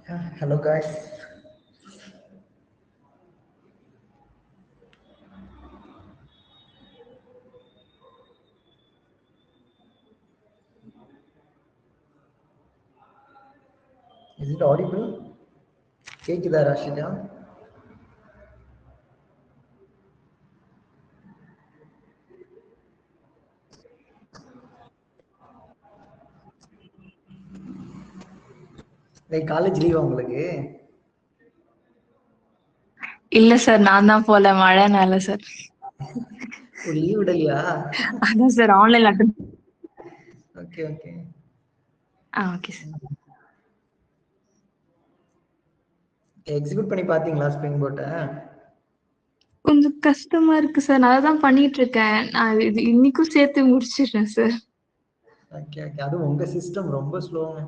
Hello guys. Is it audible? கேக்குதா Rashida? College லீவா உங்களுக்கு? இல்ல சார், நான் தான் போல, மழைனால சார். லீவ் விடலையா? அதான் சார் ஆன்லைன்ல attend. Okay okay. Okay sir. Execute பண்ணி பாத்தீங்களா ஸ்ப்ரிங் போட்ட? கொஞ்சம் கஷ்டமா இருக்கு சார். நான் அதான் பண்ணிட்டு இருக்கேன். நான் இது இன்னைக்கும் சேர்த்து முடிச்சிடுறேன் சார். Okay okay. அது உங்க சிஸ்டம் ரொம்ப ஸ்லோங்க.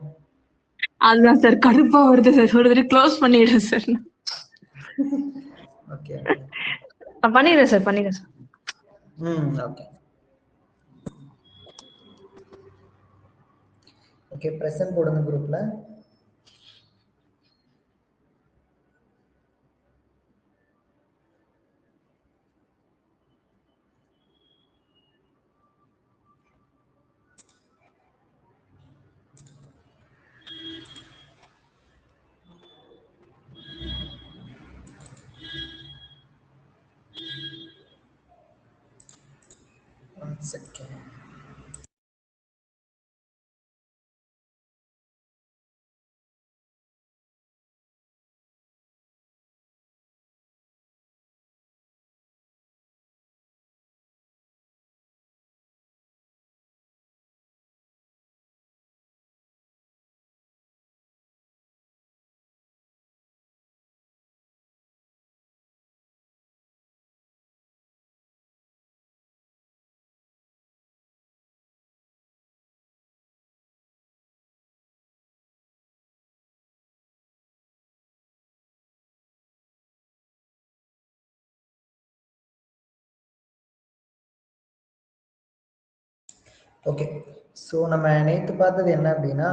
அதுதான் சார் கடுப்பா வருது சார். ஒரு தடவை க்ளோஸ் பண்ணிடுறேன் சார். ஓகே. நான் பண்ணிடுறேன் சார். ஓகே. ஓகே, பிரசன்ட் போடுங்க குரூப்ல. One second. ஓகே, ஸோ நம்ம நேற்று பார்த்தது என்ன அப்படின்னா,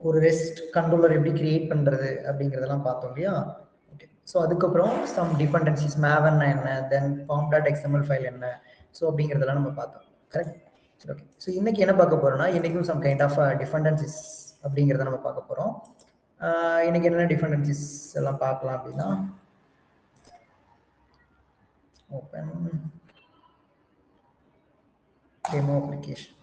ஒரு ரெஸ்ட் கண்ட்ரோலர் எப்படி கிரியேட் பண்ணுறது அப்படிங்கிறதெல்லாம் பார்த்தோம் இல்லையா? ஓகே, ஸோ அதுக்கப்புறம் சம் டிபெண்டன்சிஸ் மேவன்னா என்ன, தென் form.xml ஃபைல் என்ன, ஸோ அப்படிங்கிறதெல்லாம் நம்ம பார்த்தோம். கரெக்ட்? ஓகே, ஸோ இன்னைக்கு என்ன பார்க்க போறோம்னா, இன்னைக்கும் சம் கைண்ட் ஆஃப் டிபெண்டன்சிஸ் அப்படிங்கிறத நம்ம பார்க்க போகிறோம். இன்னைக்கு என்ன டிபெண்டன்சிஸ் எல்லாம் பார்க்கலாம் அப்படின்னா, open demo application.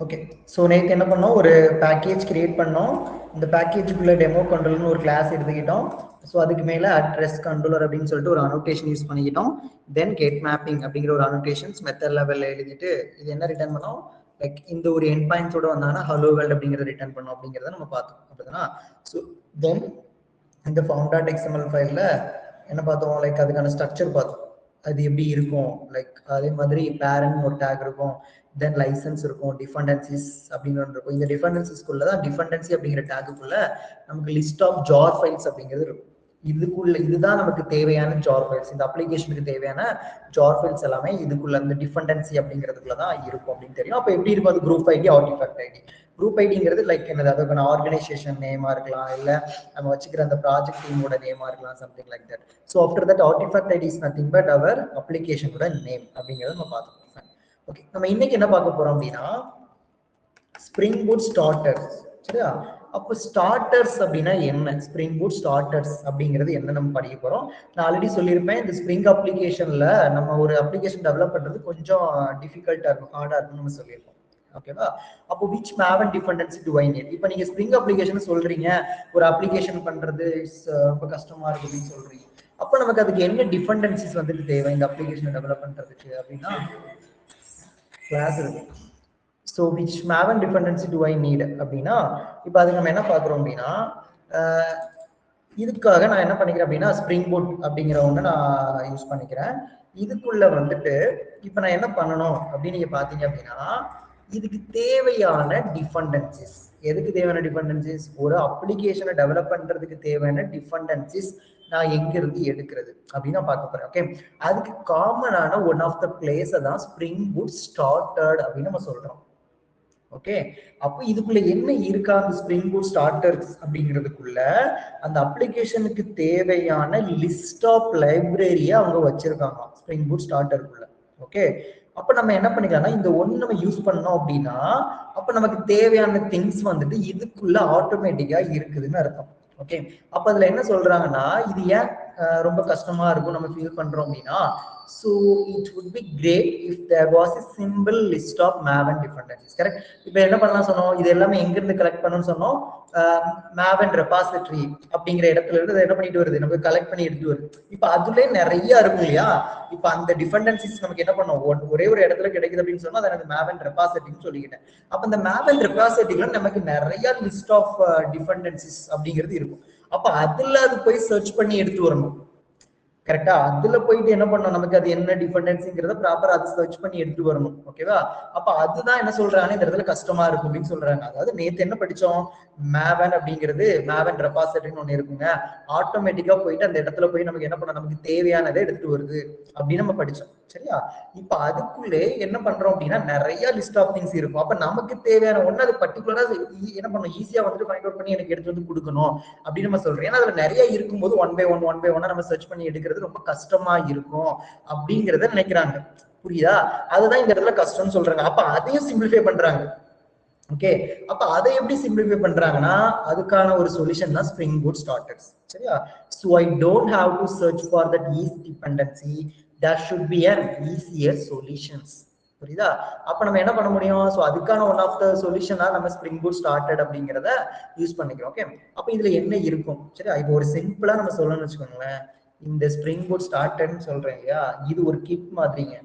Okay, so நேற்று என்ன பண்ணோம், ஒரு பேக்கேஜ் கிரியேட் பண்ணோம். இந்த பேக்கேஜுக்குள்ள டெமோ கண்ட்ரோல்னு ஒரு கிளாஸ் எடுத்துக்கிட்டோம். ஸோ அதுக்கு மேலே அட்ரஸ் கண்ட்ரோலர் அப்படின்னு சொல்லிட்டு ஒரு அனோட்டேஷன் யூஸ் பண்ணிக்கிட்டோம். தென் கெட் மேப்பிங் அப்படிங்கிற ஒரு அனோட்டேஷன்ஸ் மெத்தட் லெவலில் எழுதிட்டு இது என்ன ரிட்டர்ன் பண்ணோம், லைக் இந்த ஒரு எண்ட் பாயிண்ட்ஸோட வந்தாங்கன்னா ஹலோ வேர்ல்ட் அப்படிங்கிறத ரிட்டர்ன் பண்ணோம் அப்படிங்கிறத நம்ம பார்த்தோம். அப்படிதானா? ஸோ தென் இந்த form.xml ஃபைலில் என்ன பார்த்தோம், லைக் அதுக்கான ஸ்ட்ரக்சர் பார்த்தோம். அது எப்படி இருக்கும், லைக் அதே மாதிரி பேரண்ட் ஒரு டேக் இருக்கும், தென் லைசன்ஸ் இருக்கும், டிபெண்டன்சிஸ் அப்படின்னு இருக்கும். இந்த டிபெண்டன்சிஸ்க்குள்ள தான் டிபெண்டன்சி அப்படிங்கிற டேக்குக்குள்ள நமக்கு லிஸ்ட் ஆஃப் ஜார் ஃபைல்ஸ் அப்படிங்கிறது இருக்கும். இதுக்குள்ள இதுதான் நமக்கு தேவையான ஜார் ஃபைல்ஸ், இந்த அப்ளிகேஷனுக்கு தேவையான ஜார் ஃபைல்ஸ் எல்லாமே இதுக்குள்ள இந்த டிபெண்டன்சி அப்படிங்கிறதுக்குள்ள தான் இருக்கும் அப்படின்னு தெரியும். அப்போ எப்படி இருக்கும் அது, group ID, artifact ID. Group ஐடிங்கிறது லைக் என்னது, அதுக்கான ஆர்கனைசேஷன் நேமா இருக்கலாம், இல்லை நம்ம வச்சுக்கிற அந்த ப்ராஜெக்ட் டீமோட நேமா இருக்கலாம், something like that. So after that artifact ID is nothing but our அப்ளிகேஷனோட நேம் அப்படிங்கிறத நம்ம பார்த்துக்கோம். ஓகே, நம்ம இன்னைக்கு என்ன பார்க்க போறோம் அப்படின்னா, ஸ்ப்ரிங் பூட் ஸ்டார்டர்ஸ். சரியா? அப்போ ஸ்டார்டர்ஸ் அப்படின்னா என்ன, ஸ்ப்ரிங் பூட் ஸ்டார்டர்ஸ் அப்படிங்கிறது என்ன நம்ம படிக்க போறோம். நான் ஆல்ரெடி சொல்லியிருப்பேன், இந்த ஸ்ப்ரிங் அப்ளிகேஷன்ல நம்ம ஒரு அப்ளிகேஷன் டெவலப் பண்றது கொஞ்சம் டிஃபிகல்ட்டா இருக்கும், ஹார்டா இருக்கும்னு நம்ம சொல்லியிருப்போம். ஓகேவா? அப்போ which மேவ் and dependency to I need. இப்போ நீங்க ஸ்ப்ரிங் அப்ளிகேஷன் சொல்றீங்க, ஒரு அப்ளிகேஷன் பண்றது ரொம்ப கஷ்டமா இருக்கு அப்படின்னு சொல்றீங்க. அப்போ நமக்கு அதுக்கு என்ன டிபெண்டன்சிஸ் வந்துட்டு தேவை இந்த அப்ளிகேஷன் டெவலப் பண்றதுக்கு அப்படின்னா, கிளாஸ் இருக்கு. So which மேவ் and dependency to I need அப்படின்னா, இப்போ அதுக்கு நம்ம என்ன பார்க்குறோம் அப்படின்னா, இதுக்காக நான் என்ன பண்ணிக்கிறேன் அப்படின்னா, ஸ்ப்ரிங் பூட் அப்படிங்கிற ஒன்று நான் யூஸ் பண்ணிக்கிறேன். இதுக்குள்ள வந்துட்டு இப்போ நான் என்ன பண்ணணும் அப்படின்னு நீங்க பார்த்தீங்க அப்படின்னா, இதுக்கு தேவையான டிபெண்டன்சிஸ், எதுக்கு தேவையான டிபெண்டன்சிஸ், ஒரு அப்ளிகேஷனை டெவலப் பண்றதுக்கு தேவையான டிபெண்டன்சிஸ் நான் எங்க இருந்து எடுக்கிறது அப்படின்னு நான் பார்க்க போறேன். ஓகே, அதுக்கு காமனான ஒன் ஆஃப் த பிளேஸை தான் ஸ்ப்ரிங் பூட் ஸ்டார்டட் அப்படின்னு நம்ம சொல்றோம். ஓகே, அப்போ இதுக்குள்ள என்ன இருக்கா அந்த ஸ்ப்ரிங் பூட் ஸ்டார்டர்ஸ் அப்படிங்கிறதுக்குள்ள அந்த அப்ளிகேஷனுக்கு தேவையான லிஸ்ட் ஆஃப் லைப்ரரியை அவங்க வச்சிருக்காங்க ஸ்ப்ரிங் பூட் ஸ்டார்டருக்குள்ள. ஓகே, அப்ப நம்ம என்ன பண்ணிக்கலாம்னா இந்த ஒன்று நம்ம யூஸ் பண்ணோம் அப்படின்னா அப்ப நமக்கு தேவையான திங்ஸ் வந்துட்டு இதுக்குள்ள ஆட்டோமேட்டிக்கா இருக்குதுன்னு அர்த்தம். ஓகே, அப்ப அதுல என்ன சொல்றாங்கன்னா இது ஏன் ரொம்ப கஷ்டமா இருக்கும் நம்ம ஃபீல் பண்றோம் அப்படின்னா, so it would be great if there was a simple list of Maven dependencies. Correct. இப்போ என்ன பண்ணலாம் சொன்னோம், இது எல்லாமே எங்க இருந்து கலெக்ட் பண்ணணும்னு சொன்னோம், Maven repository அப்படிங்கிற இடத்துல இருந்து என்ன பண்ணிட்டு வருது, நமக்கு கலெக்ட் பண்ணி எடுத்து வருது. இப்போ அதுல நிறைய இருக்கும் இல்லையா, இப்போ அந்த டிபெண்டன்சிஸ் நமக்கு என்ன பண்ணோம், ஒரே ஒரு இடத்துல கிடைக்குது அப்படின்னு சொன்னா அதை Maven repository சொல்லிக்கிட்டேன். அப்ப இந்த Maven repositoryல நமக்கு நிறைய லிஸ்ட் ஆஃப் டிபெண்டன்சிஸ் அப்படிங்கிறது இருக்கும். அப்ப அதுல அது போய் சர்ச் பண்ணி எடுத்து வரணும். கரெக்டா, அதுல போயிட்டு என்ன பண்ணணும், நமக்கு அது என்ன டிபெண்டன்சிங்கிறத ப்ராப்பரா அது சர்ச் பண்ணி எடுத்து வரணும். ஓகேவா, அப்ப அதுதான் என்ன சொல்றாங்க இந்த இடத்துல கஷ்டமா இருக்கும் அப்படின்னு சொல்றாங்க. அதாவது நேத்து என்ன படிச்சோம், Maven அப்படிங்கிறது Maven ரெபாசிட்டரின்னு ஒண்ணு இருக்குங்க, ஆட்டோமேட்டிக்கா போயிட்டு அந்த இடத்துல போய் நமக்கு என்ன பண்ண, நமக்கு தேவையானதை எடுத்துட்டு வருது அப்படின்னு நம்ம படிச்சோம். சரியா, இப்ப அதுக்குள்ளே என்ன பண்றோம் அப்படின்னா நிறைய லிஸ்ட் ஆஃப் திங்ஸ் இருக்கும். அப்ப நமக்கு தேவையான ஒண்ணு அது பர்டிகுலரா என்ன பண்ணணும், ஈஸியா வந்துட்டு ஃபைண்ட் அவுட் பண்ணி எனக்கு எடுத்து வந்து கொடுக்கணும் அப்படின்னு நம்ம சொல்றோம். ஏன்னா அதுல நிறைய இருக்கும்போது ஒன் பை ஒன் நம்ம சர்ச் பண்ணி எடுக்கிறது ரொம்ப கஷ்டமா இருக்கும் அப்படிங்கறத நினைக்கிறாங்க. புரியுதா, அதுதான் இந்த இடத்துல கஷ்டம்னு சொல்றாங்க. அப்ப அதையும் சிம்பிளிஃபை பண்றாங்க. ஓகே, அப்ப அதை எப்படி சிம்பிளிஃபை பண்றாங்கன்னா அதுக்கான ஒரு சொல்யூஷன் தான் ஸ்ப்ரிங் பூட் ஸ்டார்டர்ஸ். சரியா, so I don't have to search for that easy dependency, there should be an easier solutions. புரியுதா, அப்ப நம்ம என்ன பண்ண முடியும், சோ அதுக்கான ஒன் ஆஃப் த சொல்யூஷனா நம்ம ஸ்ப்ரிங் பூட் ஸ்டார்டட் அப்படிங்கறத யூஸ் பண்ணிக்கிறோம். ஓகே, அப்ப இதுல என்ன இருக்கும், சரியா, இப்போ ஒரு சிம்பிளா நம்ம சொல்லணும்னு வச்சுக்கோங்களேன், இந்த ஸ்ப்ரிங் பூட் ஸ்டார்டட்னு சொல்றேன் இல்லையா, இது ஒரு கிட் மாதிரிங்க.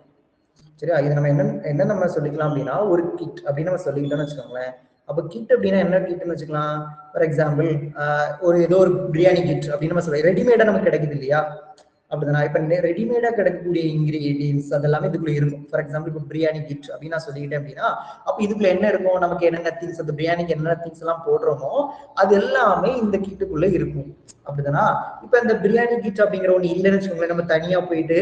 சரியா, இது நம்ம என்ன நம்ம சொல்லிக்கலாம் அப்படின்னா ஒரு கிட் அப்படின்னு நம்ம சொல்லிக்கிட்டோம்னு வச்சுக்கோங்களேன். அப்ப கிட் அப்படின்னா என்ன கிட்னு வச்சுக்கலாம், ஃபார் எக்ஸாம்பிள் ஒரு ஏதோ ஒரு பிரியாணி கிட் அப்படின்னு நம்ம சொல்றோம், ரெடிமேடா நமக்கு கிடைக்குது இல்லையா, அப்படிதானா. இப்ப ரெடிமேடா கிடைக்கக்கூடிய இன்கிரீடியன்ஸ் அதெல்லாமே இதுக்குள்ள இருக்கும். ஃபார் எக்ஸாம்பிள் இப்போ பிரியாணி கிட் அப்படின்னு நான் சொல்லிக்கிட்டேன் அப்படின்னா அப்ப இதுக்குள்ள என்ன இருக்கும், நமக்கு என்னென்ன திங்ஸ் அந்த பிரியாணிக்கு என்னென்ன திங்ஸ் எல்லாம் போடுறோமோ அது எல்லாமே இந்த கிட்டுக்குள்ள இருக்கும். அப்படிதானா. இப்ப இந்த பிரியாணி கிட் அப்படிங்கிற ஒண்ணு இல்லைன்னு வச்சுக்கோங்களேன், நம்ம தனியா போயிட்டு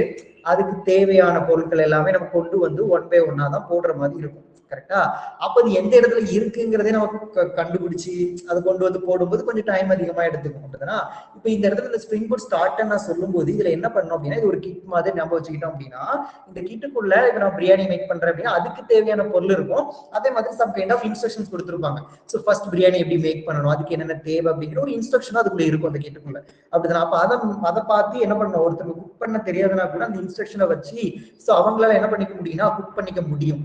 அதுக்கு தேவையான பொருட்கள் எல்லாமே நம்ம கொண்டு வந்து ஒன் பை ஒன்னா தான் போடுற மாதிரி இருக்கும். கரெக்டா, அப்ப அது எந்த இடத்துல இருக்குங்கிறதே நம்ம கண்டுபிடிச்சு அதை கொண்டு வந்து போடும்போது கொஞ்சம் டைம் அதிகமா எடுத்துக்கும். அப்படின்னா இப்ப இந்த இடத்துல இந்த ஸ்ப்ரிங் பூட் ஸ்டார்ட் நான் சொல்லும் போது இதுல என்ன பண்ணோம் அப்படின்னா இது ஒரு கிட் மாதிரி நம்ம வச்சுக்கிட்டோம் அப்படின்னா இந்த கிட்டுக்குள்ள இப்ப நான் பிரியாணி மேக் பண்றேன் அப்படின்னா அதுக்கு தேவையான பொருள் இருக்கும். அதே மாதிரி சம் கைண்ட் ஆஃப் இன்ஸ்ட்ரக்ஷன்ஸ் கொடுத்துருப்பாங்க. ஸோ ஃபர்ஸ்ட் பிரியாணி எப்படி மேக் பண்ணணும், அதுக்கு என்னென்ன தேவை அப்படிங்கிற ஒரு இன்ஸ்ட்ரக்ஷன் அதுக்குள்ள இருக்கும் அந்த கிட்டுக்குள்ள. அப்படிதான் அப்ப அதை பார்த்து என்ன பண்ணணும், ஒருத்தவங்க குக் பண்ண தெரியாதுன்னா கூட அந்த இன்ஸ்ட்ரக்ஷனை வச்சு ஸோ அவங்களால என்ன பண்ணிக்க முடியும்னா குக் பண்ணிக்க முடியும்.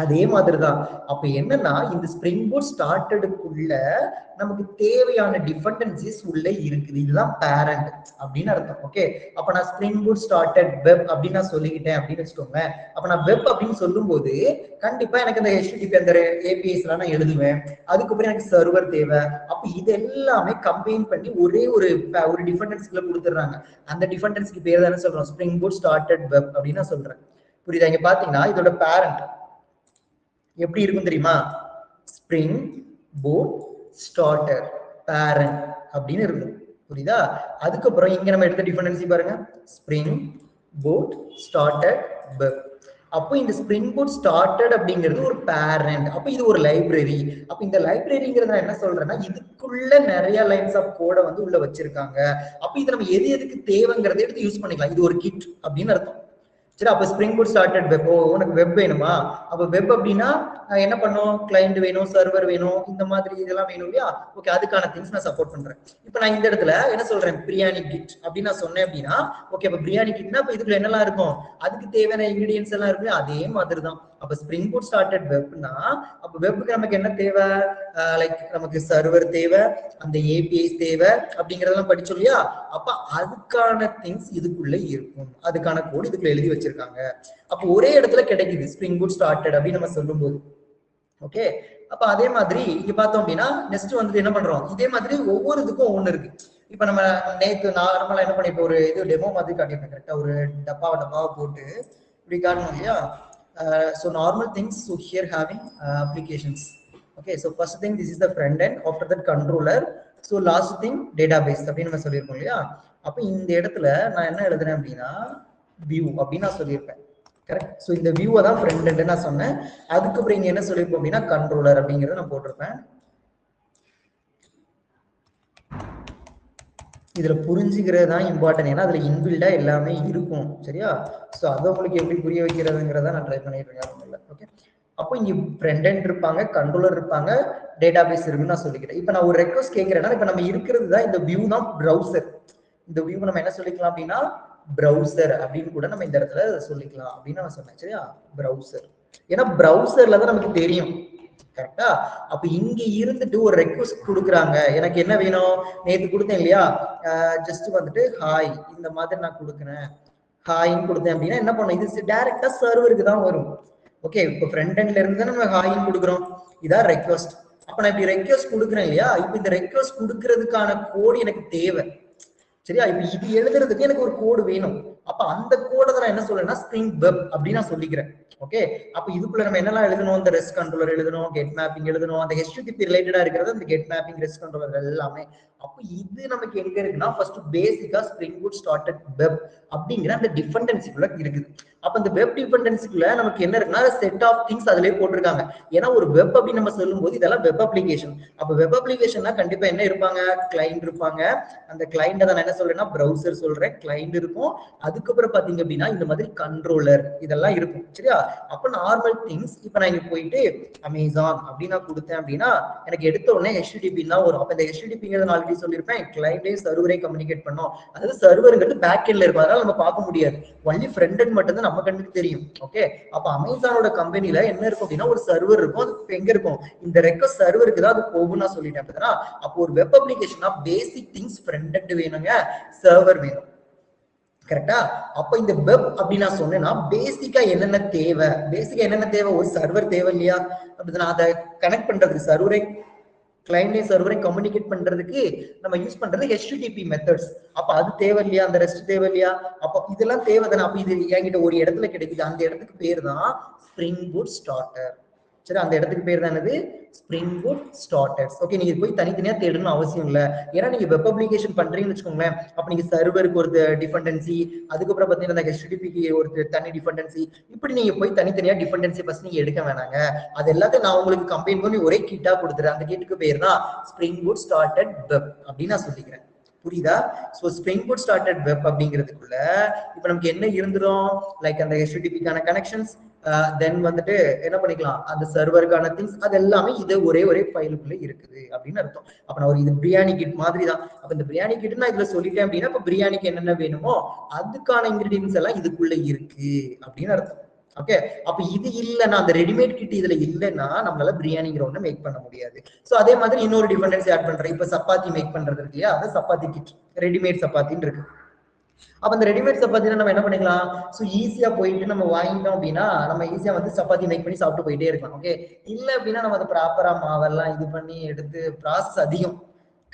அதே மாதிரிதான் அப்ப என்னன்னா இந்த ஸ்ப்ரிங் பூட் ஸ்டார்டடுக்குள்ள நமக்கு தேவையான டிபெண்டன்சிஸ் உள்ள இருக்குது. இதுதான் பேரண்ட் அப்படின்னு அர்த்தம். ஓகே, அப்ப நான் ஸ்ப்ரிங் பூட் ஸ்டார்டட் வெப் அப்படின்னு நான் சொல்லிக்கிட்டேன் அப்படின்னு வச்சுக்கோங்க. அப்ப நான் வெப் அப்படின்னு சொல்லும் போது கண்டிப்பா எனக்கு அந்த HTTP அந்த APIs எல்லாம் நான் எழுதுவேன். அதுக்கப்புறம் எனக்கு சர்வர் தேவை. அப்ப இது எல்லாமே கம்பைன் பண்ணி ஒரே ஒரு டிபெண்டன்சிக்குள்ள கொடுத்துடுறாங்க. அந்த டிபெண்டன்சிக்கு பேர் தானே சொல்றோம் ஸ்ப்ரிங் பூட் ஸ்டார்டட் வெப் அப்படின்னு நான் சொல்றேன். புரியுதா, இங்க பாத்தீங்கன்னா இதோட பேரண்ட் எப்படி இருக்கும் தெரியுமா, ஸ்ப்ரிங் பூட் ஸ்டார்டர் பேரண்ட் அப்படின்னு இருக்கும். புரியுதா, அதுக்கப்புறம் இங்க நம்ம எடுத்த டிபெண்டன்சி பாருங்க ஸ்ப்ரிங் பூட் ஸ்டார்டட் வெப். அப்போ இந்த ஸ்ப்ரிங் பூட் ஸ்டார்டட் அப்படிங்கிறது ஒரு பேரண்ட். அப்ப இது ஒரு லைப்ரரி. அப்ப இந்த லைப்ரரிங்கிறத நான் என்ன சொல்றேன்னா இதுக்குள்ள நிறைய லைன்ஸ் ஆஃப் கோட வந்து உள்ள வச்சிருக்காங்க. அப்ப இது நம்ம எதுக்கு தேவைங்கிறத எடுத்து யூஸ் பண்ணிக்கலாம். இது ஒரு கிட் அப்படின்னு அர்த்தம். சரி, அப்ப ஸ்ப்ரிங் பூட் ஸ்டார்டட் வெப், உனக்கு வெப் வேணுமா, அப்ப வெப் அப்படின்னா என்ன பண்ணும், கிளைண்ட் வேணும், சர்வர் வேணும், இந்த மாதிரி இதெல்லாம் வேணும் இல்லையா. ஓகே, அதுக்கான திங்ஸ் நான் சப்போர்ட் பண்றேன். இப்ப நான் இந்த இடத்துல என்ன சொல்றேன், பிரியாணி கிட் அப்படின்னு நான் சொன்னேன் அப்படின்னா ஓகே, அப்ப பிரியாணி கிட்னா இப்ப இதுக்குள்ள என்னெல்லாம் இருக்கும், அதுக்கு தேவையான இன்கிரீடியன்ஸ் எல்லாம் இருக்கு. அதே மாதிரி தான் அப்ப ஸ்ப்ரிங் பூட் ஸ்டார்டட் வெப்னா அப்ப வெப்புக்கு நமக்கு என்ன தேவை, லைக் நமக்கு சர்வர் தேவை, அந்த ஏபிஐஸ் தேவை அப்படிங்கறதெல்லாம் படிச்சோம் இல்லையா. அப்ப அதுக்கான திங்ஸ் இதுக்குள்ள இருக்கும், அதுக்கான கோட் இதுக்குள்ள எழுதி வச்சிருக்காங்க. அப்ப ஒரே இடத்துல கிடைக்குது ஸ்ப்ரிங் பூட் ஸ்டார்டட் அப்படின்னு நம்ம சொல்லும் போது. ஓகே, அப்ப அதே மாதிரி இங்க பார்த்தோம் அப்படின்னா நெக்ஸ்ட் வந்து என்ன பண்றோம், இதே மாதிரி ஒவ்வொரு இதுக்கும் ஒவ்வொன்று இருக்கு. இப்ப நம்ம நேற்று நார்மலா என்ன பண்ணிப்போம், ஒரு இது டெமோ மாதிரி காட்டியிருப்பேன். கரெக்டா ஒரு டப்பாவை போட்டு இப்படி காட்டணும் இல்லையா. So normal things, so here having applications. Okay, so first thing, this is the front end. After that controller, so last thing database அப்படின்னு நம்ம சொல்லியிருக்கோம் இல்லையா. அப்போ இந்த இடத்துல நான் என்ன எழுதுறேன் அப்படின்னா வியூ அப்படின்னு நான் சொல்லியிருப்பேன். கரெக்ட். ஸோ இந்த வியூவை தான் ஃப்ரண்ட் எண்ட் நான் சொன்னேன். அதுக்கப்புறம் இங்க என்ன சொல்லியிருப்போம் அப்படின்னா கண்ட்ரோலர் அப்படிங்கிறத நான் போட்டிருப்பேன். இதுல புரிஞ்சுக்கிறது தான் இம்பார்ட்டன்ட். ஏன்னா அதுல இன்பில்டா எல்லாமே இருக்கும். சரியா. ஸோ அதை உங்களுக்கு எப்படி புரிய வைக்கிறதுங்கிறத நான் ட்ரை பண்ணிட்டு இருக்கேன். ஓகே. அப்போ இங்க ஃப்ரண்ட் எண்ட் இருப்பாங்க, கண்ட்ரோலர் இருப்பாங்க, டேட்டாபேஸ் இருக்குன்னு நான் சொல்லிக்கிறேன். இப்போ நான் ஒரு ரெக்வஸ்ட் கேட்கிறேன்னா இப்போ நம்ம இருக்கிறது தான் இந்த வியூ தான் ப்ரௌசர். இந்த வியூ நம்ம என்ன சொல்லிக்கலாம் அப்படின்னா ப்ரௌசர் அப்படின்னு கூட நம்ம இந்த இடத்துல சொல்லிக்கலாம் அப்படின்னு நான் சொன்னேன். சரியா. ப்ரௌசர். ஏன்னா ப்ரௌசர்ல தான் நமக்கு தெரியும். கரெக்டா. அப்ப இங்க இருந்துட்டு ஒரு ரெக்வஸ்ட் கொடுக்குறாங்க, எனக்கு என்ன வேணும் நேத்து கொடுத்தேன் இல்லையா, ஜஸ்ட் வந்துட்டு ஹாய் இந்த மாதிரி நான் கொடுக்குறேன், ஹாய்ன்னு கொடுத்தேன் அப்படின்னா என்ன பண்ணும், இது டைரக்டா சர்வருக்கு தான் வரும். ஓகே. இப்போ ஃப்ரண்ட் எண்ட்ல இருந்து நம்ம ஹாய்ன்னு கொடுக்குறோம், இதான் ரெக்வஸ்ட். அப்ப நான் இப்படி ரெக்வஸ்ட் கொடுக்குறேன் இல்லையா, இப்ப இந்த ரெக்வஸ்ட் கொடுக்கறதுக்கான கோடு எனக்கு தேவை. சரியா. இப்ப இது எழுதுறதுக்கு எனக்கு ஒரு கோடு வேணும். அப்ப அந்த கோடை தான் நான் என்ன சொல்றேன்னா ஸ்ப்ரிங் வெப் அப்படின்னு நான் சொல்லிக்கிறேன். ஓகே. அப்ப இதுக்குள்ள நம்ம என்னெல்லாம் எழுதணும், இந்த ரெஸ்ட் கண்ட்ரோலர் எழுதணும், கெட் மேப்பிங் எழுதணும், அந்த HTTP ரிலேட்டடா இருக்கிறது அந்த கெட் மேப்பிங் ரெஸ்ட் கண்ட்ரோலர் எல்லாமே. அப்போ இது நமக்கு எங்க இருக்குன்னா ஃபர்ஸ்ட் பேசிக்கா ஸ்ப்ரிங் பூட் ஸ்டார்டட் வெப் அப்படிங்கிற அந்த டிபெண்டன்சிக்குள்ள இருக்குது. அப்ப இந்த வெப் டிபெண்டன்சிக்குள்ள நமக்கு என்ன இருக்குன்னா செட் ஆஃப் திங்ஸ் அதுலயே போட்டிருக்காங்க. ஏன்னா ஒரு வெப் அப்படின்னு நம்ம சொல்லும் போது இதெல்லாம் வெப் அப்ளிகேஷன். அப்ப வெப் அப்ளிகேஷன்னா கண்டிப்பா என்ன இருப்பாங்க, கிளைண்ட் இருப்பாங்க. அந்த கிளைண்ட் தான் என்ன சொல்றேன்னா ப்ரௌசர் சொல்றேன், கிளைண்ட் இருக்கும். அதுக்கப்புறம் பாத்தீங்க அப்படின்னா இந்த மாதிரி கண்ட்ரோலர் இதெல்லாம் இருக்கும். சரியா. அப்ப நார்மல் திங்ஸ். இப்ப நான் இங்க போயிட்டு அமேசான் அப்படின்னு நான் கொடுத்தேன் அப்படின்னா எனக்கு எடுத்த உடனே HTTP தான் வரும். அப்ப இந்த HTTPங்கிறது நான் ஆல்ரெடி சொல்லியிருப்பேன், கிளைண்டே சர்வரே கம்யூனிகேட் பண்ணோம். அதாவது சர்வருங்கிறது பேக் எண்ட்ல இருக்கும், அதனால நம்ம பார்க்க முடியாது. ஒன்லி ஃப்ரண்ட் எண்ட் மட்டும் தான் நம்ம கண்ணுக்கு தெரியும். ஓகே. அப்ப அமேசானோட கம்பெனில என்ன இருக்கும் அப்படின்னா ஒரு சர்வர் இருக்கும். அது எங்க இருக்கும், இந்த ரெக்வஸ்ட் சர்வருக்கு தான் அது போகும் நான் சொல்லிட்டேன். அப்போ ஒரு வெப் அப்ளிகேஷனா பேசிக் திங்ஸ் ஃப்ரண்ட் எண்ட் வேணுங்க, சர்வர் வேணும். கரெக்டா. அப்ப இந்த வெப் அப்படின்னு நான் சொன்னேன்னா பேசிக்கா என்னென்ன தேவை, பேசிக்கா என்னென்ன தேவை, ஒரு சர்வர் தேவை இல்லையா. அப்படின்னா அதை கனெக்ட் பண்றதுக்கு சர்வரை கிளைண்ட் சர்வரை கம்யூனிகேட் பண்றதுக்கு நம்ம யூஸ் பண்றது HTTP மெத்தட்ஸ். அப்ப அது தேவை இல்லையா, அந்த ரெஸ்ட் தேவை இல்லையா. அப்ப இதெல்லாம் தேவை தானே. அப்ப இது என்கிட்ட ஒரு இடத்துல கிடைக்குது, அந்த இடத்துக்கு பேர் தான் ஸ்ப்ரிங் பூட் ஸ்டார்டர். சரி. அந்த இடத்துக்கு பேர் தான் என்னது, ஸ்ப்ரிங் பூட் ஸ்டார்டர்ஸ். ஓகே. நீங்க போய் தனித்தனியா தேடணும் அவசியம் இல்லை. ஏன்னா நீங்க வெப் அப்ளிகேஷன் பண்றீங்கன்னு வச்சுக்கோங்களேன், அப்ப நீங்க சர்வருக்கு ஒரு டிபெண்டன்சி, அதுக்கப்புறம் பாத்தீங்கன்னா HTTPக்கு ஒரு தனி டிபெண்டன்சி, இப்படி நீங்க போய் தனித்தனியா டிபெண்டன்சி ஃபர்ஸ்ட் நீங்க எடுக்க வேணாங்க. அது எல்லாத்தையும் நான் உங்களுக்கு கம்பைன் பண்ணி ஒரே கிட்டா கொடுத்துறேன். அந்த கிட்டுக்கு பேர் தான் ஸ்ப்ரிங் பூட் ஸ்டார்டட் வெப் அப்படின்னு நான் சொல்லிக்கிறேன். புரியுதா. So spring boot started web அப்படிங்கிறதுக்குள்ள இப்ப நமக்கு என்ன இருந்துரும், லைக் அந்த HTTPக்கான கனெக்ஷன்ஸ், தென் வந்துட்டு என்ன பண்ணிக்கலாம், அந்த சர்வருக்கான திங்ஸ், அது எல்லாமே இது ஒரே ஃபைலுக்குள்ள இருக்குது அப்படின்னு அர்த்தம். அப்ப நான் ஒரு இது பிரியாணி கிட் மாதிரி தான். அப்ப இந்த பிரியாணி கிட் நான் இதுல சொல்லிட்டேன் அப்படின்னா இப்ப பிரியாணிக்கு என்னென்ன வேணுமோ அதுக்கான இன்கிரீடியன்ஸ் எல்லாம் இதுக்குள்ள இருக்கு அப்படின்னு அர்த்தம். ஓகே. அப்ப இது இல்லைன்னா, அந்த ரெடிமேட் கிட் இதுல இல்லைன்னா நம்மளால பிரியாணிங்கிற ஒண்ணு மேக் பண்ண முடியாது. சோ அதே மாதிரி இன்னொரு டிபெண்டன்சி ஆட் பண்றேன். இப்ப சப்பாத்தி மேக் பண்றது இருக்கு இல்லையா, அது சப்பாத்தி கிட், ரெடிமேட் சப்பாத்தின்னு இருக்கு. அப்ப அந்த ரெடிமேட் சப்பாத்தினா நம்ம என்ன பண்ணிக்கலாம், சோ ஈஸியா போயிட்டு நம்ம வாங்கிட்டோம் அப்படின்னா நம்ம ஈஸியா வந்து சப்பாத்தி மேக் பண்ணி சாப்பிட்டு போயிட்டே இருக்கலாம். ஓகே. இல்ல அப்படின்னா நம்ம அதை ப்ராப்பரா மாவெல்லாம் இது பண்ணி எடுத்து ப்ராசஸ் அதிகம்.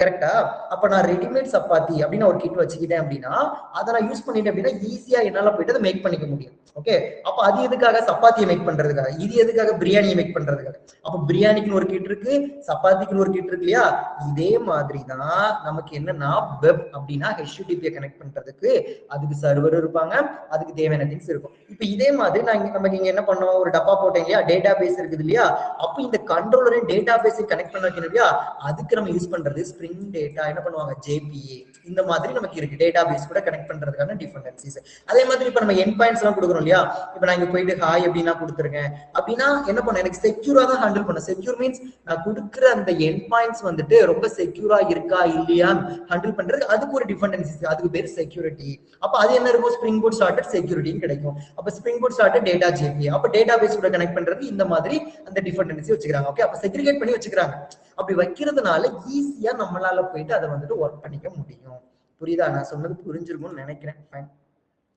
கரெக்டா. அப்ப நான் ரெடிமேட் சப்பாத்தி அப்படின்னு ஒரு கிட் வச்சுக்கிட்டேன் அப்படின்னா அதை நான் யூஸ் பண்ணிட்டேன் அப்படின்னா ஈஸியா என்னால போயிட்டு அதை மேக் பண்ணிக்க முடியும். ஓகே. அப்ப அது எதுக்காக, சப்பாத்தியை மேக் பண்றதுக்காக. இது எதுக்காக, பிரியாணியை மேக் பண்றதுக்காக. அப்ப பிரியாணிக்குன்னு ஒரு கிட் இருக்கு, சப்பாத்திக்குன்னு ஒரு கிட் இருக்கு இல்லையா. இதே மாதிரிதான் நமக்கு என்னன்னா வெப் அப்படின்னா HTTP கனெக்ட் பண்றதுக்கு அதுக்கு சர்வர் இருப்பாங்க, அதுக்கு தேவையான திங்ஸ் இருக்கும். இப்ப இதே மாதிரி நமக்கு இங்க என்ன பண்ணோம், ஒரு டப்பா போட்டேன் இல்லையா, டேட்டா பேஸ் இருக்குது இல்லையா. அப்ப இந்த கண்ட்ரோலரையும் டேட்டா பேஸை கனெக்ட் பண்ண வைக்கணும் இல்லையா, அதுக்கு நம்ம யூஸ் பண்றது ஸ்ப்ரிங் டேட்டா, என்ன பண்ணுவாங்க JPA. இந்த மாதிரி நமக்கு இருக்கு டேட்டா பேஸ் கூட கனெக்ட் பண்றதுக்கான டிபெண்டன்சிஸ். அதே மாதிரி இப்ப நம்ம எண்ட் பாயிண்ட்ஸ் எல்லாம் கொடுக்குறோம் இல்லையா. இப்ப நான் இங்க போயிட்டு ஹாய் அப்படின்னா கொடுத்துருக்கேன் அப்படின்னா என்ன பண்ண, எனக்கு செக்யூரா தான் ஹேண்டில் பண்ண. செக்யூர் மீன்ஸ் நான் கொடுக்குற அந்த எண்ட் பாயிண்ட்ஸ் வந்துட்டு ரொம்ப செக்யூரா இருக்கா இல்லையான்னு ஹேண்டில் பண்றது, அதுக்கு ஒரு டிபெண்டன்சிஸ், அதுக்கு பேர் செக்யூரிட்டி. அப்ப அது என்ன இருக்கும், ஸ்ப்ரிங் பூட் ஸ்டார்டட் செக்யூரிட்டின்னு கிடைக்கும். அப்ப spring boot started data JPA. அப்ப டேட்டா பேஸ் கூட கனெக்ட் பண்றது இந்த மாதிரி அந்த டிபெண்டன்சி வச்சுக்கிறாங்க. ஓகே. அப்ப செக்ரிகேட் பண்ணி வச்சுக்கிறாங்க. அப்படி வைக்கிறதுனால ஈஸியா நம்மளால போயிட்டு அதை வந்துட்டு ஒர்க் பண்ணிக்க முடியும். புரியுதா, நான் சொன்னது புரிஞ்சிருக்கும்னு நினைக்கிறேன். ஃபைன்.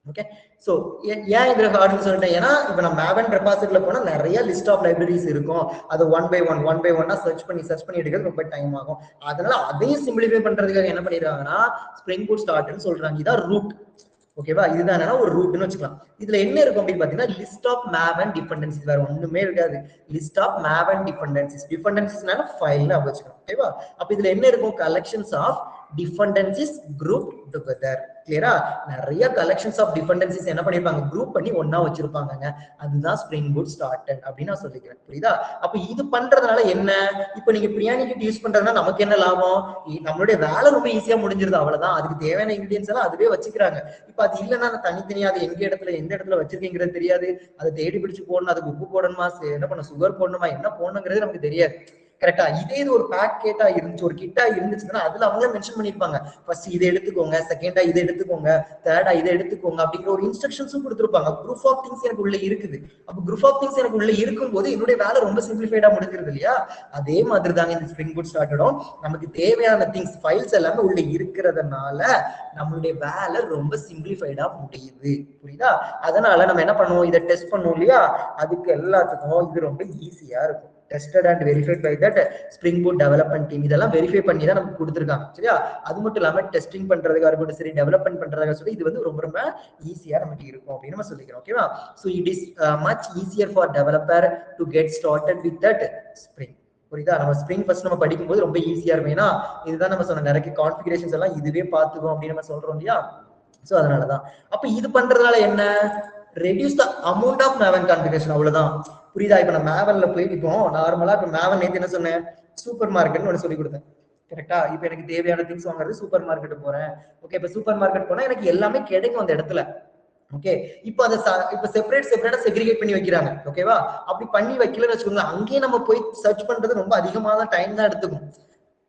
ஓகே. சோ ஏன் இதுல ஹார்ட்னு சொல்லிட்டேன், ஏன்னா இப்ப நம்ம மேவன் ரெபாசிட்டரியில போனா நிறைய லிஸ்ட் ஆஃப் லைப்ரரிஸ் இருக்கும். அது ஒன் பை ஒன்னா சர்ச் பண்ணி எடுக்கிறது ரொம்ப டைம் ஆகும். அதனால அதையும் சிம்பிளிஃபை பண்றதுக்காக என்ன பண்ணிடுறாங்கன்னா ஸ்ப்ரிங் பூட் ஸ்டார்ட்னு சொல்றாங்க. இதான் ரூட். ஓகேவா? இதுதான் என்னன்னா ஒரு ரூட்னு வச்சுக்கலாம். இதுல என்ன இருக்கும் அப்படின்னு பாத்தீங்கன்னா list of map and dependencies, வேற ஒண்ணுமே இருக்காது. List of map and dependencies. டிபெண்டன்சிஸ்னால ஃபைல்னு வச்சுக்கலாம். ஓகேவா? அப்ப இதுல என்ன இருக்கும்? Collections of dependencies group together. கிளியரா? நிறைய கலெக்ஷன்ஸ் ஆஃப் டிபெண்டன்சிஸ் என்ன பண்ணிருப்பாங்க? குரூப் பண்ணி ஒண்ணா வச்சிருப்பாங்க. அதுதான் ஸ்ப்ரிங் பூட் ஸ்டார்டட் அப்படின்னு நான் சொல்லிக்கிறேன். புரியுதா? அப்ப இது பண்றதுனால என்ன? இப்ப நீங்க பிரியாணி கிட் யூஸ் பண்றதுனா நமக்கு என்ன லாபம்? நம்மளுடைய வேலை ரொம்ப ஈஸியா முடிஞ்சிருது, அவ்வளவுதான். அதுக்கு தேவையான இன்கிரியன்ஸ் எல்லாம் அதுவே வச்சுக்கிறாங்க. இப்ப அது இல்லைன்னா தனித்தனியா அது எந்த இடத்துல வச்சிருக்கீங்கிறது தெரியாது. அதை தேடி பிடிச்சு போடணும், அதுக்கு உப்பு போடணுமா, என்ன பண்ண, சுகர் போடணுமா, என்ன போடணுங்கிறது நமக்கு தெரியாது. கரெக்டா? இதே இது ஒரு பேக்கேட்டா இருந்துச்சு, ஒரு கிட்டா இருந்துச்சுன்னா அதுல அவங்களே மென்ஷன் பண்ணிருப்பாங்க. ஃபர்ஸ்ட் இதை எடுத்துக்கோங்க, செகண்டா இதை எடுத்துக்கோங்க, தேர்டா இதை எடுத்துக்கோங்க அப்படிங்கிற ஒரு இன்ஸ்ட்ரக்ஷன்ஸும் கொடுத்துருப்பாங்க. குரூப் ஆஃப் திங்ஸ் எனக்கு உள்ள இருக்குது. அப்ப குரூப் ஆஃப் திங்ஸ் எனக்கு உள்ள இருக்கும்போது என்னுடைய வேலை ரொம்ப சிம்பிளிஃபைடா முடிஞ்சிருது இல்லையா? அதே மாதிரி தாங்க இந்த ஸ்ப்ரிங் பூட் ஸ்டார்டடும். நமக்கு தேவையான திங்ஸ், ஃபைல்ஸ் எல்லாமே உள்ள இருக்கிறதுனால நம்மளுடைய வேலை ரொம்ப சிம்பிளிஃபைடா முடியுது. புரியுதா? அதனால நம்ம என்ன பண்ணுவோம்? இதை டெஸ்ட் பண்ணுவோம் இல்லையா? அதுக்கு எல்லாத்துக்கும் இது ரொம்ப ஈஸியா இருக்கும். tested and verified by that Spring Boot development team. இதெல்லாம் வெரிஃபை பண்ணி தான் நமக்கு கொடுத்துருக்காங்க. சரியா? அது மட்டும் இல்லாம டெஸ்டிங் பண்றதுக்காக இருக்கட்டும் சரி, டெவலப்மெண்ட் பண்றதுக்காக சொல்லி இது வந்து ரொம்ப ரொம்ப ஈஸியா நமக்கு இருக்கும் அப்படின்னு நம்ம சொல்லிக்கிறோம். ஓகேவா? So it is much easier for developer to get started with that spring. புரியுதா? நம்ம ஸ்ப்ரிங் ஃபர்ஸ்ட் நம்ம படிக்கும்போது ரொம்ப ஈஸியா இருக்கும். ஏன்னா இதுதான் நம்ம சொன்ன நிறைய கான்ஃபிகரேஷன்ஸ் எல்லாம் இதுவே பார்த்துக்கும் அப்படின்னு நம்ம சொல்றோம் இல்லையா? ஸோ அதனாலதான். அப்ப இது பண்றதுனால என்ன? Reduce the amount of Maven configuration, அவ்வளவுதான். புரியுதா? இப்ப நான் மேவன்ல போயிட்டு இப்போ நார்மலா இப்ப மேவன் நேத்து என்ன சொன்னேன்? சூப்பர் மார்க்கெட்னு ஒன்று சொல்லி கொடுத்தேன். கரெக்டா? இப்ப எனக்கு தேவையான திங்ஸ் வாங்குறது சூப்பர் மார்க்கெட் போறேன். ஓகே, இப்ப சூப்பர் மார்க்கெட் போனா எனக்கு எல்லாமே கிடைக்கும் அந்த இடத்துல. ஓகே, இப்ப அதை இப்ப செப்பரேட்டா செக்ரிகேட் பண்ணி வைக்கிறாங்க. ஓகேவா? அப்படி பண்ணி வைக்கலன்னு வச்சுக்கோங்க, அங்கேயே நம்ம போய் சர்ச் பண்றது ரொம்ப அதிகமான டைம் தான் எடுத்துக்கும்.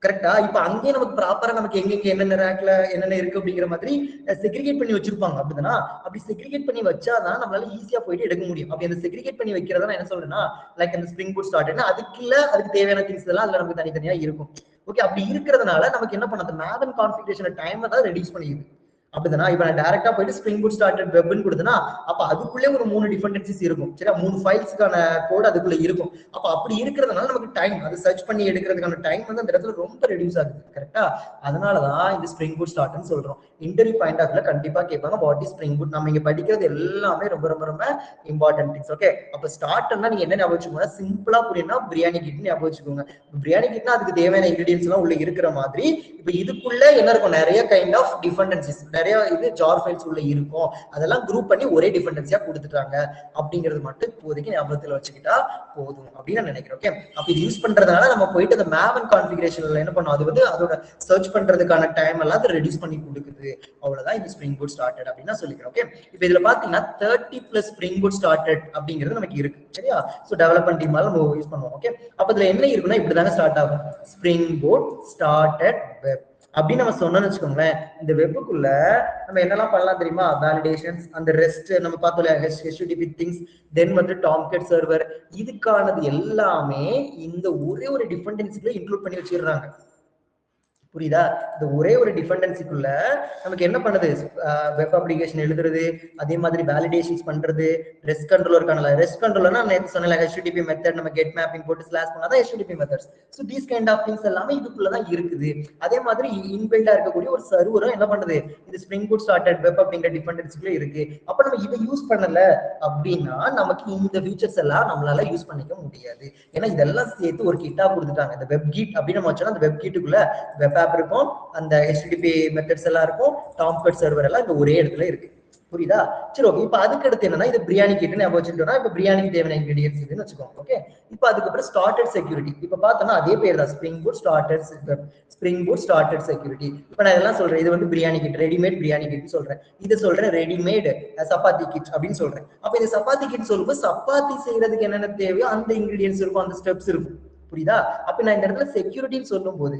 கரெக்டா? இப்ப அங்கேயே நமக்கு ப்ராப்பரா நமக்கு எங்க என்னென்ன ரேக்ல என்னென்ன இருக்கு அப்படிங்கிற மாதிரி செக்ரிகேட் பண்ணி வச்சிருப்பாங்க. அப்படிதானா? அப்படி செக்ரிகேட் பண்ணி வச்சாதான் நம்மளால ஈஸியா போயிட்டு எடுக்க முடியும். அப்படி அந்த செக்ரிகேட் பண்ணி வைக்கிறதா நான் என்ன சொல்றேன்னா, லைக் அந்த ஸ்ப்ரிங் பூட் ஸ்டார்ட்னா அதுக்கு தேவையான திங்ஸ் எல்லாம் அதுல நமக்கு தனித்தனியா இருக்கும். ஓகே, அப்படி இருக்கிறதுனால நமக்கு என்ன பண்ணது? மேவன் கான்ஃபிகரேஷன் டைம் தான் ரெடியூஸ் பண்ணிடுது. அப்படிதானா? இப்ப நான் டைரக்டா போயிட்டு ஸ்ப்ரிங் பூட் ஸ்டார்டட் வெப்னு கொடுத்தனா, அப்ப அதுக்குள்ளே ஒரு 3 டிபெண்டன்சிஸ் இருக்கும். சரியா? 3 ஃபைல்ஸ்க்கான கோட் அதுக்குள்ள இருக்கும். அப்ப அப்படி இருக்கிறதுனால நமக்கு டைம், அது சர்ச் பண்ணி எடுக்கிறதுக்கான டைம் வந்து அந்த இடத்துல ரொம்ப ரெடியூஸ் ஆகுது. கரெக்டா? அதனாலதான் இந்த ஸ்ப்ரிங் பூட் ஸ்டார்ட்னு சொல்றோம். இன்டர்வியூ பாயிண்ட் ஆஃப் வியூல கண்டிப்பா கேட்பாங்க, வாட் இஸ் ஸ்ப்ரிங் பூட்? நம்ம இங்க படிக்கிறது எல்லாமே ரொம்ப ரொம்ப ரொம்ப இம்பார்ட்டன்ட் திங்ஸ். ஓகே, அப்ப ஸ்டார்ட்னா நீங்க என்ன ஞாபகம் வச்சுக்கோங்க? சிம்பிளா புரியும்னா பிரியாணி கிட்னு ஞாபகம் வச்சுக்கோங்க. பிரியாணி கிட்னா அதுக்கு தேவையான இன்கிரிடியன்ஸ் எல்லாம் உள்ள இருக்கிற மாதிரி, இப்ப இதுக்குள்ள என்ன இருக்கும்? நிறைய கைண்ட் ஆஃப் டிபெண்டன்சிஸ், நிறைய இது ஜார் ஃபைல்ஸ் உள்ள இருக்கும். அதெல்லாம் குரூப் பண்ணி ஒரே டிபெண்டன்சியா கொடுத்துட்டாங்க அப்படிங்கிறது மட்டும் இப்போதைக்கு ஞாபகத்துல வச்சுக்கிட்டா போதும் அப்படின்னு நான் நினைக்கிறேன். ஓகே, அப்ப இது யூஸ் பண்றதுனால நம்ம போயிட்டு அந்த மேவன் கான்ஃபிகரேஷன்ல என்ன பண்ணும்? அது வந்து அதோட சர்ச் பண்றதுக்கான டைம் எல்லாம் அது ரெடியூஸ் பண்ணி கொடுக்குது. அவ்வளவுதான் இந்த ஸ்ப்ரிங் பூட் ஸ்டார்டட் அப்படின்னு நான் சொல்லிக்கிறேன். ஓகே, இப்ப இதுல பாத்தீங்கன்னா 30+ ஸ்ப்ரிங் பூட் ஸ்டார்டட் அப்படிங்கிறது நமக்கு இருக்கு. சரியா? சோ டெவலப்மெண்ட் டீமால நம்ம யூஸ் பண்ணுவோம். ஓகே, அப்ப இதுல என்ன இருக்குன்னா இப்படிதாங்க ஸ்டார்ட் ஆகும். ஸ்ப்ரிங் பூட் ஸ்டார்டட் வெப் அப்படின்னு நம்ம சொன்னோம்னு வச்சுக்கோங்களேன். இந்த வெப்புக்குள்ள நம்ம என்னெல்லாம் பண்ணலாம் தெரியுமா? வேலிடேஷன்ஸ், அந்த ரெஸ்ட் நம்ம பார்த்தோம்ல, HTTP திங்ஸ், தென் வந்து டாம்கேட் சர்வர், இதுக்கானது எல்லாமே இந்த ஒரே ஒரு டிபெண்டன்சிக்குள்ள இன்க்ளூட் பண்ணி வச்சிடுறாங்க. புரியுதா? இந்த ஒரே ஒரு டிபெண்டன்சிக்குள்ள நமக்கு என்ன பண்ணுது? வெப் அப்ளிகேஷன் எழுதுறது, அதே மாதிரி வேலிடேஷன்ஸ் பண்றது, ரெஸ்ட் கண்ட்ரோலருக்கான ரெஸ்ட் கண்ட்ரோலர்னா நேத்து சொன்னல HTTP மெத்தட், நம்ம கெட் மேப்பிங் போட்டு ஸ்லாஷ் பண்ணாதான் HTTP methods. So these kind of things எல்லாமே இதுக்குள்ளதான் இருக்குது. அதே மாதிரி இன்பில்டா இருக்கக்கூடிய ஒரு சர்வரும் என்ன பண்ணுது? இது ஸ்ப்ரிங் பூட் ஸ்டார்டட் வெப் அப்படிங்கிற டிபெண்டன்சிக்குள்ள இருக்கு. அப்ப நம்ம இதை யூஸ் பண்ணல அப்படின்னா நமக்கு இந்த ஃபீச்சர்ஸ் எல்லாம் நம்மளால யூஸ் பண்ணிக்க முடியாது. ஏன்னா இதெல்லாம் சேர்த்து ஒரு கிட்டா கொடுத்துட்டாங்க. இந்த வெப் கிட் அப்படின்னு நம்ம வச்சோம்னா, அந்த வெப் கிட்டுக்குள்ள வெப் ஆப் இருக்கும், அந்த HTTP மெத்தட்ஸ் எல்லாம் இருக்கும், டாம்கேட் சர்வர் எல்லாம் இந்த ஒரே இடத்துல இருக்கு. புரியுதா? சரி, ஓகே. இப்ப அதுக்கு அடுத்து என்னன்னா, இது பிரியாணி கிட்னு ஞாபகம் வச்சுட்டோம்னா, இப்ப பிரியாணிக்கு தேவையான இன்கிரிடியன்ஸ் இதுன்னு வச்சுக்கோங்க. ஓகே, இப்ப அதுக்கப்புறம் ஸ்டார்டட் செக்யூரிட்டி. இப்ப பார்த்தோம்னா அதே பேர் தான், ஸ்ப்ரிங் பூட் ஸ்டார்டட் செக்யூரிட்டி. இப்ப நான் இதெல்லாம் சொல்றேன், இது வந்து biryani kit, readymade biryani kit சொல்றேன். இதை சொல்றேன் ரெடிமேட் சப்பாத்தி கிட் அப்படின்னு சொல்றேன். அப்ப இந்த சப்பாத்தி கிட் சொல்லும்போது சப்பாத்தி செய்யறதுக்கு என்னென்ன தேவையோ அந்த இன்கிரிடியன்ஸ் இருக்கும், அந்த ஸ்டெப்ஸ் இருக்கும். புரியுதா? அப்ப நான் இந்த இடத்துல செக்யூரிட்டின்னு சொல்லும் போது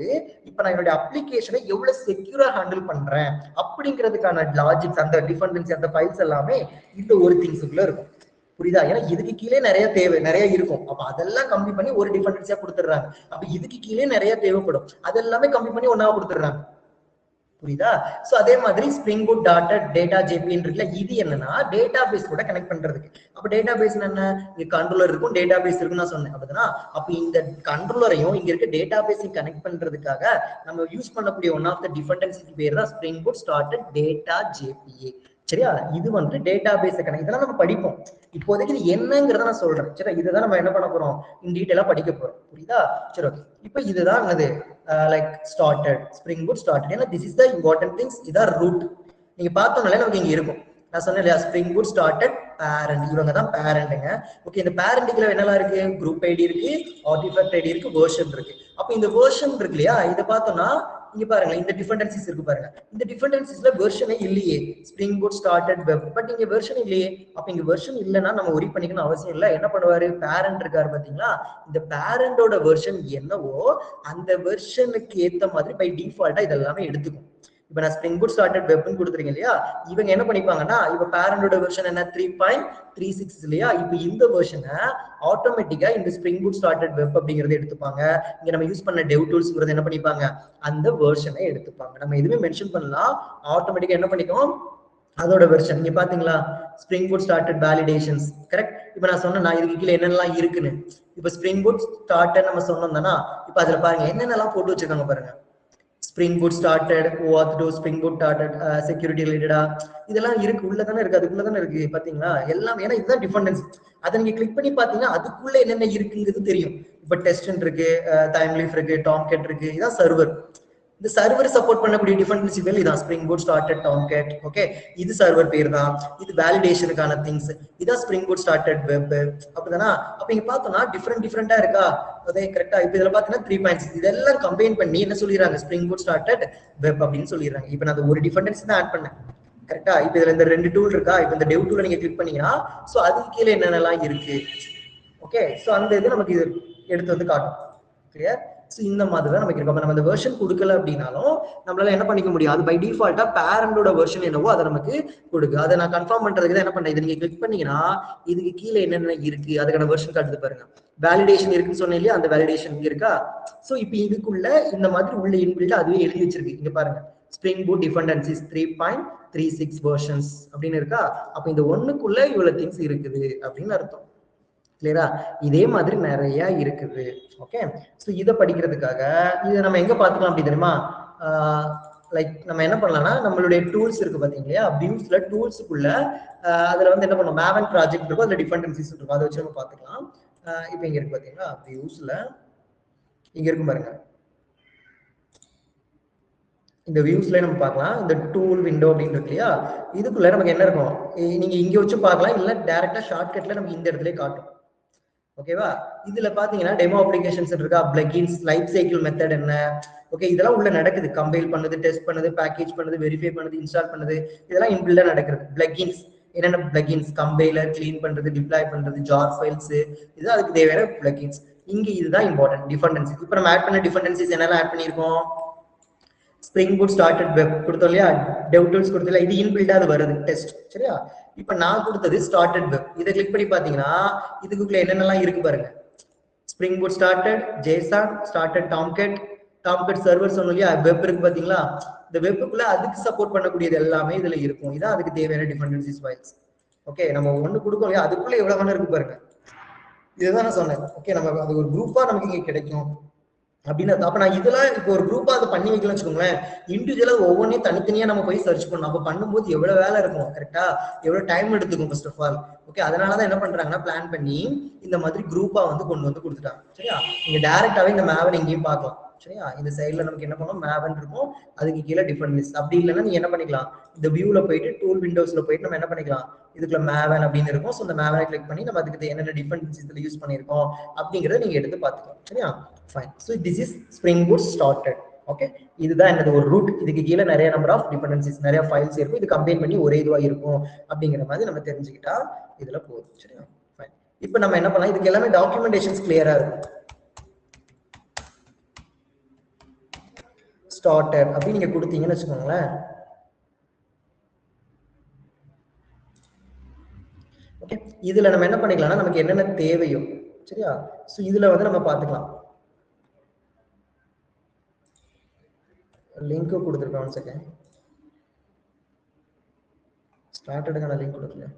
இப்ப நான் என்னுடைய அப்ளிகேஷனை எவ்வளவு செக்யூரா ஹேண்டில் பண்றேன் அப்படிங்கிறதுக்கான லாஜிக்ஸ், அந்த டிபெண்டன்சி, அந்த ஃபைல்ஸ் எல்லாமே இந்த ஒரு திங்ஸுக்குள்ள இருக்கும். புரியுதா? ஏன்னா இதுக்கு கீழே நிறைய இருக்கும். அப்ப அதெல்லாம் கம்மி பண்ணி ஒரு டிபெண்டன்சியா கொடுத்துடுறாங்க. அப்ப இதுக்கு கீழே நிறைய தேவைப்படும், அதெல்லாமே கம்மி பண்ணி ஒன்னா கொடுத்துடுறாங்க. புரியுதா? சோ அதே மாதிரி ஸ்ப்ரிங் பூட் டேட்டா ஜேபி இருக்குல்ல, இது என்னன்னா டேட்டா பேஸ் கூட கனெக்ட் பண்றதுக்கு. அப்ப டேட்டா பேஸ் என்ன? இங்க கண்ட்ரோலர் இருக்கும், டேட்டா பேஸ் இருக்குன்னு நான் சொன்னேன். அப்படின்னா அப்ப இந்த கண்ட்ரோலரையும் இங்க இருக்க டேட்டா பேஸையும் கனெக்ட் பண்றதுக்காக நம்ம யூஸ் பண்ணக்கூடிய ஒன் ஆஃப் த டிபெண்டன்சி பேர் தான் spring boot started data JBA. சரியா? இது வந்து டேட்டா பேஸ் கணக்கு. இதெல்லாம் நம்ம படிப்போம். இப்போதைக்கு இது என்னங்கிறத நான் சொல்றேன். சரி, இதுதான் நம்ம என்ன பண்ண போறோம், இன் டீடைலா படிக்க போறோம். புரியுதா? சரி, ஓகே. இப்போ இதுதான் என்னது, like started spring boot started. ஏன்னா this is the important things. இதான் ரூட். நீங்க பார்த்தோம்னாலே நமக்கு இங்க இருக்கும். நான் சொன்னேன் இல்லையா, ஸ்ப்ரிங் பூட் ஸ்டார்டட் பேரண்ட். இவங்க தான் பேரண்ட்டுங்க. ஓகே, இந்த பேரண்ட்டுக்குள்ள என்னெல்லாம் இருக்கு, குரூப் ஐடி இருக்கு, ஆர்டிஃபேக்ட் ஐடி இருக்கு, வெர்ஷன் இருக்கு. அப்ப இந்த வெர்ஷன் இருக்கு இல்லையா, இதை பார்த்தோம்னா இங்க பாருங்க, இந்த டிபெண்டன்சிஸ் இருக்கு பாருங்க. இந்த டிபெண்டன்சிஸ்ல வெர்ஷனே இல்லையே, spring boot started web. But இங்க வெர்ஷன் இல்லையே. அப்ப இங்க வெர்ஷன் இல்லைன்னா நம்ம ஒரி பண்ணிக்கணும் அவசியம் இல்லை. என்ன பண்ணுவாரு, பேரண்ட் இருக்காரு பாத்தீங்களா, இந்த பேரண்டோட வெர்ஷன் என்னவோ அந்த வெர்ஷனுக்கு ஏத்த மாதிரி பை டிஃபால்ட்டா இதெல்லாமே எடுத்துக்கும். இப்ப நான் ஸ்ப்ரிங் பூட் ஸ்டார்டட் வெப்னு கொடுத்துருக்கேன் இல்லையா, இவங்க என்ன பண்ணிப்பாங்கன்னா, இப்ப பேரண்டோட வெர்ஷன் என்ன 3.36 இல்லையா, இப்ப இந்த வெர்ஷனை ஆட்டோமேட்டிக்கா இந்த ஸ்ப்ரிங் பூட் ஸ்டார்டட் வெப் அப்படிங்கறத எடுத்துப்பாங்க. இங்க நம்ம யூஸ் பண்ண டெவ் டூல்ஸ்ங்கிறது என்ன பண்ணிப்பாங்க, அந்த வெர்ஷனை எடுத்துப்பாங்க. நம்ம எதுவுமே மென்ஷன் பண்ணலாம், ஆட்டோமேட்டிக்கா என்ன பண்ணிக்கும், அதோட வெர்ஷன். நீங்க பாத்தீங்களா, Spring boot started validations, correct. இப்ப நான் சொன்னேன் நான் இதுக்கு கீழே என்னெல்லாம் இருக்குன்னு. இப்ப ஸ்ப்ரிங் பூட் ஸ்டார்டட் நம்ம சொன்னோம் தானா, இப்ப அதுல பாருங்க என்னென்னலாம் போட்டு வச்சிருக்காங்க பாருங்க. Spring boot started, OAuth 2, spring boot started, security ரிலேட்டடா இதெல்லாம் இருக்கு. உள்ளதானே இருக்கு, அதுக்குள்ளதானே இருக்கு பாத்தீங்களா எல்லாம். ஏன்னா இதுதான் டிபெண்டன்சி. அதை நீங்க கிளிக் பண்ணி பாத்தீங்கன்னா அதுக்குள்ள என்னென்ன இருக்குங்கிறது தெரியும். இப்ப டெஸ்ட் இருக்கு, டைம்லீஃப் இருக்கு, டாம்கேட் இருக்கு. இதான் சர்வர். இந்த சர்வர் சப்போர்ட் பண்ணக்கூடிய டிஃபெண்டன்சி பேர் இதான் spring boot started Tomcat. Okay, இது சர்வர் பேர் தான். இது வேலிடேஷனுக்கான திங்ஸ். இதான் ஸ்ப்ரிங் பூட் ஸ்டார்டட் வெப். அப்படிதானா? அப்ப இங்க பார்த்தோம்னா டிஃபரெண்டா இருக்கா, அதே கரெக்டா. இப்ப இதுல பாத்தீங்கன்னா 3.6 இதெல்லாம் கம்பைன் பண்ணி என்ன சொல்லிடுறாங்க, ஸ்ப்ரிங் பூட் ஸ்டார்டட் வெப் அப்படின்னு சொல்லிடுறாங்க. இப்ப நான் ஒரு டிஃபெண்டன்சி தான் ஆட் பண்ணேன், கரெக்டா. இப்ப இதுல இந்த 2 டூல் இருக்கா, இப்ப இந்த டெவ் டூல நீங்க கிளிக் பண்ணீங்கன்னா சோ அதுக்கு கீழே என்னென்னலாம் இருக்கு. ஓகே, சோ அந்த இது நமக்கு இது எடுத்து வந்து காட்டும். கிளியர்? சோ இந்த மாதிரி தான் நமக்கு இருக்கும். நம்ம இந்த வெர்ஷன் கொடுக்கல அப்படின்னாலும் நம்மளால என்ன பண்ணிக்க முடியும், அது பை டிஃபால்ட்டா பேரண்டோட வெர்ஷன் என்னவோ அதை நமக்கு கொடுக்கு. அதை நான் கன்ஃபார்ம் பண்றதுக்கு தான் என்ன பண்றேன், இது நீங்க கிளிக் பண்ணீங்கன்னா இதுக்கு கீழே என்னென்ன இருக்கு அதுக்கான வெர்ஷன் காட்டுது பாருங்க. வேலிடேஷன் இருக்குன்னு சொன்னேன் இல்லையா, அந்த வேலிடேஷன் இருக்கா. சோ இப்போ இதுக்குள்ள இந்த மாதிரி உள்ள இன்பில்ட் அதுவே எழுதி வச்சிருக்கு. இங்க பாருங்க, ஸ்ப்ரிங் பூட் டிபெண்டன்சிஸ் 3.36 வெர்ஷன்ஸ் அப்படின்னு இருக்கா. அப்ப இந்த ஒண்ணுக்குள்ள இவ்வளவு திங்ஸ் இருக்குது அப்படின்னு அர்த்தம். கிளியரா? இதே மாதிரி நிறைய இருக்குது. ஓகே, சோ இத படிக்கிறதுக்காக இத நம்ம எங்க பாத்துக்கலாம் அப்படி தெரியுமா, லைக் நம்ம என்ன பண்ணலாம்னா நம்மளுடைய டூல்ஸ் இருக்கு பாத்தீங்களா, வியூஸ்ல டூல்ஸ்க்குள்ள அதுல வந்து என்ன பண்ணுவோம், மேவன் ப்ராஜெக்ட் இருக்கும், அதுல டிபெண்டன்சிஸ் இருக்கும், அதை வச்சு நம்ம பாத்துக்கலாம். இப்போ இங்க இருக்கு பாத்தீங்களா, வியூஸ்ல இங்க இருக்கும் பாருங்க. இந்த வியூஸ்ல நம்ம பார்க்கலாம், இந்த டூல் விண்டோ அப்படின்னு இருக்கு இல்லையா, இதுக்குள்ள நமக்கு என்ன இருக்கும், நீங்க இங்க வச்சு பார்க்கலாம், இல்ல டைரக்டா ஷார்ட்கட்ல நமக்கு இந்த இடத்துல காட்டும். ஓகேவா? இதுல பாத்தீங்கன்னா டெமோ அப்ளிகேஷன்ஸ் இருக்கா, பிளகின்ஸ், லைஃப் சைக்கிள் மெத்தட் என்ன, ஓகே இதெல்லாம் உள்ள நடக்குது. கம்பைல் பண்ணுது, டெஸ்ட் பண்ணுது, பேக்கேஜ் பண்ணுது, வெரிஃபை பண்ணுது, இன்ஸ்டால் பண்ணுது, இதெல்லாம் இன்பில்டா நடக்குது. பிளகின்ஸ் என்னென்ன பிளகின்ஸ், கம்பைலர், கிளீன் பண்றது, டிப்ளாய் பண்றது, ஜார் ஃபைல்ஸ், இது அதுக்கு தேவையான பிளகின்ஸ். இங்க இதுதான் இம்பார்ட்டன்ட் டிபெண்டன்சி. இப்போ நம்ம ஆட் பண்ண டிபெண்டன்சிஸ் என்னெல்லாம் ஆட் பண்ணியிருக்கோம், ஸ்ப்ரிங் பூட் ஸ்டார்டட் வெப் கொடுத்தோம் இல்லையா, டெவ் டூல்ஸ் கொடுத்தல, இது இன்பில்டா அது வருது டெஸ்ட். சரியா? இப்ப நான் கொடுத்தது ஸ்டார்டட் வெப். இதை கிளிக் பண்ணி பாத்தீங்கன்னா இதுக்குள்ள என்னென்னலாம் இருக்கு பாருங்க. Spring boot started, Jason, started Tomcat, Tomcat server சொன்னோம் இல்லையா, வெப் இருக்கு பாத்தீங்களா. இந்த வெப்புக்குள்ள அதுக்கு சப்போர்ட் பண்ணக்கூடியது எல்லாமே இதுல இருக்கும். இதான் அதுக்கு தேவையான டிபெண்டன்சிஸ் ஃபைல்ஸ். ஓகே, நம்ம ஒண்ணு கொடுக்கோம் இல்லையா, அதுக்குள்ள எவ்வளவு இருக்கு பாருங்க. இதுதான் நான் சொன்னேன். ஓகே, நம்ம அது ஒரு குரூப்பா நமக்கு இங்க கிடைக்கும் அப்படின்னு. அப்ப நான் இதெல்லாம் இப்போ ஒரு குரூப்பா அதை பண்ணி வைக்கலாம்னு வச்சுக்கோங்களேன், இண்டிவிஜுவலா ஒவ்வொன்றையும் தனித்தனியா நம்ம போய் சர்ச் பண்ணணும். அப்ப பண்ணும்போது எவ்வளவு வேலை இருக்கும், கரெக்டா, எவ்வளவு டைம் எடுத்துக்கும் ஃபர்ஸ்ட் ஆஃப் ஆல். ஓகே, அதனாலதான் என்ன பண்றாங்கன்னா பிளான் பண்ணி இந்த மாதிரி குரூப்பா வந்து கொண்டு வந்து கொடுத்துட்டாங்க. சரியா? நீங்க டைரக்டாவே இந்த மேவன் எங்கேயும் பார்க்கலாம். சரியா? இந்த சைட்ல நமக்கு என்ன பண்ணும், மேவன் இருக்கும், அதுக்கு கீழே டிஃபரெண்ட். அப்படி இல்லைன்னா நீங்க என்ன பண்ணிக்கலாம், இந்த வியூல போயிட்டு டூல் விண்டோஸ்ல போயிட்டு நம்ம என்ன பண்ணிக்கலாம், இதுக்குள்ள மேவன் அப்படின்னு இருக்கும். ஸோ இந்த மேவனை கிளிக் பண்ணி நம்ம அதுக்கு என்னென்ன டிஃபரெண்ட் இதுல யூஸ் பண்ணிருக்கோம் அப்படிங்கறத நீங்க எடுத்து பார்த்துக்கலாம். சரியா? Fine. So this is spring boot started. Okay, இதுதான் என்னது ஒரு ரூட். இதுக்கு கீழே நிறைய நம்பர் ஆஃப் டிபெண்டன்சிஸ், நிறைய ஃபைல்ஸ் இருக்கும், இது கம்பைன் பண்ணி ஒரே இதுவா இருக்கும் அப்படிங்கிற மாதிரி நம்ம தெரிஞ்சுக்கிட்டா இதுல போதும். சரியா? ஃபைன். இப்போ நம்ம என்ன பண்ணலாம், இதுக்கு எல்லாமே டாக்குமெண்டேஷன்ஸ் கிளியரா இருக்கும். ஸ்டார்டட் அப்படி நீங்க கொடுத்தீங்கன்னு வச்சுக்கோங்களேன். ஓகே, இதுல நம்ம என்ன பண்ணிக்கலாம்னா நமக்கு என்னென்ன தேவையோ, சரியா, சோ இதுல வந்து நம்ம பாத்துக்கலாம். லிங்க் கொடுத்துருக்கேன், ஒன் செகண்ட். ஸ்டார்டடுக்கான லிங்க் கொடுக்கல.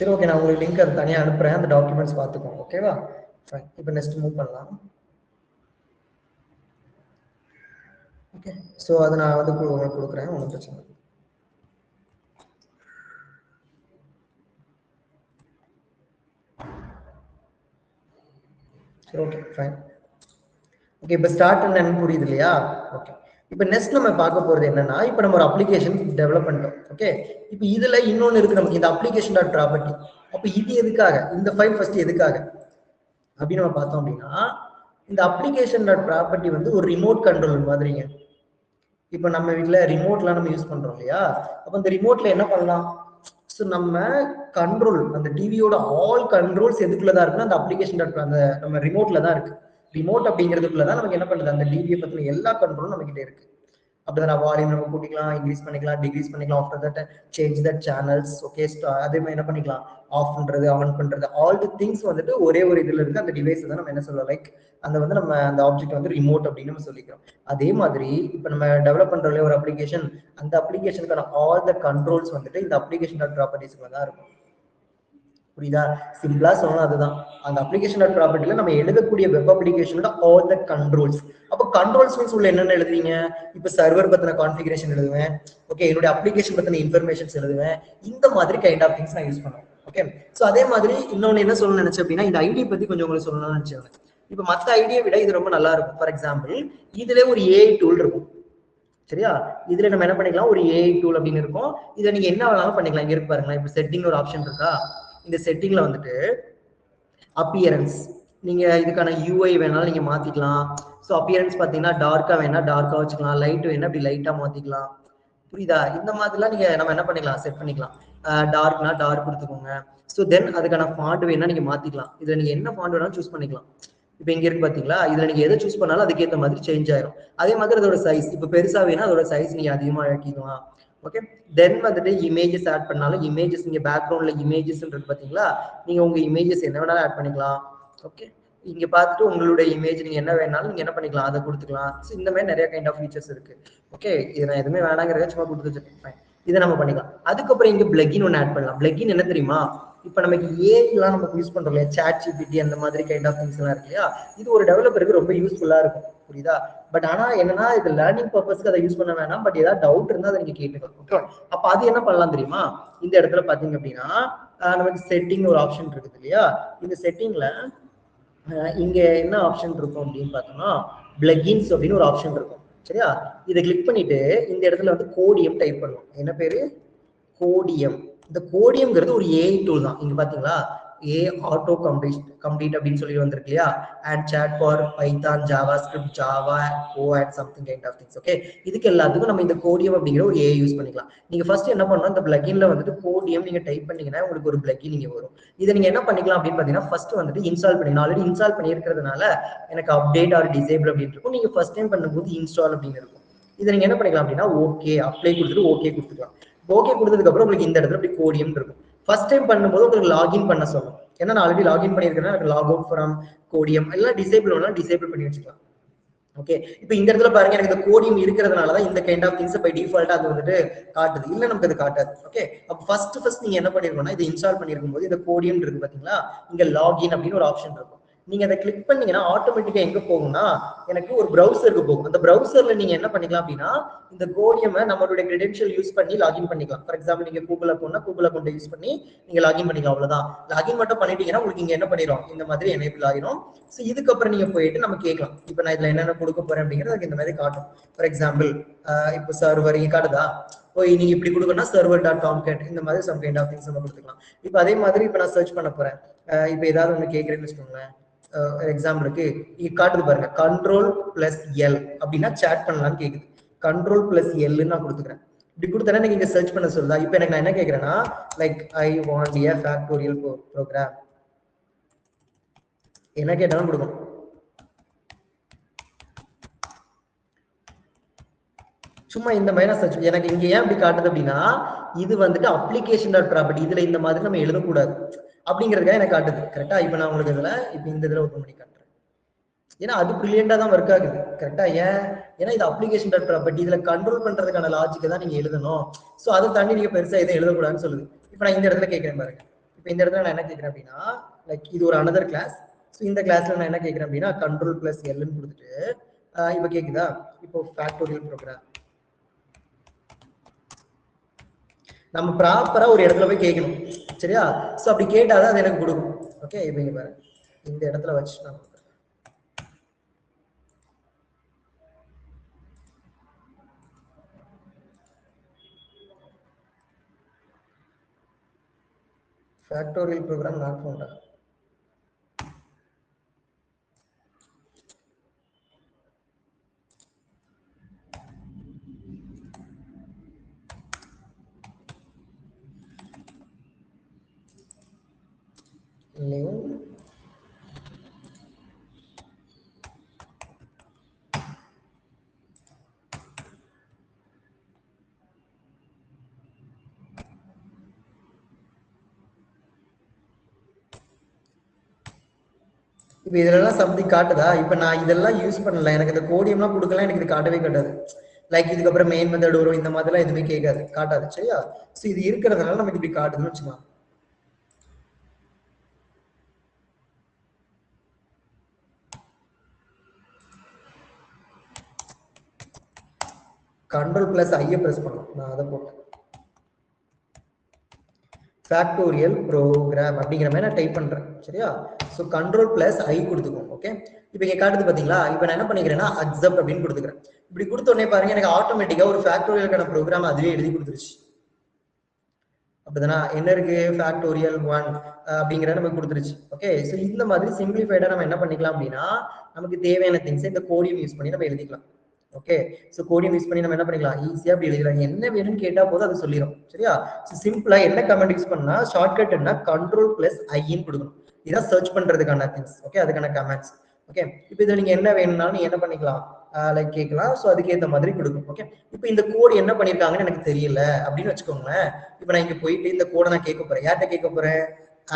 சரி ஓகே, நான் உங்களுக்கு லிங்க் அது தனியாக அனுப்புறேன், அந்த டாக்குமெண்ட்ஸ் பார்த்துக்கோங்க. ஓகேவா? ஃபைன். இப்போ நெக்ஸ்ட் மூவ் பண்ணலாம். ஓகே, ஸோ அதை நான் வந்து உங்களுக்கு கொடுக்குறேன், ஒன்றும் பிரச்சனை இல்லை. சரி ஓகே ஃபைன். ஓகே, இப்போ ஸ்டார்ட் என்னன்னு புரியுது இல்லையா? ஓகே, இப்போ நெக்ஸ்ட் நம்ம பார்க்க போறது என்னன்னா, இப்போ நம்ம ஒரு அப்ளிகேஷன் டெவலப் பண்ணிட்டோம். ஓகே, இப்போ இதுல இன்னொன்று இருக்கு நமக்கு, இந்த அப்ளிகேஷன் டாட் ப்ராப்பர்ட்டி. அப்போ இது எதுக்காக, இந்த ஃபைல் ஃபர்ஸ்ட் எதுக்காக அப்படின்னு நம்ம பார்த்தோம் அப்படின்னா, இந்த அப்ளிகேஷன் டாட் ப்ராப்பர்ட்டி வந்து ஒரு ரிமோட் கண்ட்ரோல் மாதிரிங்க. இப்போ நம்ம வீட்டில் ரிமோட்லாம் நம்ம யூஸ் பண்றோம் இல்லையா? அப்போ இந்த ரிமோட்ல என்ன பண்ணலாம்? ஸோ நம்ம கண்ட்ரோல், அந்த டிவியோட ஆல் கண்ட்ரோல்ஸ் எதுக்குள்ள தான் இருக்குன்னா அந்த அப்ளிகேஷன் டாட் அந்த நம்ம ரிமோட்ல தான் இருக்கு. ரிமோட் அப்படிங்கிறதுக்குள்ள தான் நமக்கு என்ன பண்ணுது, அந்த டிவியை பத்தின எல்லா கண்ட்ரோலும் நம்ம கிட்ட இருக்கு. அப்படிதான் வால்யூம் நம்ம கூட்டிக்கலாம், இன்க்ரீஸ் பண்ணிக்கலாம், டிக்ரீஸ் பண்ணிக்கலாம். After that change that channels. Okay, அதே மாதிரி என்ன பண்ணிக்கலாம், ஆஃப் பண்றது, ஆன் பண்றது, ஆல் தி திங்ஸ் வந்துட்டு ஒரே ஒரு இதுல இருக்கு. அந்த டிவைஸ் தான் நம்ம என்ன சொல்றோம், லைக் அந்த வந்து நம்ம அந்த ஆப்ஜெக்ட் வந்து ரிமோட் அப்படின்னு நம்ம சொல்லிக்கிறோம். அதே மாதிரி இப்போ நம்ம டெவலப் பண்றோம்ல ஒரு அப்ளிகேஷன், அந்த அப்ளிகேஷனுக்கான ஆல் த கண்ட்ரோல்ஸ் வந்துட்டு இந்த அப்ளிகேஷன் டாட் ப்ராப்பர்ட்டிஸ்ல தான் இருக்கும். புரியுதா? சிம்பிளா சொல்லணும் அதுதான். அந்த அப்ளிகேஷன் டாட் ப்ராப்பர்ட்டில நம்ம எழுதக்கூடிய வெப் அப்ளிகேஷனோட ஆல் த கண்ட்ரோல்ஸ். அப்போ கண்ட்ரோல்ஸ் மீன்ஸ் உள்ள என்னென்ன எழுதுவீங்க? இப்போ சர்வர் பத்தின கான்ஃபிகரேஷன் எழுதுவேன். ஓகே, என்னுடைய அப்ளிகேஷன் பத்தின இன்ஃபர்மேஷன்ஸ் எழுதுவேன். இந்த மாதிரி கைண்ட் ஆஃப் திங்ஸ் நான் யூஸ் பண்ணுவேன். ஓகே, ஸோ அதே மாதிரி இன்னொன்னு என்ன சொல்லணும்னு நினைச்சேன் அப்படின்னா, இந்த ஐடி பத்தி கொஞ்சம் உங்களுக்கு சொல்லணும்னு நினைச்சேன். இப்போ மற்ற ஐடியை விட இது ரொம்ப நல்லா இருக்கும். ஃபார் எக்ஸாம்பிள், இதுல ஒரு ஏஐ டூல் இருக்கும். சரியா? இதுல நம்ம என்ன பண்ணிக்கலாம், ஒரு ஏஐ டூல் அப்படின்னு இருக்கும். இதை நீங்க என்ன வேணாலும் பண்ணிக்கலாம். இங்க இருக்கு பாருங்களேன், இப்போ செட்டிங் ஒரு ஆப்ஷன் இருக்கா? இந்த செட்டிங்ல வந்துட்டு அப்பியரன்ஸ், நீங்க இதுக்கான யூஐ வேணாலும் நீங்க மாத்திக்கலாம். ஸோ அப்பியரன்ஸ் பாத்தீங்கன்னா டார்க்கா வேணா டார்க்கா வச்சுக்கலாம், லைட் வேணா இப்படி லைட்டா மாத்திக்கலாம். புரியுதா? இந்த மாதிரிலாம் நீங்க நம்ம என்ன பண்ணிக்கலாம், செட் பண்ணிக்கலாம். டார்க்னா டார்க் கொடுத்துக்கோங்க. ஸோ தென் அதுக்கான ஃபாண்ட் வேணா நீங்க மாத்திக்கலாம். இதுல நீங்க என்ன ஃபாண்ட் வேணாலும் சூஸ் பண்ணிக்கலாம். இப்போ இங்க இருக்கு பாத்தீங்களா, இதுல நீங்க எதை சூஸ் பண்ணாலும் அதுக்கேற்ற மாதிரி சேஞ்ச் ஆயிரும். அதே மாதிரி அதோட சைஸ், இப்போ பெருசா வேணா அதோட சைஸ் நீங்க அதிகமா ஆக்கிக்கலாம். ஓகே, தென் வந்துட்டு இமேஜஸ் ஆட் பண்ணாலும் இமேஜஸ், நீங்க பேக்ரவுண்ட்ல இமேஜஸ் இருக்கு பாத்தீங்களா, நீங்க உங்க இமேஜஸ் என்ன வேணாலும் ஆட் பண்ணிக்கலாம். ஓகே, இங்க பார்த்துட்டு உங்களுடைய இமேஜ் நீங்க என்ன வேணாலும் நீங்க என்ன பண்ணிக்கலாம், அதை கொடுத்துக்கலாம். ஸோ இந்த மாதிரி நிறைய கைண்ட் ஆஃப் ஃபீச்சர்ஸ் இருக்கு. ஓகே, இது நான் எதுவுமே வேணாங்கிறத சும்மா கொடுத்து வச்சிருக்கேன். இதை நம்ம பண்ணிக்கலாம். அதுக்கப்புறம் இங்க பிளகின் ஒன்று ஆட் பண்ணலாம். பிளகின் என்ன தெரியுமா? இப்போ நமக்கு ஏஐலாம் நம்ம யூஸ் பண்றோம் இல்லையா, சாட் ஜிபிடி அந்த மாதிரி கைண்ட் ஆஃப் திங்ஸ் எல்லாம் இருக்கு இல்லையா, இது ஒரு டெவலப்பருக்கு ரொம்ப யூஸ்ஃபுல்லா இருக்கும். புரியுதா? பட் ஆனா என்னன்னா, இது லேர்னிங் பர்பஸ்க்கு அதை யூஸ் பண்ண வேணாம். பட் ஏதாவது டவுட் இருந்தா அதை நீங்க கேட்டுக்கலாம். ஓகே, அப்ப அது என்ன பண்ணலாம் தெரியுமா? இந்த இடத்துல பாத்தீங்க அப்படின்னா நமக்கு செட்டிங் ஒரு ஆப்ஷன் இருக்குது இல்லையா, இந்த செட்டிங்ல இங்க என்ன ஆப்ஷன் இருக்கும் அப்படின்னு பார்த்தோம்னா, பிளகின்ஸ் அப்படின்னு ஒரு ஆப்ஷன் இருக்கும். சரியா? இதை கிளிக் பண்ணிட்டு இந்த இடத்துல வந்து கோடியம் டைப் பண்ணுவோம். என்ன பேரு? கோடியம். இந்த கோடியம்ங்கிறது ஒரு ஏஐ டூல் தான். இங்க பாத்தீங்களா, ஏ ஆட்டோ கம்ப்ளீட் அப்படின்னு சொல்லி வந்திருக்கு இல்லையா, and chat for Python, JavaScript, Java ஓ and something kind of things. Okay, இதுக்கு எல்லாத்துக்கும் நம்ம இந்த கோடியம் அப்படிங்கிற ஒரு ஏஐ யூஸ் பண்ணிக்கலாம். நீங்க ஃபர்ஸ்ட் என்ன பண்ணணும், இந்த பிளகின்ல வந்துட்டு கோடியம் நீங்க டைப் பண்ணீங்கன்னா உங்களுக்கு ஒரு பிளகின் நீங்க வரும். இதை நீங்க என்ன பண்ணிக்கலாம் அப்படின்னு பாத்தீங்கன்னா, ஃபர்ஸ்ட் வந்துட்டு இன்ஸ்டால் பண்ணி, ஆல்ரெடி இன்ஸ்டால் பண்ணி இருக்கிறதுனால எனக்கு அப்டேட் ஆர் டிசேபிள் அப்படின்னு இருக்கும். நீங்க ஃபர்ஸ்ட் டைம் பண்ணும்போது இன்ஸ்டால் அப்படின்னு இருக்கும். இதை நீங்க என்ன பண்ணிக்கலாம் அப்படின்னா, ஓகே அப்ளை கொடுத்துட்டு ஓகே கொடுத்துக்கலாம். ஓகே கொடுத்ததுக்கு அப்புறம் உங்களுக்கு இந்த இடத்துல இப்படி கோடியம் இருக்கும். ஃபர்ஸ்ட் டைம் பண்ணும்போது உங்களுக்கு லாகின் பண்ண சொல்லும். ஏன்னா நான் ஆல்ரெடி லாகின் பண்ணியிருக்கேன்னா எனக்கு லாக் அவுட் ஃப்ரம் கோடியம் எல்லாம் டிசேபிள் வேணா டிசேபிள் பண்ணி வச்சுக்கலாம். ஓகே, இப்போ இந்த இடத்துல பாருங்க, எனக்கு இந்த கோடியம் இருக்கிறதுனாலதான் இந்த கைண்ட் ஆஃப் திங்ஸ் பை டிஃபால்ட்டா அது வந்துட்டு காட்டுது. இல்ல நமக்கு அது காட்டாது. ஓகே, அப்போ ஃபர்ஸ்ட் நீங்க என்ன பண்ணிருக்கோம்னா, இதை இன்ஸ்டால் பண்ணிருக்கும் போது இந்த கோடியம் இருக்கு பாத்தீங்களா, இங்க லாகின் அப்படின்னு ஒரு ஆப்ஷன் இருக்கும். நீங்க அதை கிளிக் பண்ணீங்கன்னா ஆட்டோமேட்டிக்கா எங்க போகும்னா, எனக்கு ஒரு ப்ரௌசருக்கு போகும். அந்த ப்ரௌசர்ல நீங்க என்ன பண்ணிக்கலாம் அப்படின்னா, இந்த கோடியம் நம்மளுடைய கிரெடென்ஷியல் யூஸ் பண்ணி லாகின் பண்ணிக்கலாம். ஃபார் எக்ஸாம்பிள், நீங்க கூகுள் அக்கௌண்ட்னா கூகுள் அக்கௌண்ட் யூஸ் பண்ணி நீங்க லாகின் பண்ணிக்கலாம். அவ்வளவுதான். லாகின் மட்டும் பண்ணிட்டீங்கன்னா உங்களுக்கு இங்க என்ன பண்ணிடும், இந்த மாதிரி எனேபிள் ஆயிரும். ஸோ இதுக்கப்புறம் நீங்க போயிட்டு நம்ம கேட்கலாம், இப்போ நான் இதுல என்னென்ன கொடுக்க போறேன் அப்படிங்கிறது இந்த மாதிரி காட்டும். ஃபார் எக்ஸாம்பிள், இப்போ சர்வர் இங்க காட்டுதா, நீங்க இப்படி கொடுக்கணும்னா server.com கேட், இந்த மாதிரி சம் கைண்ட் ஆஃப் திங்ஸ் நம்ம கொடுத்துக்கலாம். இப்போ அதே மாதிரி இப்போ நான் சர்ச் பண்ண போறேன், இப்போ ஏதாவது ஒன்று கேட்கறேன்னு வச்சுக்கோங்களேன். எக்ஸாம்பிளுக்கு இங்க காட்டுது பாருங்க, Ctrl+L அப்படின்னா சேட் பண்ணலாம்னு கேக்குது. Ctrl+L நான் கொடுத்துக்கிறேன். இப்படி கொடுத்தா நீங்க சர்ச் பண்ண சொல்லுதா. இப்போ எனக்கு நான் என்ன கேட்கறேன்னா, like I want a factorial program, என்ன கேட்டாலும் கொடுக்கும். சும்மா இந்த மாதிரி நான் சர்ச், எனக்கு இங்க ஏன் அப்படி காட்டுது அப்படின்னா, இது வந்துட்டு அப்ளிகேஷன் டாட் ப்ராப்பர்ட்டி, இதுல இந்த மாதிரி நம்ம எழுதக்கூடாது அப்படிங்கிறதுக்காக எனக்கு காட்டுது. கரெக்டா? இப்போ நான் உங்களுக்கு இதுல இப்போ இந்த இதுல ஓப்பன் பண்ணி காட்டுறேன். ஏன்னா அது பிரில்லியண்டா தான் ஒர்க் ஆகுது. கரெக்டா? ஏன்னா இது அப்ளிகேஷன் டாட் ப்ராப்பர்ட்டி, இதுல கண்ட்ரோல் பண்றதுக்கான லாஜிக்கை தான் நீங்க எழுதணும். ஸோ அதை தாண்டி நீங்க பெருசா எதுவும் எழுதக்கூடாதுன்னு சொல்லுது. இப்போ நான் இந்த இடத்துல கேட்கிறேன் பாருங்க, இப்போ இந்த இடத்துல நான் என்ன கேட்குறேன் அப்படின்னா லைக் இது ஒரு அனதர் கிளாஸ். ஸோ இந்த கிளாஸ்ல நான் என்ன கேட்குறேன் அப்படின்னா கண்ட்ரோல் பிளஸ் எல்னு கொடுத்துட்டு இப்போ கேட்குதா இப்போ ஃபேக்டோரியல் ப்ரோக்ராம் நம்ம ப்ராப்பரா ஒரு இடத்துல போய் கேட்கணும் சரியா. ஸோ அப்படி கேட்டாதான் அது எனக்கு கொடுக்கும். ஓகே இப்போ இங்க பாருங்க இந்த இடத்துல வச்சு நான் factorial program not found. New இப்போ இதெல்லாம் சம்திங் காட்டுதா. இப்போ நான் இதெல்லாம் யூஸ் பண்ணல, எனக்கு இந்த கோடியம்லாம் கொடுக்கலாம், எனக்கு இது காட்டவே காட்டாது. லைக் இதுக்கப்புறம் மெயின் மெத்தட் வரும், இந்த மாதிரிலாம் எதுவுமே கேட்காது, காட்டாது சரியா. ஸோ இது இருக்கிறதுனால நமக்கு இப்படி காட்டுதுன்னு வச்சுக்கலாம். கண்ட்ரோல் பிளஸ் ஐயை பிரஸ் பண்ணணும், நான் அதை போட்டேன். ஃபேக்டோரியல் ப்ரோக்ராம் அப்படிங்கிற மாதிரி நான் டைப் பண்றேன் சரியா. ஸோ கண்ட்ரோல் பிளஸ் ஐ கொடுத்துக்கோம். ஓகே இப்போ இங்கே காட்டுது பார்த்தீங்களா. இப்போ நான் என்ன பண்ணிக்கிறேன்னா அக்செப்ட் அப்படின்னு கொடுத்துக்கிறேன். இப்படி கொடுத்த உடனே பாருங்க எனக்கு ஆட்டோமேட்டிக்கா ஒரு ஃபேக்டோரியலுக்கான ப்ரோக்ராம் அதுவே எழுதி கொடுத்துருச்சு. அப்படிதானா என்ன இருக்கு ஃபேக்டோரியல் 1 அப்படிங்கிற நமக்கு கொடுத்துருச்சு. ஓகே ஸோ இந்த மாதிரி சிம்பிளிஃபைடா நம்ம என்ன பண்ணிக்கலாம் அப்படின்னா நமக்கு தேவையான திங்ஸ் இந்த கோடியம் யூஸ் பண்ணி நம்ம எழுதிக்கலாம். ஓகே ஸோ கோடியம் யூஸ் பண்ணி நம்ம என்ன பண்ணிக்கலாம் ஈஸியா அப்படி எழுதிக்கலாம். என்ன வேணும்னு கேட்டா போதும் அது சொல்லிடும் சரியா. ஸோ சிம்பிளா என்ன கமெண்ட் யூஸ் பண்ணா ஷார்ட்கட் என்ன கண்ட்ரோல் பிளஸ் ஐன்னு கொடுக்கணும். இதான் சர்ச் பண்றதுக்கான திங்ஸ். ஓகே அதுக்கான கமெண்ட்ஸ். ஓகே இப்போ இதுல நீங்க என்ன வேணும்னாலும் நீங்க என்ன பண்ணிக்கலாம் லைக் கேட்கலாம். ஸோ அதுக்கேற்ற மாதிரி கொடுக்கும். ஓகே இப்போ இந்த கோடு என்ன பண்ணிருக்காங்கன்னு எனக்கு தெரியல அப்படின்னு வச்சுக்கோங்களேன். இப்போ நான் இங்க போயிட்டு இந்த கோடை நான் கேட்க போறேன். யார்கிட்ட கேட்க போறேன்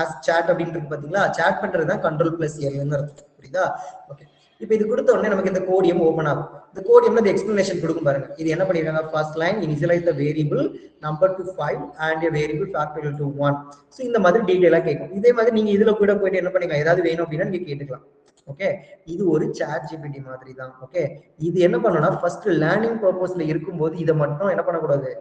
ஆஸ் சாட் அப்படின்னு இருக்கு பாத்தீங்களா. சாட் பண்றது தான் கண்ட்ரோல் பிளஸ் எல்னு அர்த்தம் புரியுதா. ஓகே இப்போ இது கொடுத்த உடனே நமக்கு இந்த கோடியம் ஓபன் ஆகும். இந்த கோடியம்ல இந்த எக்ஸ்பிளனேஷன் கொடுக்கும் பாருங்க. இது என்ன பண்ணிருக்காங்க first line initialize the variable number to 5 and a variable factorial to 1. So இந்த மாதிரி டீடைலா கேட்கும். இதே மாதிரி நீங்க இதுல கூட போயிட்டு என்ன பண்ணிக்கலாம் ஏதாவது வேணும் அப்படின்னா நீங்க கேட்டுக்கலாம். ஓகே இது ஒரு சாட் ஜிபிடி மாதிரி தான். ஓகே இது என்ன பண்ணணும்னா ஃபர்ஸ்ட் லேர்னிங் பர்பஸ்ல இருக்கும்போது இதை மட்டும் என்ன பண்ணக்கூடாது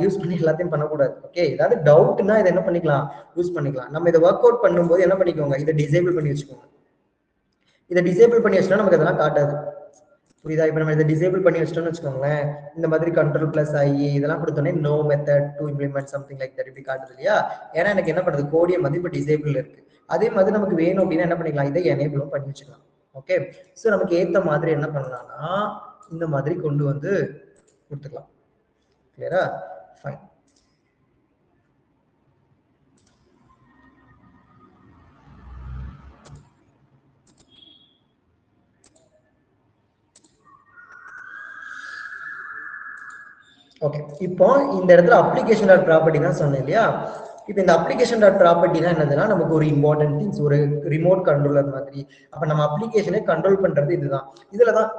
யூஸ் பண்ணி எல்லாத்தையும் பண்ணக்கூடாது. ஓகே ஏதாவது டவுட்னா இதை என்ன பண்ணிக்கலாம் யூஸ் பண்ணிக்கலாம். நம்ம இதை ஒர்க் அவுட் பண்ணும்போது என்ன பண்ணிக்கோங்க இதை டிசேபிள் பண்ணி வச்சுக்கோங்க. இதை டிசேபிள் பண்ணி வச்சுட்டா நமக்கு அதெல்லாம் காட்டாது புரியுதா. இப்போ நம்ம இதை டிசேபிள் பண்ணி வச்சிட்டோம்னு வச்சுக்கோங்களேன் இந்த மாதிரி கண்ட்ரோல் பிளஸ் ஐ இதெல்லாம் கொடுத்தோன்னே no method to implement something like that இப்படி காட்டுது இல்லையா. ஏன்னா எனக்கு என்ன பண்ணுறது கோடியம் வந்து இப்போ டிசேபிள் இருக்கு. அதே மாதிரி நமக்கு வேணும் அப்படின்னா என்ன பண்ணிக்கலாம் இதை எனேபிளும் பண்ணி வச்சுக்கலாம். ஓகே ஸோ நமக்கு ஏற்ற மாதிரி என்ன பண்ணலாம்னா இந்த மாதிரி கொண்டு வந்து கொடுத்துக்கலாம். கிளியரா ஃபைன். ஓகே இப்போ இந்த இடத்துல அப்ளிகேஷன் டாட் ப்ராப்பர்ட்டி தான் சொன்னேன் இல்லையா. இப்போ இந்த அப்ளிகேஷன் டாட் ப்ராப்பர்ட்டினா என்னதுன்னா நமக்கு ஒரு இம்பார்ட்டன்ட் திங்ஸ் ஒரு ரிமோட் கண்ட்ரோலர் மாதிரி. அப்ப நம்ம அப்ளிகேஷனை கண்ட்ரோல் பண்றது இதுதான். இதுலதான்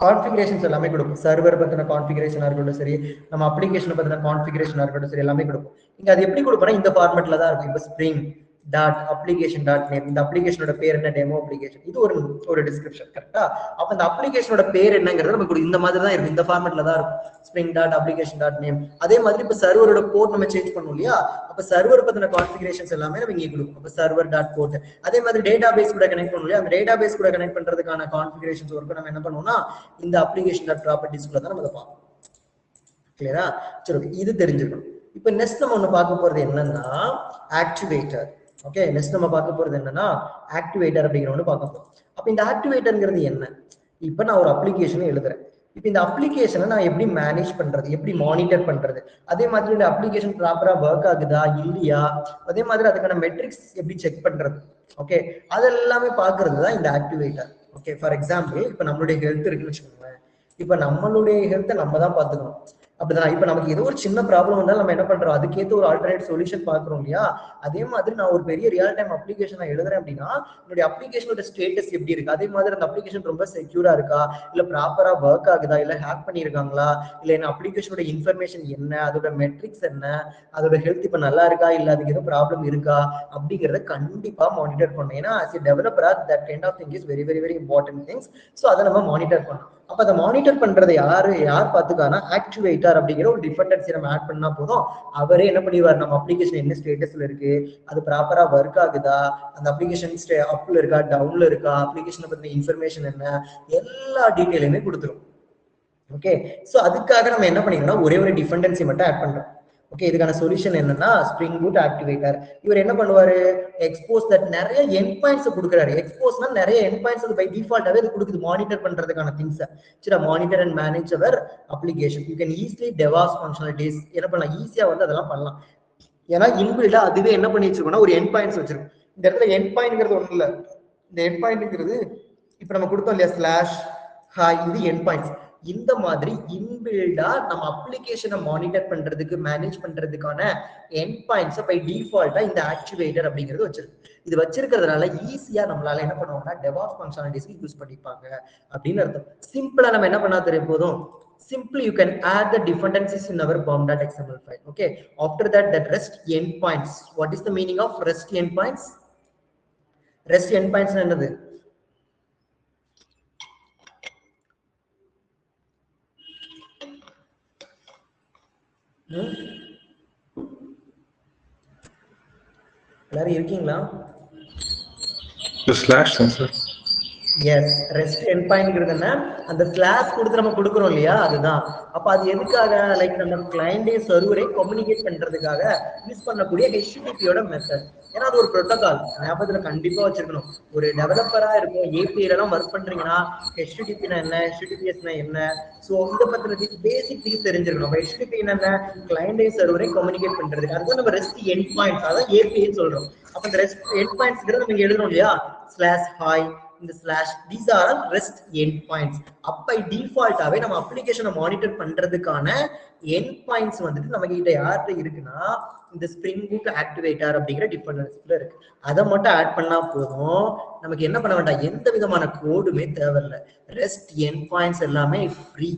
கான்ஃபிகரேஷன்ஸ் எல்லாமே கொடுக்கும். சர்வர் பத்தின கான்ஃபிகரேஷனா இருக்கட்டும் சரி, நம்ம அப்ளிகேஷனை பத்தின கான்ஃபிகரேஷனா இருக்கட்டும் சரி, எல்லாமே கொடுக்கும். இங்க அது எப்படி கொடுப்போம்னா இந்த ஃபார்மேட்ல தான் இருக்கும். இப்போ spring dot application dot name, இந்த அப்ளிகேஷனோட பேர் என்ன டெமோ அப்ளிகேஷன், இது ஒரு டிஸ்கிரிப்ஷன் கரெக்டா. அப்ப இந்த அப்ளிகேஷனோட பேர் என்னங்கிறது நமக்கு இந்த மாதிரி தான் இருக்கும், இந்த ஃபார்மேட்ல தான் இருக்கும். Spring dot application dot name. அதே மாதிரி இப்ப சர்வரோட போர்ட் நம்ம சேஞ்ச் பண்ணுவோம் இல்லையா, அப்ப சர்வர் பத்தின கான்ஃபிகரேஷன்ஸ் எல்லாமே நம்ம இங்கே கொடுக்கும். அப்ப சர்வர் டாட் போர்ட். அதே மாதிரி டேட்டா பேஸ் கூட கனெக்ட் பண்ணுவோம் இல்லையா, அந்த டேட்டா பேஸ் கூட கனெக்ட் பண்றதுக்கான கான்ஃபிகரேஷன்ஸ் ஒர்க் நம்ம என்ன பண்ணுவோம்னா இந்த அப்ளிகேஷன் டாட் ப்ராப்பர்ட்டிஸ்குள்ள தான் நம்ம பார்ப்போம். கிளியரா. சரி இது தெரிஞ்சுக்கணும். இப்ப நெக்ஸ்ட் நம்ம ஒண்ணு பார்க்க போறது என்னன்னா ஆக்டிவேட்டர். ஓகே நெக்ஸ்ட் நம்ம பார்க்க போறது என்னன்னா ஆக்டிவேட்டர் அப்படிங்கிற ஒன்று பார்க்க போறோம். அப்ப இந்த ஆக்டிவேட்டர்ங்கிறது என்ன? இப்ப நான் ஒரு அப்ளிகேஷனை எழுதுறேன். இப்ப இந்த அப்ளிகேஷனை நான் எப்படி மேனேஜ் பண்றது, எப்படி மானிட்டர் பண்றது, அதே மாதிரி இந்த அப்ளிகேஷன் ப்ராப்பரா ஒர்க் ஆகுதா இல்லையா, அதே மாதிரி அதுக்கான மெட்ரிக்ஸ் எப்படி செக் பண்றது, ஓகே அதெல்லாமே பாக்குறது தான் இந்த ஆக்டிவேட்டர். ஓகே ஃபார் எக்ஸாம்பிள் இப்ப நம்மளுடைய ஹெல்த் இருக்குன்னு வச்சுக்கோங்களேன். இப்ப நம்மளுடைய ஹெல்த்தை நம்ம தான் பாத்துக்கணும். அப்படிதான். இப்ப நமக்கு ஏதோ ஒரு சின்ன ப்ராப்ளம் வந்தாலும் நம்ம என்ன பண்றோம், அதுக்கேற்ற ஒரு ஆல்டர்னேட் சொல்யூஷன் பாக்குறோம் இல்லையா? அதே மாதிரி நான் ஒரு பெரிய ரியல் டைம் அப்ளிகேஷன் நான் எழுதுறேன் அப்படின்னா என்னுடைய அப்ளிகேஷனோட ஸ்டேட்டஸ் எப்படி இருக்கு, அதே மாதிரி அந்த அப்ளிகேஷன் ரொம்ப செக்யூரா இருக்கா, இல்ல ப்ராப்பரா ஒர்க் ஆகுதா, இல்ல ஹேக் பண்ணிருக்காங்களா, இல்ல என்ன அப்ளிகேஷனோட இன்ஃபர்மேஷன் என்ன, அதோட மெட்ரிக்ஸ் என்ன, அதோட ஹெல்த் இப்ப நல்லா இருக்கா, இல்ல அதுக்கு ஏதோ ப்ராப்ளம் இருக்கா அப்படிங்கறத கண்டிப்பா மானிட்டர் பண்ணணும். ஏன்னா as a developer that kind of thing is very very very important things. So அதை நம்ம மானிட்டர் பண்ணணும். அப்ப அதை மானிட்டர் பண்றதை யார் பார்த்துக்கானா, ஆக்டிவேட்டர் அப்படிங்கிற ஒரு டிபெண்டன்சி நம்ம ஆட் பண்ணா போதும், அவரே என்ன பண்ணிடுவார், நம்ம அப்ளிகேஷன் என்ன ஸ்டேட்டஸ்ல இருக்கு, அது ப்ராப்பரா ஒர்க் ஆகுதா, அந்த அப்ளிகேஷன் அப்ல இருக்கா டவுன்ல இருக்கா, அப்ளிகேஷனை பத்தின இன்ஃபர்மேஷன் என்ன, எல்லா டீடைலுமே கொடுத்துரும். ஓகே, சோ அதுக்காக நம்ம என்ன பண்ணிக்கணும்னா ஒரே ஒரு டிபெண்டன்சி மட்டும் ஆட் பண்றோம். ஓகே, இதுக்கான சொல்யூஷன் என்னன்னா ஸ்ப்ரிங் பூட் ஆக்டிவேட்டர். இவர் என்ன பண்ணுவாரு, எக்ஸ்போஸ் தட் நிறைய எண்ட் பாயிண்ட்ஸ் கொடுக்குறாரு. எக்ஸ்போஸ்னா நிறைய எண்ட் பாயிண்ட்ஸ் அது பை டிஃபால்ட்டாவே இது கொடுக்குது மானிட்டர் பண்றதுக்கான திங்ஸ். சரி, monitor and manage our application. You can easily devise functionalities என்ன பண்ணலாம், ஈஸியா வந்து அதெல்லாம் பண்ணலாம். ஏன்னா இன்பில்டா அதுவே என்ன பண்ணி வச்சிருக்கோம்னா ஒரு எண்ட் பாயிண்ட்ஸ் வச்சிருக்கும். இந்த இடத்துல எண்ட் பாயிண்ட்ங்கிறது ஒண்ணு இல்ல, இந்த எண்ட் பாயிண்ட்ங்கிறது இப்ப நம்ம கொடுத்தோம் இல்லையா ஸ்லாஷ் ஹாய், இது எண்ட் பாயிண்ட்ஸ். இந்த மாதிரி இன்பில்டா நம்ம அப்ளிகேஷனை மானிட்டர் பண்றதுக்கு மேனேஜ் பண்றதுக்கான எண்ட் பாயிண்ட்ஸ் பை டிஃபால்ட்டா இந்த ஆக்டிவேட்டர் அப்படிங்கிறது வச்சிருக்கு. இது வச்சிருக்கிறதுனால ஈஸியா நம்மளால என்ன பண்ணுவோம்னா டெவாப்ஸ் ஃபங்க்ஷனாலிட்டிஸ்க்கு யூஸ் பண்ணிப்பாங்க அப்படின்னு அர்த்தம். சிம்பிளா நம்ம என்ன பண்ணா தெரியும் போதும், simply you can add the dependencies in our pom.xml file. Okay, after that rest endpoints. What is the meaning of rest endpoints? Rest endpoints என்னது? எல்லாரும் இருக்கீங்களா? Slash sir. Yes, rest end பாயிண்ட்ங்கிறதுனா அந்த ஸ்லாஷ் கொடுத்து நம்ம கொடுக்குறோம் இல்லையா, அதுதான். அப்ப அது எதுக்காக, லைக் நம்ம கிளையண்டே சர்வரே கம்யூனிகேட் பண்றதுக்காக யூஸ் பண்ணக்கூடிய ஹெச்டிடிபியோட மெத்தட். ஏன்னா அது ஒரு ப்ரோட்டோகால், ஞாபகத்துல கண்டிப்பா வச்சிருக்கணும். ஒரு டெவலப்பரா இருக்கும் ஏபிஐல எல்லாம் ஒர்க் பண்றீங்கன்னா ஹெச்டிடிபினா என்ன, ஹெச்டிடிபிஎஸ்னா என்ன, சோ இதை பத்தின பேசிக் திங்ஸ் தெரிஞ்சிருக்கணும். ஹெச்டிடிபி என்ன, கிளையண்டே சர்வரே கம்யூனிகேட் பண்றதுக்கு, அதுதான் நம்ம ரெஸ்ட் எண்ட் பாயிண்ட்ஸ், அதான் ஏபிஐ சொல்றோம். அப்ப இந்த ரெஸ்ட் எண்ட் பாயிண்ட்ஸ்ங்கிறது நம்ம எழுதுறோம் இல்லையா, ஸ்லாஷ் ஹாய், இந்த slash, these are all rest endpoints. அப்ப டிஃபால்ட்டாவே நம்ம அப்ளிகேஷனை மானிட்டர் பண்றதுக்கான எண்ட் பாயிண்ட்ஸ் வந்துட்டு நம்ம கிட்ட யார்கிட்ட இருக்குன்னா இந்த ஸ்ப்ரிங் பூட் ஆக்டிவேட்டர் அப்படிங்கிற டிபெண்டன்சில இருக்கு. அதை மட்டும் ஆட் பண்ணா போதும், நமக்கு என்ன பண்ண வேண்டாம், எந்த விதமான கோடுமே தேவையில்லை. ரெஸ்ட் எண்ட் பாயிண்ட்ஸ் எல்லாமே ஃப்ரீ.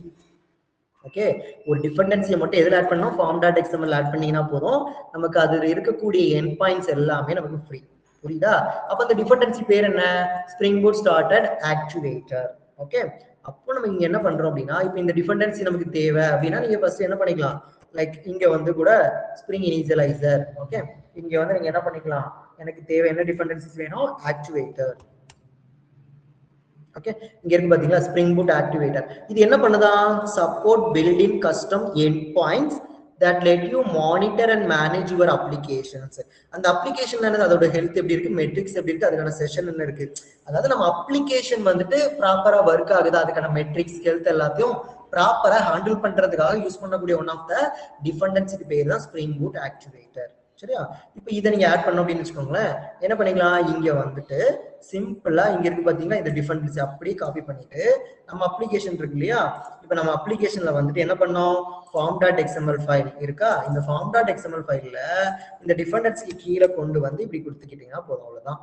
ஓகே, ஒரு டிபெண்டன்சியை மட்டும் எதுல ஆட் பண்ணோம், form.xml ஆட் பண்ணீங்கன்னா போதும், நமக்கு அதுல இருக்கக்கூடிய எண்ட் பாயிண்ட்ஸ் எல்லாமே நமக்கு ஃப்ரீ. புரியுதா? அப்ப அந்த டிபெண்டன்சி பேர் என்ன, spring boot started activator. Okay, அப்போ நம்ம இங்க என்ன பண்றோம் அப்படின்னா, இப்போ இந்த டிபெண்டன்சி நமக்கு தேவை அப்படின்னா நீங்க ஃபர்ஸ்ட் என்ன பண்ணிக்கலாம், லைக் இங்க வந்து கூட ஸ்ப்ரிங் இனிஷியலைசர். ஓகே, இங்க வந்து நீங்க என்ன பண்ணிக்கலாம், எனக்கு தேவை என்ன டிபெண்டன்சிஸ் வேணும், ஆக்டிவேட்டர். ஓகே, இங்க இருக்கு பாத்தீங்களா ஸ்ப்ரிங் பூட் ஆக்டிவேட்டர். இது என்ன பண்ணுதா, support building custom end points that let you monitor and manage your applications. அந்த அப்ளிகேஷன் என்னது, அதோட ஹெல்த் எப்படி இருக்கு, மெட்ரிக்ஸ் எப்படி இருக்கு, அதுக்கான செஷன் என்ன இருக்கு, அதாவது நம்ம அப்ளிகேஷன் வந்துட்டு ப்ராப்பரா ஒர்க் ஆகுது, அதுக்கான மெட்ரிக்ஸ் ஹெல்த் எல்லாத்தையும் ப்ராப்பரா ஹேண்டில் பண்றதுக்காக யூஸ் பண்ணக்கூடிய ஒன் ஆஃப் த டிபெண்டன்சிக்கு பேர் தான் ஸ்ப்ரிங் பூட் ஆக்டிவேட்டர். சரியா? இப்போ இதை நீங்க ஆட் பண்ணோம் அப்படின்னு வச்சுக்கோங்களேன், என்ன பண்ணிக்கலாம், இங்க வந்துட்டு சிம்பிளா இங்க இருக்கு பாத்தீங்கன்னா இந்த டிபெண்டன்சி அப்படியே காப்பி பண்ணிட்டு நம்ம அப்ளிகேஷன் இருக்கு இல்லையா, இப்ப நம்ம அப்ளிகேஷன்ல வந்துட்டு என்ன பண்ணோம், form.xml ஃபைல் இருக்கா, இந்த form.xml ஃபைல்ல இந்த டிபெண்டன்சி கீழே கொண்டு வந்து இப்படி கொடுத்துக்கிட்டீங்கன்னா போதும், அவ்வளவுதான்.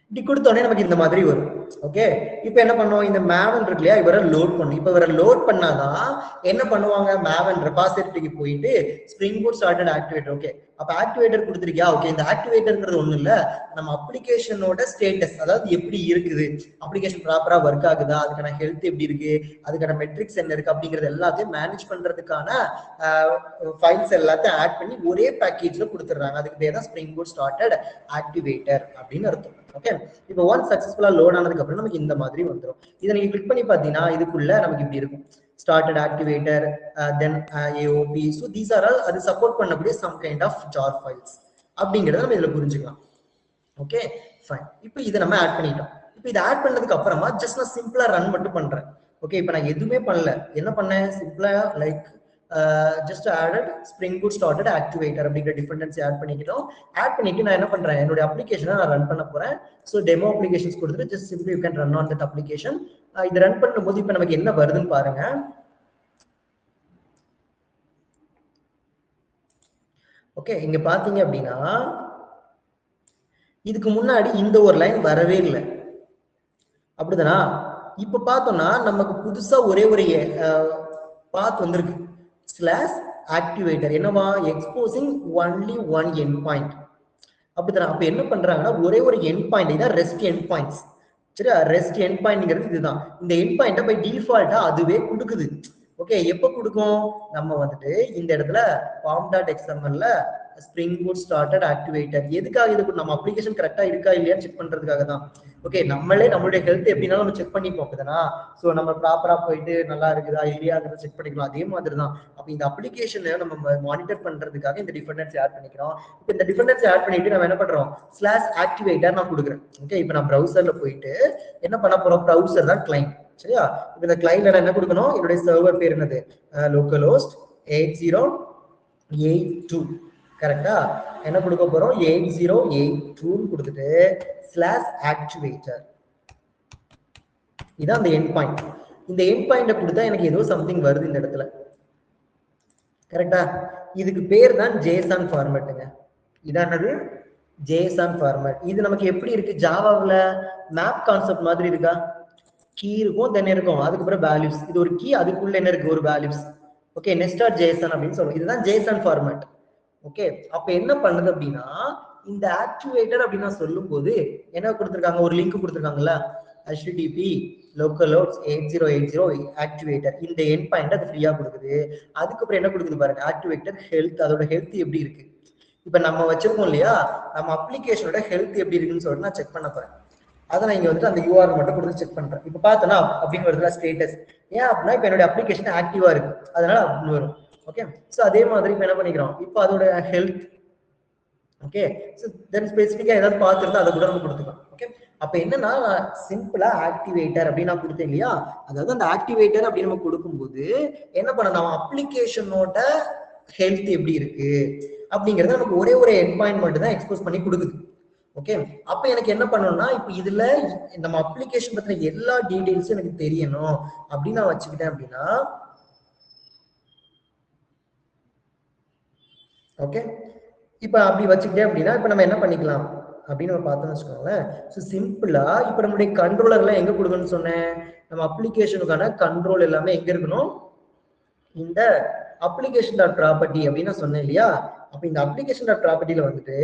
இப்படி கொடுத்தோடனே நமக்கு இந்த மாதிரி வரும். ஓகே, இப்போ என்ன பண்ணுவோம், இந்த மேவன் இருக்கு இல்லையா, இவரை லோட் பண்ணும். இப்போ இவரை லோட் பண்ணாதான் என்ன பண்ணுவாங்க, மேவன் ரெபாசிட்டரிக்கு போயிட்டு spring boot started activator. Okay, அப்ப ஆக்டிவேட்டர் கொடுத்துருக்கியா, ஓகே, இந்த ஆக்டிவேட்டர்ங்கிறது ஒண்ணு இல்ல, நம்ம அப்ளிகேஷனோட ஸ்டேட்டஸ், அதாவது எப்படி இருக்குது, அப்ளிகேஷன் ப்ராப்பரா ஒர்க் ஆகுதா, அதுக்கான ஹெல்த் எப்படி இருக்கு, அதுக்கான மெட்ரிக்ஸ் என்ன இருக்கு அப்படிங்கிறது எல்லாத்தையும் மேனேஜ் பண்றதுக்கான ஃபைல்ஸ் எல்லாத்தையும் ஆட் பண்ணி ஒரே பேக்கேஜ்ல கொடுத்துடுறாங்க. அதுக்கு பேர் தான் ஸ்ப்ரிங் பூட் ஸ்டார்டட் ஆக்டிவேட்டர் அப்படின்னு அர்த்தம். ஓகே, இப்போ ஒன் சக்சஸ்ஃபுல்லா லோட் ஆனதுக்கு அப்புறம் நமக்கு இந்த மாதிரி வந்துடும். இதை நீங்க கிளிக் பண்ணி பாத்தீங்கன்னா இதுக்குள்ள நமக்கு இப்படி இருக்கும், started activator, then AOP. So these are all அது சப்போர்ட் பண்ணக்கூடிய some kind of jar files அப்படிங்கறத நம்ம இதுல புரிஞ்சுக்கலாம். Okay, fine. இப்போ இதை நம்ம ஆட் பண்ணிட்டோம். இப்போ இதை ஆட் பண்ணதுக்கு அப்புறமா ஜஸ்ட் நான் சிம்பிளா ரன் மட்டும் பண்றேன். ஓகே, இப்போ நான் எதுவுமே பண்ணல, என்ன பண்ணேன், சிம்பிளா like just added spring boot started activator அப்படிங்கிற டிபெண்டன்சி ஆட் பண்ணிக்கிட்டோம். ஆட் பண்ணிட்டு நான் என்ன பண்றேன், என்னோட அப்ளிகேஷனை நான் ரன் பண்ண போறேன். ஸோ டெமோ அப்ளிகேஷன்ஸ் கொடுத்துட்டு just simply you can run on that application. இது ரன் பண்ணும்போது இப்போ நமக்கு என்ன வருதுன்னு பாருங்க. ஓகே, இங்க பாத்தீங்க அப்படின்னா இதுக்கு முன்னாடி இந்த ஒரு லைன் வரவே இல்லை, அப்படிதானா? இப்ப பார்த்தோம்னா நமக்கு புதுசா ஒரே ஒரு பாத் வந்திருக்கு, ஸ்லாஷ் ஆக்டிவேட்டர். என்னவா? Exposing only one end point. அப்படித்தானே? அப்ப என்ன பண்றாங்கன்னா ஒரே ஒரு எண்ட் பாயிண்ட், இதான் ரெஸ்ட் எண்ட் பாயிண்ட்ஸ். சரியா? ரெஸ்ட் எண்ட் பாயிண்ட்ங்கிறது இதுதான். இந்த எண்ட் பாயிண்ட பை டிஃபால்ட்டா அதுவே கொடுக்குது. ஓகே, எப்ப கொடுக்கும்? நம்ம வந்துட்டு இந்த இடத்துல form.xml spring boot started activator. எதுக்காக? இது நம்ம அப்ளிகேஷன் கரெக்டா இருக்கா இல்லையான்னு செக் பண்றதுக்காக தான். ஓகே, நம்மளே நம்மளுடைய ஹெல்த் எப்படினாலும் நம்ம செக் பண்ணிப்போம், அப்படிதானா? ஸோ நம்ம ப்ராப்பரா போயிட்டு நல்லா இருக்குதா இல்லையாங்கிறத செக் பண்ணிக்கலாம். அதே மாதிரி தான் அப்ப இந்த அப்ளிகேஷனை நம்ம மானிட்டர் பண்றதுக்காக இந்த டிபெண்டன்சி ஆட் பண்ணிக்கிறோம். இப்போ இந்த டிபெண்டன்சி ஆட் பண்ணிட்டு நம்ம என்ன பண்றோம்? ஸ்லாஷ் ஆக்டிவேட்டர் நான் கொடுக்குறேன். ஓகே, இப்போ நான் ப்ரௌசர்ல போயிட்டு என்ன பண்ண போறோம்? ப்ரௌசர் தான் கிளைண்ட். சரியா? இப்போ இந்த கிளைண்ட்ல நான் என்ன கொடுக்கணும்? என்னுடைய சர்வர் பேர் என்னது? localhost 8082. கரெக்டா? என்ன கொடுக்க போறோம்? 8082 கொடுத்துட்டு ஸ்லாஷ் ஆக்டிவேட்டர். இதான் அந்த எண்ட் பாயிண்ட். இந்த எண்ட் பாயிண்ட கொடுத்தா எனக்கு ஏதோ சம்திங் வருது இந்த இடத்துல. கரெக்டா? இதுக்கு பேர் தான் JSON ஃபார்மேட்டுங்க. இதானது JSON format. இது நமக்கு எப்படி இருக்கு? ஜாவாவில் மேப் கான்செப்ட் மாதிரி இருக்கா? கீ இருக்கும், தென் இருக்கும், அதுக்கப்புறம் வேல்யூஸ். இது ஒரு கீ, அதுக்குள்ள என்ன இருக்கு? ஒரு வேல்யூஸ். ஓகே, நெஸ்டட் JSON அப்படின்னு சொல்லுவோம். இதுதான் JSON ஃபார்மேட். ஓகே, அப்ப என்ன பண்ணுது அப்படின்னா இந்த ஆக்டிவேட்டர் அப்படின்னு நான் சொல்லும் போது என்ன கொடுத்துருக்காங்க? ஒரு லிங்க் கொடுத்துருக்காங்கல்ல, HTTP localhost 8080 ஆக்டிவேட்டர். இந்த எண்ட் பாயிண்ட் அது ஃப்ரீயா கொடுக்குது. அதுக்கப்புறம் என்ன கொடுக்குது பாருங்க? Activator health. அதோட ஹெல்த் எப்படி இருக்கு? இப்ப நம்ம வச்சிருக்கோம் இல்லையா, நம்ம அப்ளிகேஷனோட ஹெல்த் எப்படி இருக்குன்னு சொல்லிட்டு நான் செக் பண்ண போறேன். அதை நான் இங்க வந்துட்டு அந்த URL மட்டும் கொடுத்து செக் பண்றேன். இப்ப பார்த்தோன்னா அப்படின்னு வருதுல ஸ்டேட்டஸ். ஏன் அப்படின்னா இப்ப என்னுடைய அப்ளிகேஷன் ஆக்டிவா இருக்கு, அதனால அப்படின்னு வரும். ஓகே, சோ அதே மாதிரி இப்ப என்ன பண்ணிக்கிறோம்? இப்போ அதோட ஹெல்த். ஓகே, சோ தென் ஸ்பெசிஃபிக்கா ஏதாவது பார்த்துருந்தா அதை கூட நம்ம கொடுத்துக்கலாம். ஓகே, அப்ப என்னன்னா சிம்பிளா ஆக்டிவேட்டர் அப்படின்னு நான் கொடுத்தேன் இல்லையா, அதாவது அந்த ஆக்டிவேட்டர் அப்படின்னு நம்ம கொடுக்கும்போது என்ன பண்ண, நம்ம அப்ளிகேஷனோட ஹெல்த் எப்படி இருக்கு அப்படிங்கறத நமக்கு ஒரே ஒரு எண்ட் பாயிண்ட் மட்டும் தான் எக்ஸ்போஸ் பண்ணி கொடுக்குது. ஓகே, அப்ப எனக்கு என்ன பண்ணணும்னா இப்ப இதுல நம்ம அப்ளிகேஷன் பத்தின எல்லா டீடைல்ஸும் எனக்கு தெரியணும் அப்படின்னு நான் வச்சுக்கிட்டேன் அப்படின்னா, ஓகே, இப்ப அப்படி வச்சுக்கிட்டேன் அப்படின்னா இப்ப நம்ம என்ன பண்ணிக்கலாம் அப்படின்னு நம்ம பார்த்தோம்னு வச்சுக்கோங்களேன். ஸோ சிம்பிளா இப்ப நம்மளுடைய கண்ட்ரோலர் எல்லாம் எங்க கொடுக்கணும்னு சொன்னேன்? நம்ம அப்ளிகேஷனுக்கான கண்ட்ரோல் எல்லாமே எங்க இருக்கணும்? இந்த அப்ளிகேஷன் டாட் ப்ராப்பர்ட்டி அப்படின்னு நான் சொன்னேன் இல்லையா. அப்ப இந்த அப்ளிகேஷன் டாட் ப்ராப்பர்ட்டியில வந்துட்டு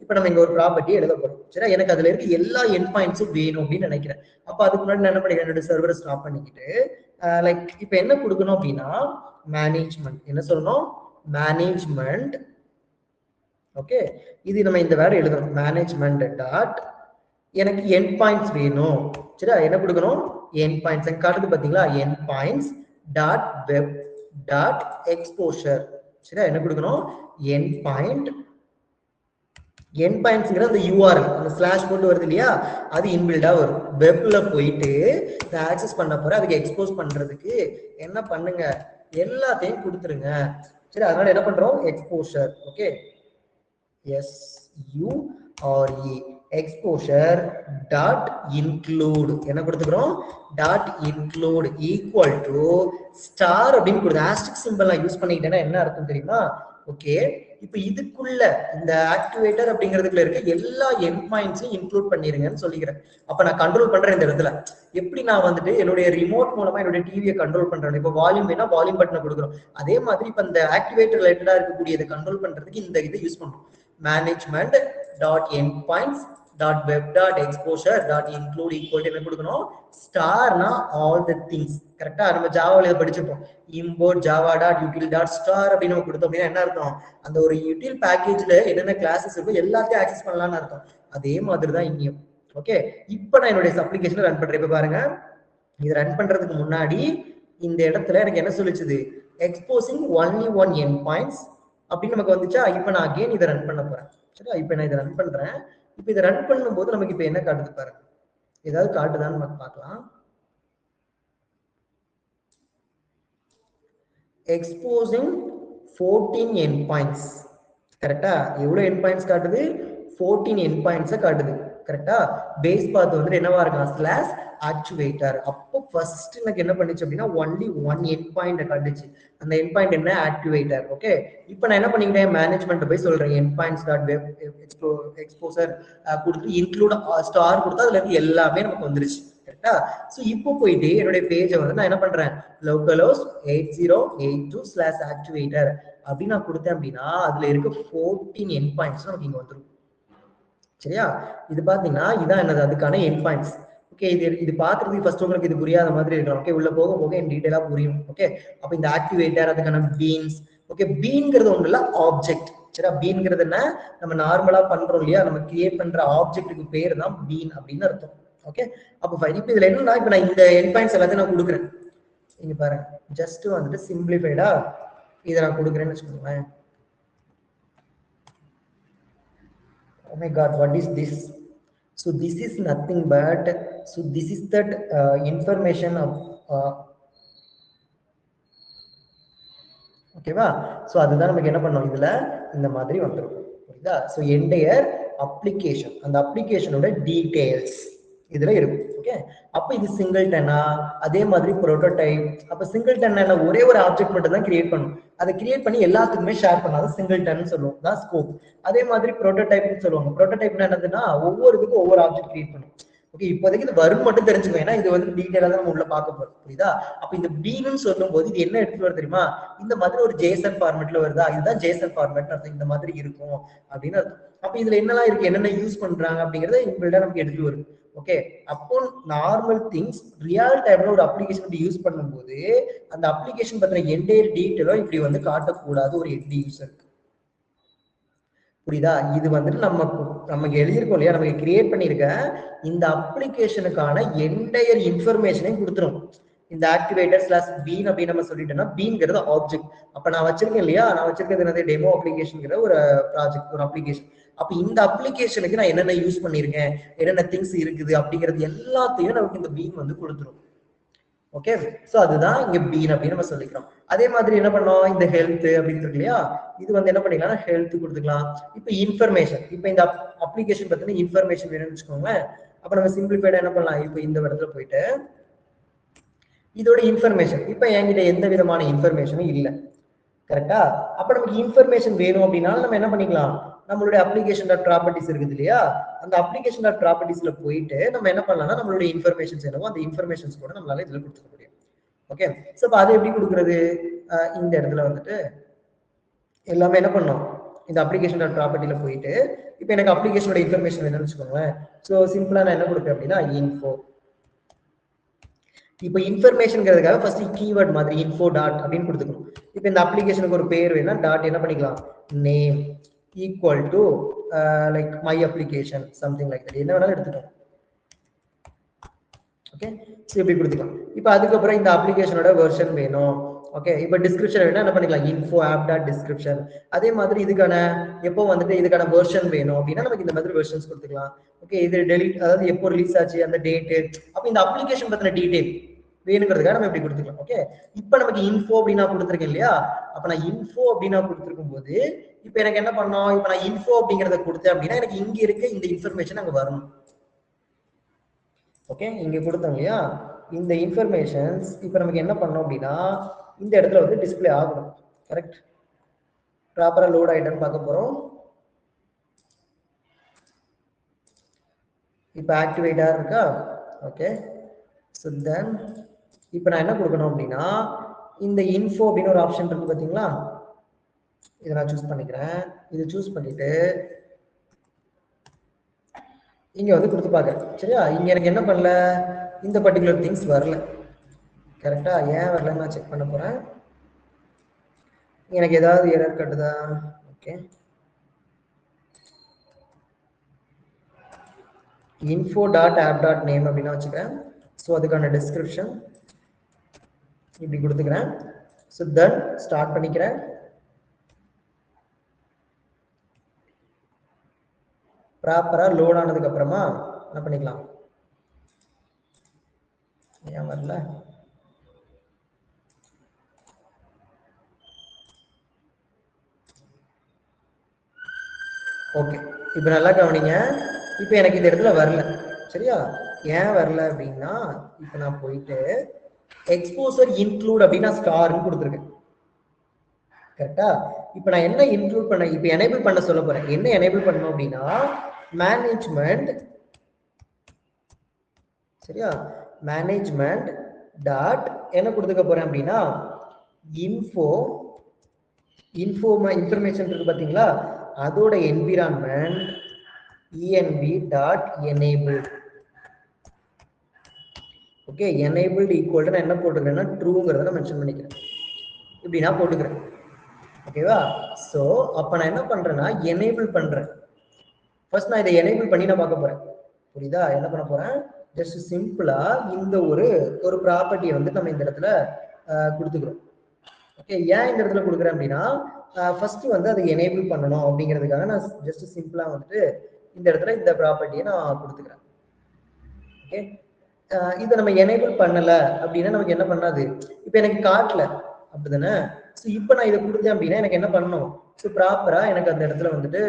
இப்ப நம்ம இங்க ஒரு ப்ராப்பர்ட்டி எழுத போறோம். சரி, எனக்கு அதுல இருக்க எல்லா எண்ட் பாயிண்ட்ஸும் வேணும் அப்படின்னு நினைக்கிறேன். அப்ப அதுக்கு முன்னாடி நான் என்ன பண்ணிக்கிறேன்? என்னோட சர்வரை ஸ்டாப் பண்ணிக்கிட்டு லைக் இப்ப என்ன கொடுக்கணும் அப்படின்னா மேனேஜ்மெண்ட். என்ன சொல்லணும்? மேனேஜ்மெண்ட். ஓகே, இது நம்ம இந்த வேர்ட் எழுதணும். மேனேஜ்மெண்ட் டாட் எனக்கு எண்ட் பாயிண்ட்ஸ் வேணும். சரியா? என்ன கொடுக்கணும்? End points. காட்டுது பாத்தீங்களா? End points dot web dot exposure. சரியா? என்ன கொடுக்கணும்? End point. எண்ட் பாயிண்ட்ஸ்ங்கிற அந்த URL அந்த ஸ்லாஷ் போட்டு வருது இல்லையா, அது இன்பில்டா வரும். வெப்ல போயிட்டு ஆக்சஸ் பண்ண போற, அதுக்கு எக்ஸ்போஸ் பண்றதுக்கு என்ன பண்ணுங்க? எல்லாத்தையும் கொடுத்துருங்க. சரி, அதனால என்ன பண்றோம்? எக்ஸ்போஷர். Okay, SURE exposure dot include. என்ன கொடுத்துக்கிறோம்? Dot include equal to star அப்படின்னு கொடுத்து ஆஸ்டிக் சிம்பிள் நான் யூஸ் பண்ணிக்கிட்டேன்னா என்ன அர்த்தம் தெரியுமா? ஓகே, இப்ப இதுக்குள்ள இந்த ஆக்டிவேட்டர் அப்படிங்கிறதுக்குள்ள இருக்க எல்லா எண்ட் பாயிண்ட்ஸையும் இன்க்ளூட் பண்ணிருங்கன்னு சொல்லிக்கிறேன். அப்ப நான் கண்ட்ரோல் பண்றேன் இந்த இடத்துல. எப்படி நான் வந்துட்டு என்னுடைய ரிமோட் மூலமா என்னுடைய டிவியை கண்ட்ரோல் பண்றேன். இப்போ வால்யூம் வேணா வால்யூம் பட்டனை கொடுக்குறோம். அதே மாதிரி இப்ப இந்த ஆக்டிவேட்டர் ரிலேட்டடா இருக்கக்கூடிய இதை கண்ட்ரோல் பண்றதுக்கு இந்த இதை யூஸ் பண்றோம். Management dot end points dot web dot exposure dot include equal என்ன கொடுக்கணும்? ஸ்டார்னா ஆல் தி திங்ஸ். கரெக்டா? நம்ம ஜாவால இதை படிச்சிருப்போம். Import Java dot யூட்டில் dot star அப்படின்னு நம்ம கொடுத்தோம் அப்படின்னா என்ன அர்த்தம்? அந்த ஒரு யூட்டில் பேக்கேஜ்ல என்னென்ன கிளாஸஸ் இருக்கோ எல்லாத்தையும் ஆக்சஸ் பண்ணலாம்னு அர்த்தம். அதே மாதிரி தான் இங்கேயும். ஓகே, இப்போ நான் என்னுடைய அப்ளிகேஷனை ரன் பண்றேன். இப்ப பாருங்க, இது ரன் பண்றதுக்கு முன்னாடி இந்த இடத்துல எனக்கு என்ன சொல்லிச்சுது? Exposing only one end points அப்படின்னு நமக்கு வந்துச்சா. இப்ப நான் அகைன் இதை ரன் பண்ண போறேன். சரியா? இப்ப நான் இதை ரன் பண்றேன். இப்ப இதை ரன் பண்ணும்போது நமக்கு இப்ப என்ன காட்டுது பாருங்க. ஏதாவது காட்டுதான்னு நமக்கு பார்க்கலாம். Exposing 14 end points. கரெக்டா? எவ்வளவு எண்ட் பாயிண்ட்ஸ் காட்டுது? 14 எண்ட் பாயிண்ட்ஸை காட்டுது. கரெக்டா? பேஸ் பாத் வந்துட்டு என்னவா இருக்கான்? Slash actuator. அப்போ ஃபர்ஸ்ட் எனக்கு என்ன பண்ணுச்சு அப்படின்னா ஒன்லி ஒன் எண்ட் பாயிண்ட் காட்டுச்சு. அந்த எண்ட் பாயிண்ட் என்ன? ஆக்டிவேட்டர். ஓகே, இப்போ நான் என்ன பண்ணிக்கிட்டேன்? மேனேஜ்மெண்ட் போய் சொல்றேன் end points dot web exposure கொடுத்து இன்க்ளூட் ஸ்டார் கொடுத்தா அதுல இருந்து எல்லாமே நமக்கு வந்துருச்சு. கரெக்டா? ஸோ இப்போ போயிட்டு என்னுடைய பேஜை வந்து நான் என்ன பண்றேன்? localhost 8082/activator அப்படின்னு நான் கொடுத்தேன் அப்படின்னா அதுல இருக்க 14 எண்ட் பாயிண்ட்ஸ் நமக்கு இங்க வந்துடும். சரியா? இது பாத்தீங்கன்னா இதான் என்னது? அதுக்கான எண்ட் பாயிண்ட்ஸ். ஓகே, இது பாக்குறதுக்கு ஃபர்ஸ்ட் உங்களுக்கு இது புரியாத மாதிரி இருக்கலாம். ஓகே, உள்ள போக போக என் டீடைலா புரியும். ஓகே, அப்ப இந்த ஆக்டிவேட்டர், அதுக்கான பீன்ஸ். ஓகே, பீன்ங்கிறது ஒண்ணு இல்ல, ஆப்ஜெக்ட். சரியா? பீன்ங்கிறது என்ன? நம்ம நார்மலா பண்றோம் இல்லையா, நம்ம கிரியேட் பண்ற ஆப்ஜெக்ட்டுக்கு பேர் தான் பீன் அப்படின்னு அர்த்தம். ஓகே, அப்ப இப்ப இதுல என்னன்னா, இப்ப நான் இந்த எண்ட் பாயிண்ட்ஸ் எல்லாத்தையும் நான் கொடுக்குறேன். இங்க பாருங்க, ஜஸ்ட் வந்துட்டு சிம்பிளிஃபைடா இதை நான் கொடுக்குறேன்னு வச்சுக்கோங்களேன். Oh my god, what is this? So this is nothing but, so this is that information of ஓகேவா? ஸோ அதுதான் நமக்கு என்ன பண்ணோம், இதுல இந்த மாதிரி வந்துடும். புரியுதா? ஸோ என்டையர் அப்ளிகேஷன், அந்த அப்ளிகேஷனோட டீடைல்ஸ் இதுல இருக்கும். ஓகே, அப்ப இது சிங்கிள்டனா, அதே மாதிரி புரோட்டோடைப். அப்ப சிங்கிள்டன் என்ன? ஒரே ஒரு ஆப்ஜெக்ட் மட்டும் தான் கிரியேட் பண்ணும். அதை கிரியேட் பண்ணி எல்லாத்துக்குமே ஷேர் பண்ணாத சிங்கிள்டன் சொல்லுவோம், தான் ஸ்கோப். அதே மாதிரி புரோட்டோடைப்னு சொல்லுவாங்க. புரோட்டோடைப்னா என்னதுன்னா ஒவ்வொரு இதுக்கும் ஒவ்வொரு ஆப்ஜெக்ட் கிரியேட் பண்ணும். ஓகே, இப்போதைக்கு இது வரும் மட்டும் தெரிஞ்சுக்கோ, ஏன்னா இது வந்து டீடைலா தான் நம்ம உள்ள பார்க்க போறோம். புரியுதா? அப்ப இந்த பீன்னு சொல்லும் போது இது என்ன எடுத்துட்டு வருது தெரியுமா? இந்த மாதிரி ஒரு ஜேசன் ஃபார்மேட்ல வருதா? இதுதான் ஜேசன் ஃபார்மேட் அர்த்தம், இந்த மாதிரி இருக்கும் அப்படின்னு அர்த்தம். அப்ப இதுல என்னெல்லாம் இருக்கு, என்னென்ன யூஸ் பண்றாங்க அப்படிங்கறத இன்பில்டா நமக்கு எடுத்துட்டு வருது. ஓகே, அப்போ நார்மல் திங்ஸ் ரியல் டைம்ல ஒரு அப்ளிகேஷன் யூஸ் பண்ணும்போது அந்த அப்ளிகேஷன் பத்தின என்டையர் டீடைலும் இப்படி வந்து காட்டக்கூடாது ஒரு எண்ட் யூசருக்கு. புரியுதா? இது வந்துட்டு நமக்கு எழுதியிருக்கோம் இல்லையா, நமக்கு கிரியேட் பண்ணிருக்க இந்த அப்ளிகேஷனுக்கான என்டையர் இன்ஃபர்மேஷனையும் கொடுத்துரும். இந்த ஆக்டிவேட்டர் ஸ்லாஷ் பீன் அப்படின்னு நம்ம சொல்லிட்டோம்னா, பீன்ங்கிறது ஆப்ஜெக்ட். அப்ப நான் வச்சிருக்கேன் இல்லையா, நான் வச்சிருக்கிறது என்னது? டெமோ அப்ளிகேஷன்ங்கிற ஒரு ப்ராஜெக்ட், ஒரு அப்ளிகேஷன். அப்ப இந்த அப்ளிகேஷனுக்கு நான் என்னென்ன யூஸ் பண்ணிருக்கேன், என்னென்ன திங்ஸ் இருக்குது அப்படிங்கிறது எல்லாத்தையும் நமக்கு இந்த பீன் வந்து கொடுத்துரும். ஓகே, சோ அதுதான் இங்க பீன் அப்படின்னு நம்ம சொல்லிக்கிறோம். அதே மாதிரி என்ன பண்ணோம், இந்த ஹெல்த் அப்படின்னு இருக்கு இல்லையா, இது வந்து என்ன பண்ணிக்கலாம், ஹெல்த் கொடுத்துக்கலாம். இப்ப இன்ஃபர்மேஷன், இப்ப இந்த அப்ளிகேஷன் பத்தின இன்ஃபர்மேஷன் வேணும்னு வச்சுக்கோங்களேன். அப்ப நம்ம சிம்பிளிஃபைடா என்ன பண்ணலாம், இப்ப இந்த இடத்துல போயிட்டு இதோட இன்ஃபர்மேஷன், இப்ப என்கிட்ட எந்த விதமான இன்ஃபர்மேஷனும் இல்லை. கரெக்டா? அப்ப நமக்கு இன்ஃபர்மேஷன் வேணும் அப்படின்னா நம்ம என்ன பண்ணிக்கலாம், நம்மளுடைய அப்ளிகேஷன் டாட் ப்ராப்பர்ட்டிஸ் இருக்குது இல்லையா, அந்த அப்ளிகேஷன் டாட் ப்ராப்பர்ட்டிஸ்ல போயிட்டு நம்ம என்ன பண்ணலாம்னா நம்மளுடைய இன்ஃபர்மேஷன்ஸ் என்னவோ அந்த இன்ஃபர்மேஷன்ஸ் கூட நம்மளால இதுல கொடுத்துக்க முடியும். ஓகே, சோ அப்ப அதை எப்படி கொடுக்குறது? இந்த இடத்துல வந்துட்டு எல்லாமே என்ன பண்ணோம், இந்த அப்ளிகேஷன் டாட் ப்ராப்பர்ட்டில போயிட்டு இப்போ எனக்கு அப்ளிகேஷனோட இன்ஃபர்மேஷன் வேணும்னு வச்சுக்கோங்களேன். ஸோ சிம்பிளா நான் என்ன கொடுப்பேன் அப்படின்னா இன்ஃபோ. இப்போ இன்ஃபர்மேஷன்ங்கிறதுக்காக ஃபர்ஸ்ட் கீவேர்ட் மாதிரி இன்ஃபோ டாட் அப்படின்னு கொடுத்துக்கணும். இப்போ இந்த அப்ளிகேஷனுக்கு ஒரு பேர் வேணா டாட் என்ன பண்ணிக்கலாம், name equal to like my application something like that, என்ன வேணாலும் எடுத்துக்கலாம். ஓகே, இப்படி கொடுத்துக்கலாம். இப்போ அதுக்கப்புறம் இந்த அப்ளிகேஷனோட வெர்ஷன் வேணும். ஓகே, இப்போ டிஸ்கிரிப்ஷன் வேணா என்ன பண்ணிக்கலாம், இன்ஃபோ ஆப் டாட் டிஸ்கிரிப்ஷன். அதே மாதிரி இதுக்கான எப்போ வந்துட்டு இதுக்கான வெர்ஷன் வேணும் அப்படின்னா நமக்கு இந்த மாதிரி வெர்ஷன்ஸ் கொடுத்துக்கலாம். ஓகே, இது டெலிட், அதாவது எப்போ ரிலீஸ் ஆச்சு அந்த டேட்டு, அப்போ இந்த அப்ளிகேஷன் பத்தின டீடைல் வேணுங்கிறதுக்காக நம்ம இப்படி கொடுத்துக்கலாம். ஓகே, இப்போ நமக்கு இன்ஃபோ அப்படின்னு நான் கொடுத்துருக்கேன் இல்லையா, அப்ப நான் இன்ஃபோ அப்படின்னு நான் கொடுத்துருக்கும் போது இப்போ எனக்கு என்ன பண்ணோம், இப்போ நான் இன்ஃபோ அப்படிங்கிறத கொடுத்தேன் அப்படின்னா எனக்கு இங்க இருக்க இந்த இன்ஃபர்மேஷன் அங்க வரணும். ஓகே, இங்க கொடுத்தோம் இல்லையா இந்த இன்ஃபர்மேஷன்ஸ், இப்போ நமக்கு என்ன பண்ணோம் அப்படின்னா இந்த இடத்துல வந்து டிஸ்பிளே ஆகணும். கரெக்ட், ப்ராப்பரா லோட் ஆயிட்டான்னு பார்க்க போறோம். இப்போ ஆக்டிவேட்டா இருக்கா. ஓகே, ஸோ தென் இப்போ நான் என்ன கொடுக்கணும் அப்படின்னா இந்த இன்ஃபோ அப்படின்னு ஒரு ஆப்ஷன் இருக்கு பார்த்தீங்களா, இதை நான் சூஸ் பண்ணிக்கிறேன். இது சூஸ் பண்ணிட்டு இங்க வந்து கொடுத்து பார்க்குறேன். சரியா? இங்க எனக்கு என்ன பண்ணல, இந்த பர்டிகுலர் திங்ஸ் வரல. கரெக்டா? ஏன் வரலன்னு நான் செக் பண்ண போறேன். எனக்கு ஏதாவது எரர் கட்டுதா? Okay, info dot app dot name அப்படின்னா வச்சுக்கிறேன். ஸோ அதுக்கான டிஸ்கிரிப்ஷன் இப்படி கொடுத்துக்கிறேன். ஸோ தென் ஸ்டார்ட் பண்ணிக்கிறேன். ப்ராப்பரா லோட் ஆனதுக்கு அப்புறமா என்ன பண்ணிக்கலாம், ஏன் வரல, ஓகே, இப்போ நல்லா கவனிங்க. இப்போ எனக்கு இந்த இடத்துல வரல, சரியா? ஏன் வரல அப்படின்னா, இப்போ நான் போயிட்டு எக்ஸ்போசர் இன்க்ளூட் அப்படின்னா ஸ்டார்னு கொடுத்துருக்கேன், கரெக்டா? இப்போ நான் என்ன இன்க்ளூட் பண்ண, இப்போ எனேபிள் பண்ண சொல்ல போறேன். என்ன எனேபிள் பண்ணணும் அப்படின்னா மேனேஜ்மெண்ட், சரியா? மேனேஜ்மெண்ட் டாட் என்ன கொடுத்துக்க போறேன் அப்படின்னா இன்ஃபர்மேஷன் இருக்கு பாத்தீங்களா, அதோட environment env dot enable. Okay, enabled equal to நான் என்ன போட்டுக்கிறேன்னா ட்ரூங்கிறத நான் மென்ஷன் பண்ணிக்கிறேன், இப்படி நான் போட்டுக்கிறேன். ஓகேவா? ஸோ அப்போ நான் என்ன பண்றேன்னா எனேபிள் பண்றேன். ஃபர்ஸ்ட் நான் இதை எனேபிள் பண்ணி நான் பார்க்க போறேன். புரியுதா? என்ன பண்ண போறேன், ஜஸ்ட் சிம்பிளா இந்த ஒரு ப்ராப்பர்ட்டியை வந்து நம்ம இந்த இடத்துல கொடுத்துக்கிறோம். ஓகே, ஏன் இந்த இடத்துல கொடுக்குறேன் அப்படின்னா ஃபர்ஸ்ட் வந்து அதை எனேபிள் பண்ணணும் அப்படிங்கிறதுக்காக நான் ஜஸ்ட் சிம்பிளா வந்துட்டு இந்த இடத்துல இந்த ப்ராப்பர்ட்டியை நான் கொடுத்துக்கிறேன். ஓகே, இதை நம்ம எனேபிள் பண்ணல அப்படின்னா நமக்கு என்ன பண்ணாது, இப்போ எனக்கு காட்டல அப்படிதானே? ஸோ இப்போ நான் இதை கொடுத்தேன் அப்படின்னா எனக்கு என்ன பண்ணணும், ஸோ ப்ராப்பரா எனக்கு அந்த இடத்துல வந்துட்டு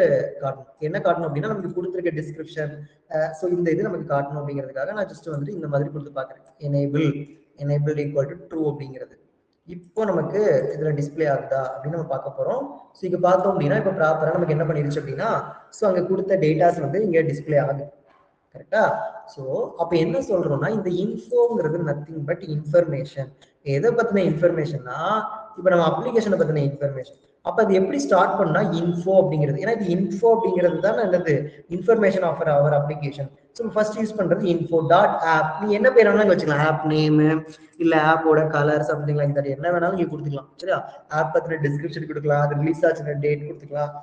காட்டணும். என்ன காட்டணும் அப்படின்னா நமக்கு கொடுத்துருக்க டிஸ்கிரிப்ஷன், ஸோ இந்த இது நமக்கு காட்டணும் அப்படிங்கிறதுக்காக நான் ஜஸ்ட் வந்துட்டு இந்த மாதிரி கொடுத்து பார்க்குறேன். எனேபிள் ஈக்குவல் டு ட்ரூ அப்படிங்கிறது இப்போ நமக்கு இதுல டிஸ்பிளே ஆகுதா அப்படின்னு நம்ம பார்க்க போறோம். ஸோ இங்க பார்த்தோம் அப்படின்னா இப்போ ப்ராப்பரா நமக்கு என்ன பண்ணிருச்சு அப்படின்னா ஸோ அங்க கொடுத்த டேட்டாஸ் வந்து இங்க டிஸ்பிளே ஆகுது, கரெக்டா? ஸோ அப்ப என்ன சொல்றோம்னா இந்த இன்ஃபோங்கிறது நத்திங் பட் இன்ஃபர்மேஷன். எதை பத்தின இன்ஃபர்மேஷன்னா இப்போ நம்ம அப்ளிகேஷனை பத்தின இன்ஃபர்மேஷன். அப்ப அது எப்படி ஸ்டார்ட் பண்ணா இன்ஃபோ அப்படிங்கிறது, ஏன்னா இது இன்ஃபோ அப்படிங்கிறது தான் என்னது information of our application. So first use பண்றது இன்ஃபோ டாட் ஆப். நீ என்ன பேர் வேணாலும் வச்சுக்கலாம், ஆப் நேம் இல்ல ஆப்போட கலர் சம்திங் லைக் தட், என்ன வேணாலும் நீங்க கொடுத்துக்கலாம், சரியா? ஆப் பத்தின டிஸ்கிரிப்ஷன் கொடுக்கலாம், அது ரிலீஸ் ஆச்சுன டேட் கொடுத்துக்கலாம்.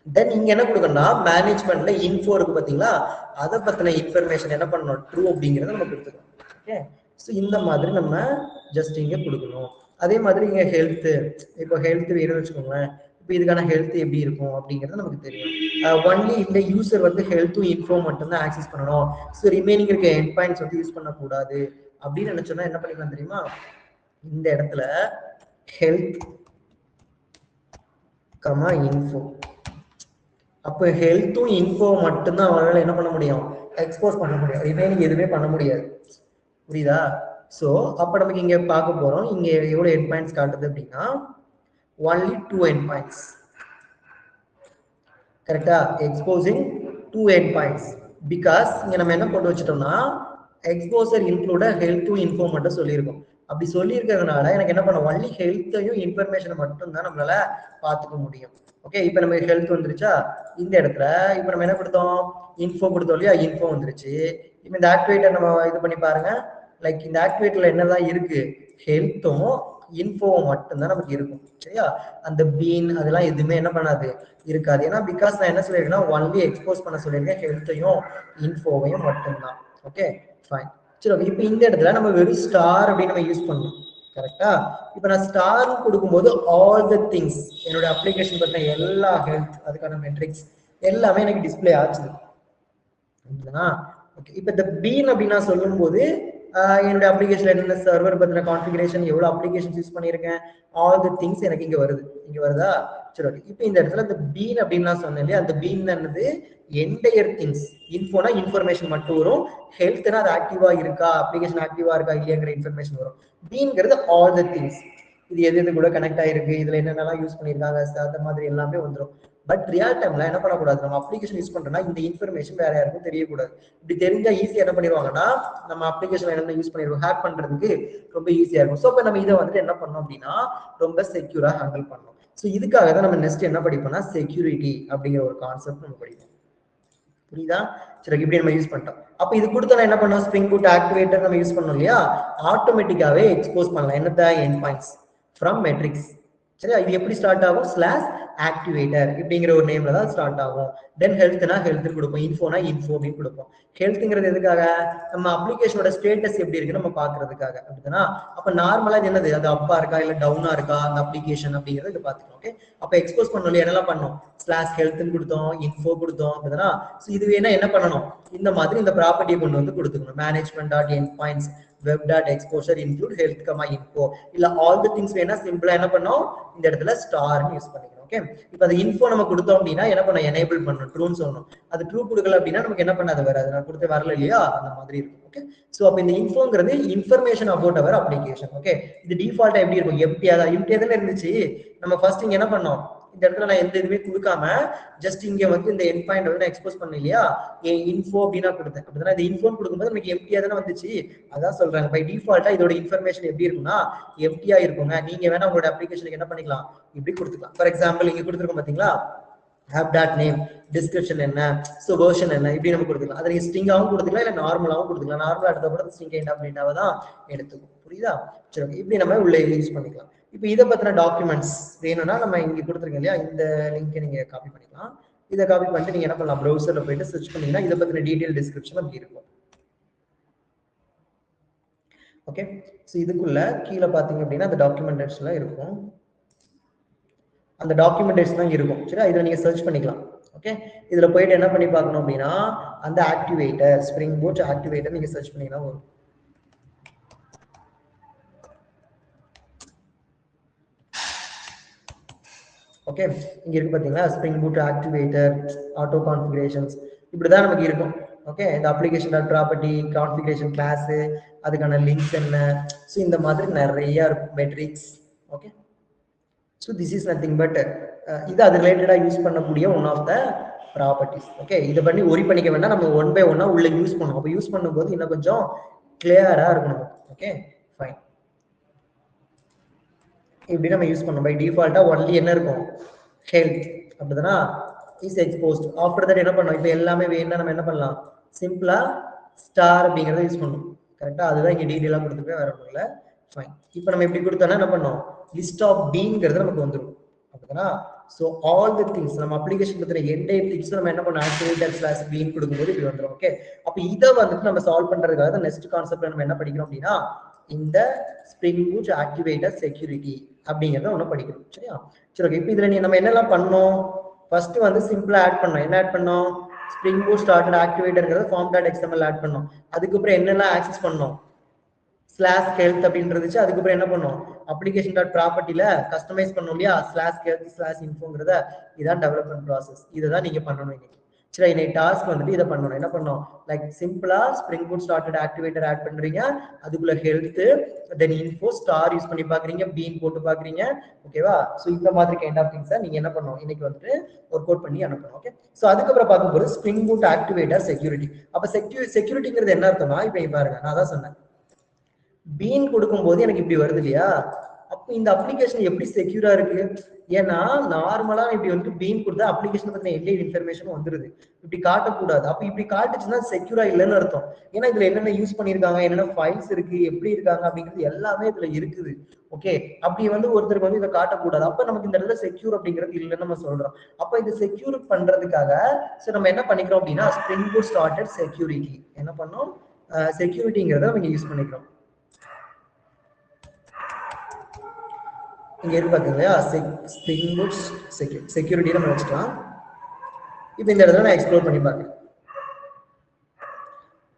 தென் இங்க என்ன கொடுக்கணும்னா மேனேஜ்மெண்ட்ல இன்ஃபோ இருக்கு பாத்தீங்களா, அதை பத்தின இன்ஃபர்மேஷன் என்ன பண்ணணும் ட்ரூ அப்படிங்கறத நம்ம கொடுத்துக்கணும். ஓகே, ஸோ இந்த மாதிரி நம்ம ஜஸ்ட் இங்க கொடுக்கணும். அதே மாதிரி இங்க ஹெல்த், இப்போ ஹெல்த் வேணும்னு வச்சுக்கோங்களேன், இப்போ இதுக்கான ஹெல்த் எப்படி இருக்கும் அப்படிங்கிறது நமக்கு தெரியும். ஒன்லி இந்த யூசர் வந்து ஹெல்த்தும் இன்ஃபோ மட்டும் தான் ஆக்சஸ் பண்ணணும், ஸோ ரிமைனிங் இருக்க எண்ட் பாயிண்ட்ஸ் வந்து யூஸ் பண்ணக்கூடாது அப்படின்னு நினைச்சோம்னா என்ன பண்ணிக்கலாம் தெரியுமா, இந்த இடத்துல ஹெல்த் கமா இன்ஃபோ. அப்போ ஹெல்த்தும் இன்ஃபோ மட்டும்தான் அவரால் என்ன பண்ண முடியும், எக்ஸ்போஸ் பண்ண முடியும், ரிமைனிங் எதுவுமே பண்ண முடியாது. புரியுதா? ஸோ அப்போ நமக்கு இங்க பார்க்க போறோம், இங்க எவ்வளவு எண்ட் பாயிண்ட்ஸ் காட்டுது அப்படின்னா only 2 end points, கரெக்டா? எக்ஸ்போசிங் 2 end points பிகாஸ் இங்க நம்ம என்ன போட்டு வச்சிட்டோம்னா எக்ஸ்போசர் இன்க்ளூட ஹெல்த்தும் இன்ஃபோ மட்டும் சொல்லியிருக்கோம். அப்படி சொல்லியிருக்கிறதுனால எனக்கு என்ன பண்ண ஒன்லி ஹெல்த்தையும் இன்ஃபர்மேஷனை மட்டும் தான் நம்மளால பார்த்துக்க முடியும். ஓகே, இப்போ நம்ம ஹெல்த் வந்துருச்சா, இந்த இடத்துல இப்போ நம்ம என்ன கொடுத்தோம் இன்ஃபோ கொடுத்தோம் இல்லையா, இன்ஃபோ வந்துருச்சு. இப்போ இந்த ஆக்டிவேட்டர் நம்ம இது பண்ணி பாருங்க, லைக் இந்த ஆக்டிவேட்டர்ல என்னதான் இருக்கு, ஹெல்த்தும் இன்ஃபோவும் மட்டும்தான் நமக்கு இருக்கும், சரியா? அந்த பீன் அதெல்லாம் எதுவுமே என்ன பண்ணாது, இருக்காது. ஏன்னா பிகாஸ் நான் என்ன சொல்லியிருக்கேன்னா ஒன்லி எக்ஸ்போஸ் பண்ண சொல்லியிருக்கேன் ஹெல்த்தையும் இன்ஃபோவையும் மட்டும்தான். ஓகே ஃபைன், சரி ஓகே. இப்போ இந்த இடத்துல நம்ம வெறும் ஸ்டார் அப்படின்னு நம்ம யூஸ் பண்ணணும், கரெக்டா? இப்போ நான் ஸ்டார் கொடுக்கும்போது ஆல் த திங்ஸ் என்னோட அப்ளிகேஷன் பத்தின எல்லா ஹெல்த் அதுக்கான மெட்ரிக்ஸ் எல்லாமே எனக்கு டிஸ்பிளே ஆச்சு. ஓகே, இப்போ இந்த பீன் அப்படின்னு நான் சொல்லும் போது என்னோட அப்ளிகேஷன்ல என்னென்ன சர்வர் பத்தின கான்ஃபிகரேஷன், எவ்வளவு அப்ளிகேஷன்ஸ் யூஸ் பண்ணியிருக்கேன், ஆல் தி திங்ஸ் எனக்கு இங்க வருது, இங்க வருதா? சரி ஓகே. இப்போ இந்த இடத்துல இந்த பீன் அப்படின்னு நான் சொன்னேன் இல்லையா, அந்த பீன் என்னது என்டையர் திங்ஸ். இன்ஃபோனா இன்ஃபர்மேஷன் மட்டும் வரும், ஹெல்த்னா அது ஆக்டிவா இருக்கா, அப்ளிகேஷன் ஆக்டிவா இருக்கா இல்லையாங்கிற இன்ஃபர்மேஷன் வரும். பீன்ங்கிறது ஆல் தி திங்ஸ், இது எது எது கூட கனெக்ட் ஆயிருக்கு, இதுல என்னென்னலாம் யூஸ் பண்ணியிருக்காங்க, அந்த மாதிரி எல்லாமே வந்துடும். பட் ரியல் டைம்ல என்ன பண்ணக்கூடாது, நம்ம அப்ளிகேஷன் யூஸ் பண்றோம்னா இந்த இன்ஃபர்மேஷன் வேற யாருக்கும் தெரியக்கூடாது. இப்படி தெரிஞ்சா ஈஸியா என்ன பண்ணிடுவாங்கன்னா நம்ம அப்ளிகேஷன் என்ன யூஸ் பண்ணிடுவோம், ஹேக் பண்றதுக்கு ரொம்ப ஈஸியா இருக்கும். ஸோ இப்போ நம்ம இதை வந்துட்டு என்ன பண்ணோம் அப்படின்னா ரொம்ப செக்யூரா ஹேண்டில் பண்ணணும். ஸோ இதுக்காக தான் நம்ம நெக்ஸ்ட் என்ன படிப்போம்னா செக்யூரிட்டி அப்படிங்கிற ஒரு கான்செப்ட் நம்ம படிப்போம். புரியுதா? சரி, இப்படி நம்ம யூஸ் பண்ணிட்டோம். அப்ப இது கொடுத்தா என்ன பண்ணோம், ஸ்ப்ரிங் பூட் ஆக்டிவேட்டர் நம்ம யூஸ் பண்ணோம் இல்லையா, ஆட்டோமேட்டிக்காவே எக்ஸ்போஸ் பண்ணலாம் என்னத்த எண்ட் பாயிண்ட்ஸ் ஃப்ரம் மெட்ரிக்ஸ். சரியா? இது எப்படி ஸ்டார்ட் ஆகும், ஸ்லாஷ் ஆக்டிவேட்டர் இப்படிங்கிற ஒரு நேம்ல தான் ஸ்டார்ட் ஆகும். தென் ஹெல்த்னா ஹெல்த் கொடுப்போம், இன்ஃபோனா இன்ஃபோ அப்படின்னு கொடுப்போம். ஹெல்த்ங்கிறது எதுக்காக, நம்ம அப்ளிகேஷனோட ஸ்டேட்டஸ் எப்படி இருக்குன்னு நம்ம பாக்குறதுக்காக, அப்படின்னா அப்ப நார்மலா இது என்னது, அது அப்பா இருக்கா இல்ல டவுனா இருக்கா அந்த அப்ளிகேஷன் அப்படிங்கறது இது பாத்துக்கணும். ஓகே, அப்ப எக்ஸ்போஸ் பண்ணோம் என்னெல்லாம் பண்ணோம், ஸ்லாஷ் ஹெல்த்னு கொடுத்தோம், இன்ஃபோ கொடுத்தோம், அப்படின்னா இது வேணா என்ன பண்ணணும், இந்த மாதிரி இந்த ப்ராப்பர்ட்டியை கொண்டு வந்து கொடுத்துக்கணும். Management dot end points web dot exposure include health comma info இல்ல all the things வேணா சிம்பிளா என்ன பண்ணோம் இந்த இடத்துல ஸ்டார் யூஸ் பண்ணிக்கணும். ஓகே. இப்போ அந்த இன்ஃபோ நம்ம கொடுத்தோம் அப்படின்னா என்ன பண்ண எனேபிள் பண்ணணும், ட்ரூன்னு சொல்லணும். அது ட்ரூ கொடுக்கல அப்படின்னா நமக்கு என்ன பண்ணாது வராது, நான் கொடுத்து வரல இல்லையா, அந்த மாதிரி இருக்கும். ஓகே. ஸோ அப்போ இந்த இன்ஃபோங்கிறது information about our application. Okay. இது டிஃபால்ட்டா எப்படி இருக்கும், எம்டியா தானே இருந்துச்சு. நம்ம ஃபர்ஸ்ட் இங்க என்ன பண்ணோம், இந்த இடத்துல நான் எந்த இதுவுமே கொடுக்காம ஜஸ்ட் இங்க வந்து இந்த எண்ட் பாயிண்ட் வந்து நான் எக்ஸ்போஸ் பண்ணேன் இல்லையா, இன்ஃபோ அப்படின்னா கொடுத்தேன். அப்படின்னா இந்த இன்ஃபோன் கொடுக்கும்போது நமக்கு எம்டியா தானே வந்துச்சு. அதான் சொல்றாங்க பை டிஃபால்ட்டா இதோட இன்ஃபர்மேஷன் எப்படி இருக்கும்னா எம்டியா இருக்குங்க. நீங்க வேணா உங்களோட அப்ளிகேஷனுக்கு என்ன பண்ணிக்கலாம், இப்படி கொடுத்துக்கலாம். ஃபார் எக்ஸாம்பிள் இங்க கொடுத்துருக்கோம் பாத்தீங்களா, ஆப் டாட் நேம், டிஸ்கிரிப்ஷன் என்ன, ஸோ வெர்ஷன் என்ன, இப்படி நம்ம கொடுத்துக்கலாம். அதை நீங்க ஸ்ட்ரிங்காவும் கொடுத்துக்கலாம், இல்லை நார்மலாவும் கொடுத்துக்கலாம். நார்மலா எடுத்த கூட ஸ்ட்ரிங் எண்ட் அப்படின்ட்டாவை தான் எடுத்துக்கும். புரியுதா? சரி, இப்படி நம்ம உள்ள யூஸ் பண்ணிக்கலாம். இப்போ இதை பத்தின டாக்குமெண்ட்ஸ் வேணும்னா நம்ம இங்க கொடுத்துருக்கோம் இல்லையா, இந்த லிங்கை நீங்க காப்பி பண்ணிக்கலாம். இதை காப்பி பண்ணிட்டு நீங்க என்ன பண்ணலாம், ப்ரௌசர்ல போயிட்டு சர்ச் பண்ணீங்கன்னா இதை பத்தின டீடைல் டிஸ்கிரிப்ஷன் அப்படி இருக்கும். ஓகே. ஸோ இதுக்குள்ள கீழே பாத்தீங்க அப்படின்னா அந்த டாக்குமெண்டேஷன்லாம் இருக்கும், அந்த டாக்குமெண்டேஷன் தான் இருக்கும். சரி, இதில் நீங்க சர்ச் பண்ணிக்கலாம். ஓகே. இதுல போயிட்டு என்ன பண்ணி பார்க்கணும் அப்படின்னா அந்த ஆக்டிவேட்டர், ஸ்ப்ரிங் பூட் ஆக்டிவேட்டர் நீங்க சர்ச் பண்ணீங்கன்னா வரும். ஓகே. இங்க இருக்கு பாத்தீங்களா, Spring Boot activator, auto configurations, இப்படிதான் நமக்கு இருக்கும். ஓகே. இந்த application dot property, configuration class, அதுக்கான லிங்க்ஸ் என்ன, ஸோ இந்த மாதிரி நிறைய இருக்கும், metrics. Okay. So this is nothing but இது அது ரிலேட்டடா யூஸ் பண்ணக்கூடிய one of the properties. Okay. இதை பண்ணி ஒரி பண்ணிக்க வேண்டாம், நம்ம ஒன் பை ஒன்னா உள்ள யூஸ் பண்ணுவோம். அப்போ யூஸ் பண்ணும்போது இன்னும் கொஞ்சம் கிளியரா இருக்கும். Okay fine. இப்படி நம்ம யூஸ் பண்ணோம். பை டிஃபால்ட்டா ஒன்லி என்ன இருக்கும், ஹெல்த், அப்படிதானா, இஸ் எக்ஸ்போஸ்ட். ஆஃப்டர் தட் என்ன பண்ணோம், இப்போ எல்லாமே வேணும்னா நம்ம என்ன பண்ணலாம், சிம்பிளா ஸ்டார் அப்படிங்கிறத யூஸ் பண்ணணும். கரெக்டா, அதுதான் இங்க டீடைலா கொடுத்துருக்கேன், வேற ஒன்றும் இல்லை. ஃபைன். இப்போ நம்ம எப்படி கொடுத்தோம்னா என்ன பண்ணோம், லிஸ்ட் ஆஃப் பீங்கிறது நமக்கு வந்துடும். அப்படிதானா. ஸோ ஆல் தி திங்ஸ் நம்ம அப்ளிகேஷன் பத்தின என்டையர் திங்ஸ் நம்ம என்ன பண்ணோம், ஆக்டிவேட்டர் ஸ்லாஷ் பீன் கொடுக்கும்போது இப்படி வந்துடும். ஓகே. அப்போ இதை வந்துட்டு நம்ம சால்வ் பண்றதுக்காக நெக்ஸ்ட் கான்செப்ட் நம்ம என்ன படிக்கிறோம் அப்படின்னா இந்த ஸ்ப்ரிங் பூட் ஆக்டிவேட்டர் செக்யூரிட்டி அப்படிங்கிறத ஒன்று படிக்கணும். சரியா? சரி, ஓகே. இப்போ இதுல நம்ம என்னெல்லாம் பண்ணோம், ஃபர்ஸ்ட் வந்து சிம்பிளா ஆட் பண்ணோம். என்ன ஆட் பண்ணோம், ஸ்ப்ரிங் பூட் ஸ்டார்டட் ஆக்டிவேட்டர்ங்கிறது ஃபார்ம் டாட் எக்ஸ்எம்எல் ஆட் பண்ணோம். அதுக்கப்புறம் என்னெல்லாம் ஆக்சஸ் பண்ணோம், ஸ்லாஷ் ஹெல்த் அப்படின்னு இருந்துச்சு. அதுக்கப்புறம் என்ன பண்ணோம், அப்ளிகேஷன் டாட் ப்ராப்பர்ட்டில கஸ்டமைஸ் பண்ணோம் இல்லையா, ஸ்லாஷ் ஹெல்த் ஸ்லாஷ் இன்ஃபோங்கிறத. இதான் டெவலப்மெண்ட் ப்ராசஸ். இதை தான் நீங்க பண்ணணும் இன்னைக்கு. சரி, இன்னைக்கு டாஸ்க் வந்துட்டு இதை பண்ணணும். என்ன பண்ணோம், லைக் சிம்பிளா Spring boot started activator add பண்றீங்க, அதுக்குள்ள health, then info, star use பண்ணி பாக்குறீங்க, பீன் போட்டு பாக்குறீங்க. ஓகேவா? ஸோ இந்த மாதிரி கைண்ட் ஆஃப் திங்ஸை நீங்க என்ன பண்ணணும், இன்னைக்கு வந்துட்டு ஒர்க் அவுட் பண்ணி அனுப்பணும். ஓகே. ஸோ அதுக்கப்புறம் பார்க்கும்போது ஸ்ப்ரிங் பூட் ஆக்டிவேட்டர் செக்யூரிட்டி. அப்ப செக்யூரிட்டிங்கிறது என்ன அர்த்தமா, இப்போ பாருங்க, நான் தான் சொன்னேன் பீன் கொடுக்கும்போது எனக்கு இப்படி வருது இல்லையா, அப்போ இந்த அப்ளிகேஷன் எப்படி செக்யூரா இருக்கு, ஏன்னா நார்மலா இப்படி வந்து பீன் கொடுத்தா அப்ளிகேஷன் பத்தின எந்த இன்ஃபர்மேஷன் வந்துருது, இப்படி காட்டக்கூடாது. அப்ப இப்படி காட்டுச்சுன்னா செக்யூரா இல்லைன்னு அர்த்தம். ஏன்னா இதுல என்னென்ன யூஸ் பண்ணிருக்காங்க, என்னென்ன ஃபைல்ஸ் இருக்கு, எப்படி இருக்காங்க அப்படிங்கிறது எல்லாமே இதுல இருக்குது. ஓகே. அப்படி வந்து ஒருத்தருக்கு வந்து இதை காட்டக்கூடாது. அப்ப நமக்கு இந்த இடத்துல செக்யூர் அப்படிங்கிறது இல்லைன்னு நம்ம சொல்றோம். அப்ப இது செக்யூர் பண்றதுக்காக நம்ம என்ன பண்ணிக்கிறோம் அப்படின்னா ஸ்ப்ரிங் பூட் ஸ்டார்டட் செக்யூரிட்டி என்ன பண்ணோம், செக்யூரிட்டிங்கிறத நம்ம யூஸ் பண்ணிக்கிறோம். இங்க இருக்கு பாத்தீங்களா, ஸ்ப்ரிங் பூட் செக்யூரிட்டி நம்ம வச்சுக்கலாம். இப்போ இந்த இடத்துல நான் எக்ஸ்ப்ளோர் பண்ணி பார்க்கிறேன்.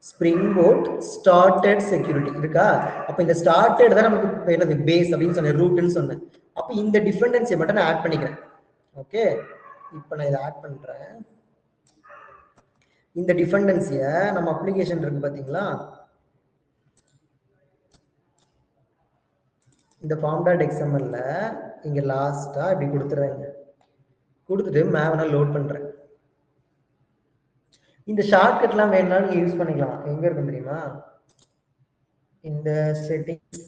ஸ்ப்ரிங் பூட் ஸ்டார்டட் செக்யூரிட்டி இருக்கா, அப்ப இந்த ஸ்டார்டட் தான் நமக்கு என்னது பேஸ் அப்படின்னு சொன்னேன், ரூட்னு சொன்னேன். அப்ப இந்த டிபெண்டன்சியை மட்டும் நான் ஆட் பண்ணிக்கிறேன். ஓகே. இப்போ நான் இதை ஆட் பண்றேன். இந்த டிபெண்டன்சியை நம்ம அப்ளிகேஷன் இருக்கு பாத்தீங்களா, இந்த ஃபார்ம் டாட் எக்ஸ்எம்எல்ல இங்க லாஸ்டா இப்படி கொடுத்துறேன். கொடுத்துட்டு மேவனா லோட் பண்றேன். இந்த ஷார்ட்கட்லாம் வேணும்னா நீங்க யூஸ் பண்ணிக்கலாம். எங்க இருக்கும் தெரியுமா, இந்த settings,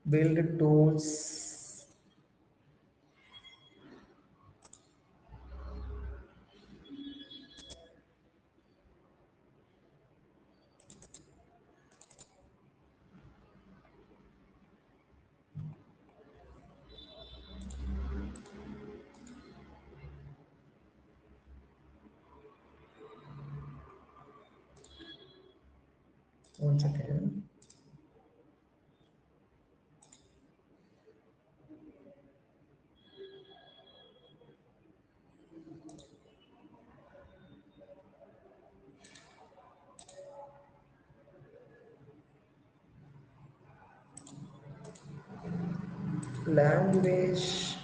build, tools, one second. language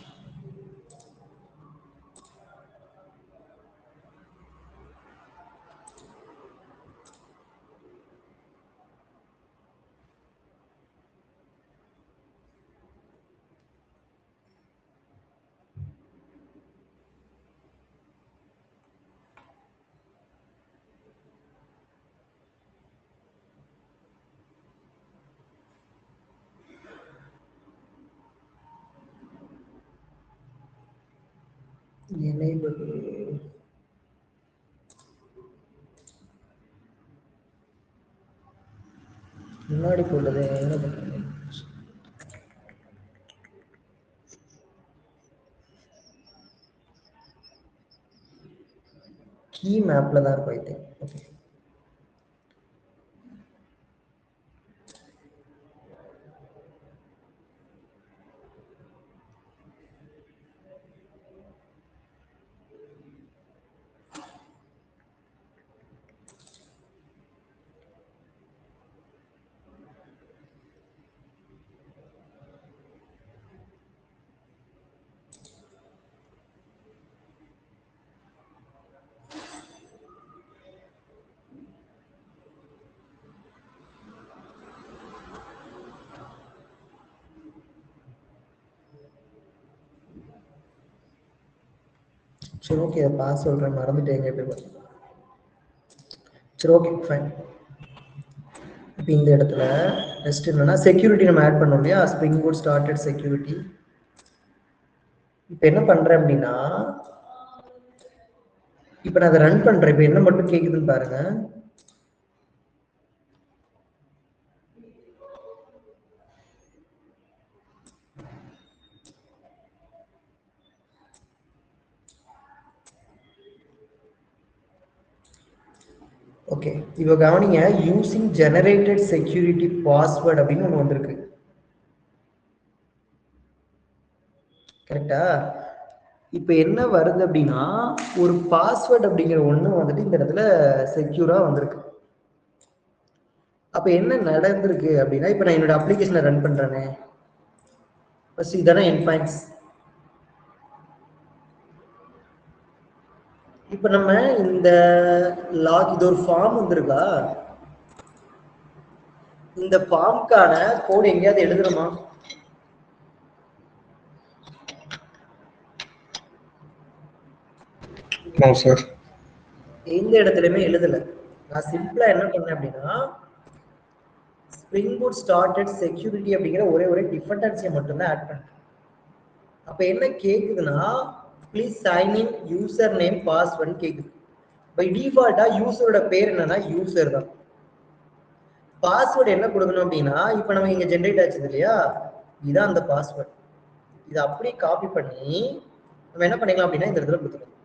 enable முன்னாடி போட்டது என்ன பண்றது கீ மேப்ல தான் இருக்கும் ஐ திங்க் ஓகே சரி ஓகே பாஸ் சொல்றேன் மறந்துட்டேன் எங்க போய் சரி ஓகே ஃபைன் இப்போ இந்த இடத்துல நெக்ஸ்ட் என்னன்னா செக்யூரிட்டி நம்ம ஆட் பண்ணோம் இல்லையா ஸ்ப்ரிங் பூட் ஸ்டார்டட் செக்யூரிட்டி இப்போ என்ன பண்றேன் அப்படின்னா இப்போ நான் அதை ரன் பண்றேன் இப்போ என்ன மட்டும் கேக்குதுன்னு பாருங்க ஓகே இப்போ கவனிங்க யூசிங் ஜெனரேட்டட் செக்யூரிட்டி பாஸ்வேர்ட் அப்படின்னு ஒன்று வந்திருக்கு கரெக்டா இப்போ என்ன வருது அப்படின்னா ஒரு பாஸ்வேர்ட் அப்படிங்கிற ஒன்று வந்துட்டு இந்த இடத்துல செக்யூரா வந்திருக்கு அப்போ என்ன நடந்திருக்கு அப்படின்னா இப்போ நான் என்னோட அப்ளிகேஷனை ரன் பண்றேனே ஃபர்ஸ்ட் இதான என் பாயிண்ட்ஸ் இப்போ நம்ம இந்த லாக் இது ஒரு ஃபார்ம் வந்திருக்கா இந்த ஃபார்முக்கான கோட் எங்கேயாவது எழுதுறோமா நோ சார் எந்த இடத்துலயுமே எழுதல நான் சிம்பிளா என்ன பண்ணேன் அப்படின்னா ஸ்ப்ரிங் பூட் ஸ்டார்டட் செக்யூரிட்டி அப்படிங்கிற ஒரே டிபெண்டன்சியை மட்டும்தான் ஆட் பண்ணேன் அப்ப என்ன கேக்குதுன்னா please sign in user name password கேக்குது பை டிஃபால்ட்டா யூசரோட பேர் என்னன்னா யூசர் தான் பாஸ்வேர்டு என்ன கொடுக்கணும் அப்படின்னா இப்ப நம்ம இங்க ஜென்ரேட் ஆச்சு இல்லையா இதுதான் அந்த பாஸ்வேர்ட் இதை அப்படியே காப்பி பண்ணி நம்ம என்ன பண்ணிக்கலாம் அப்படின்னா இந்த இடத்துல கொடுத்துக்கலாம்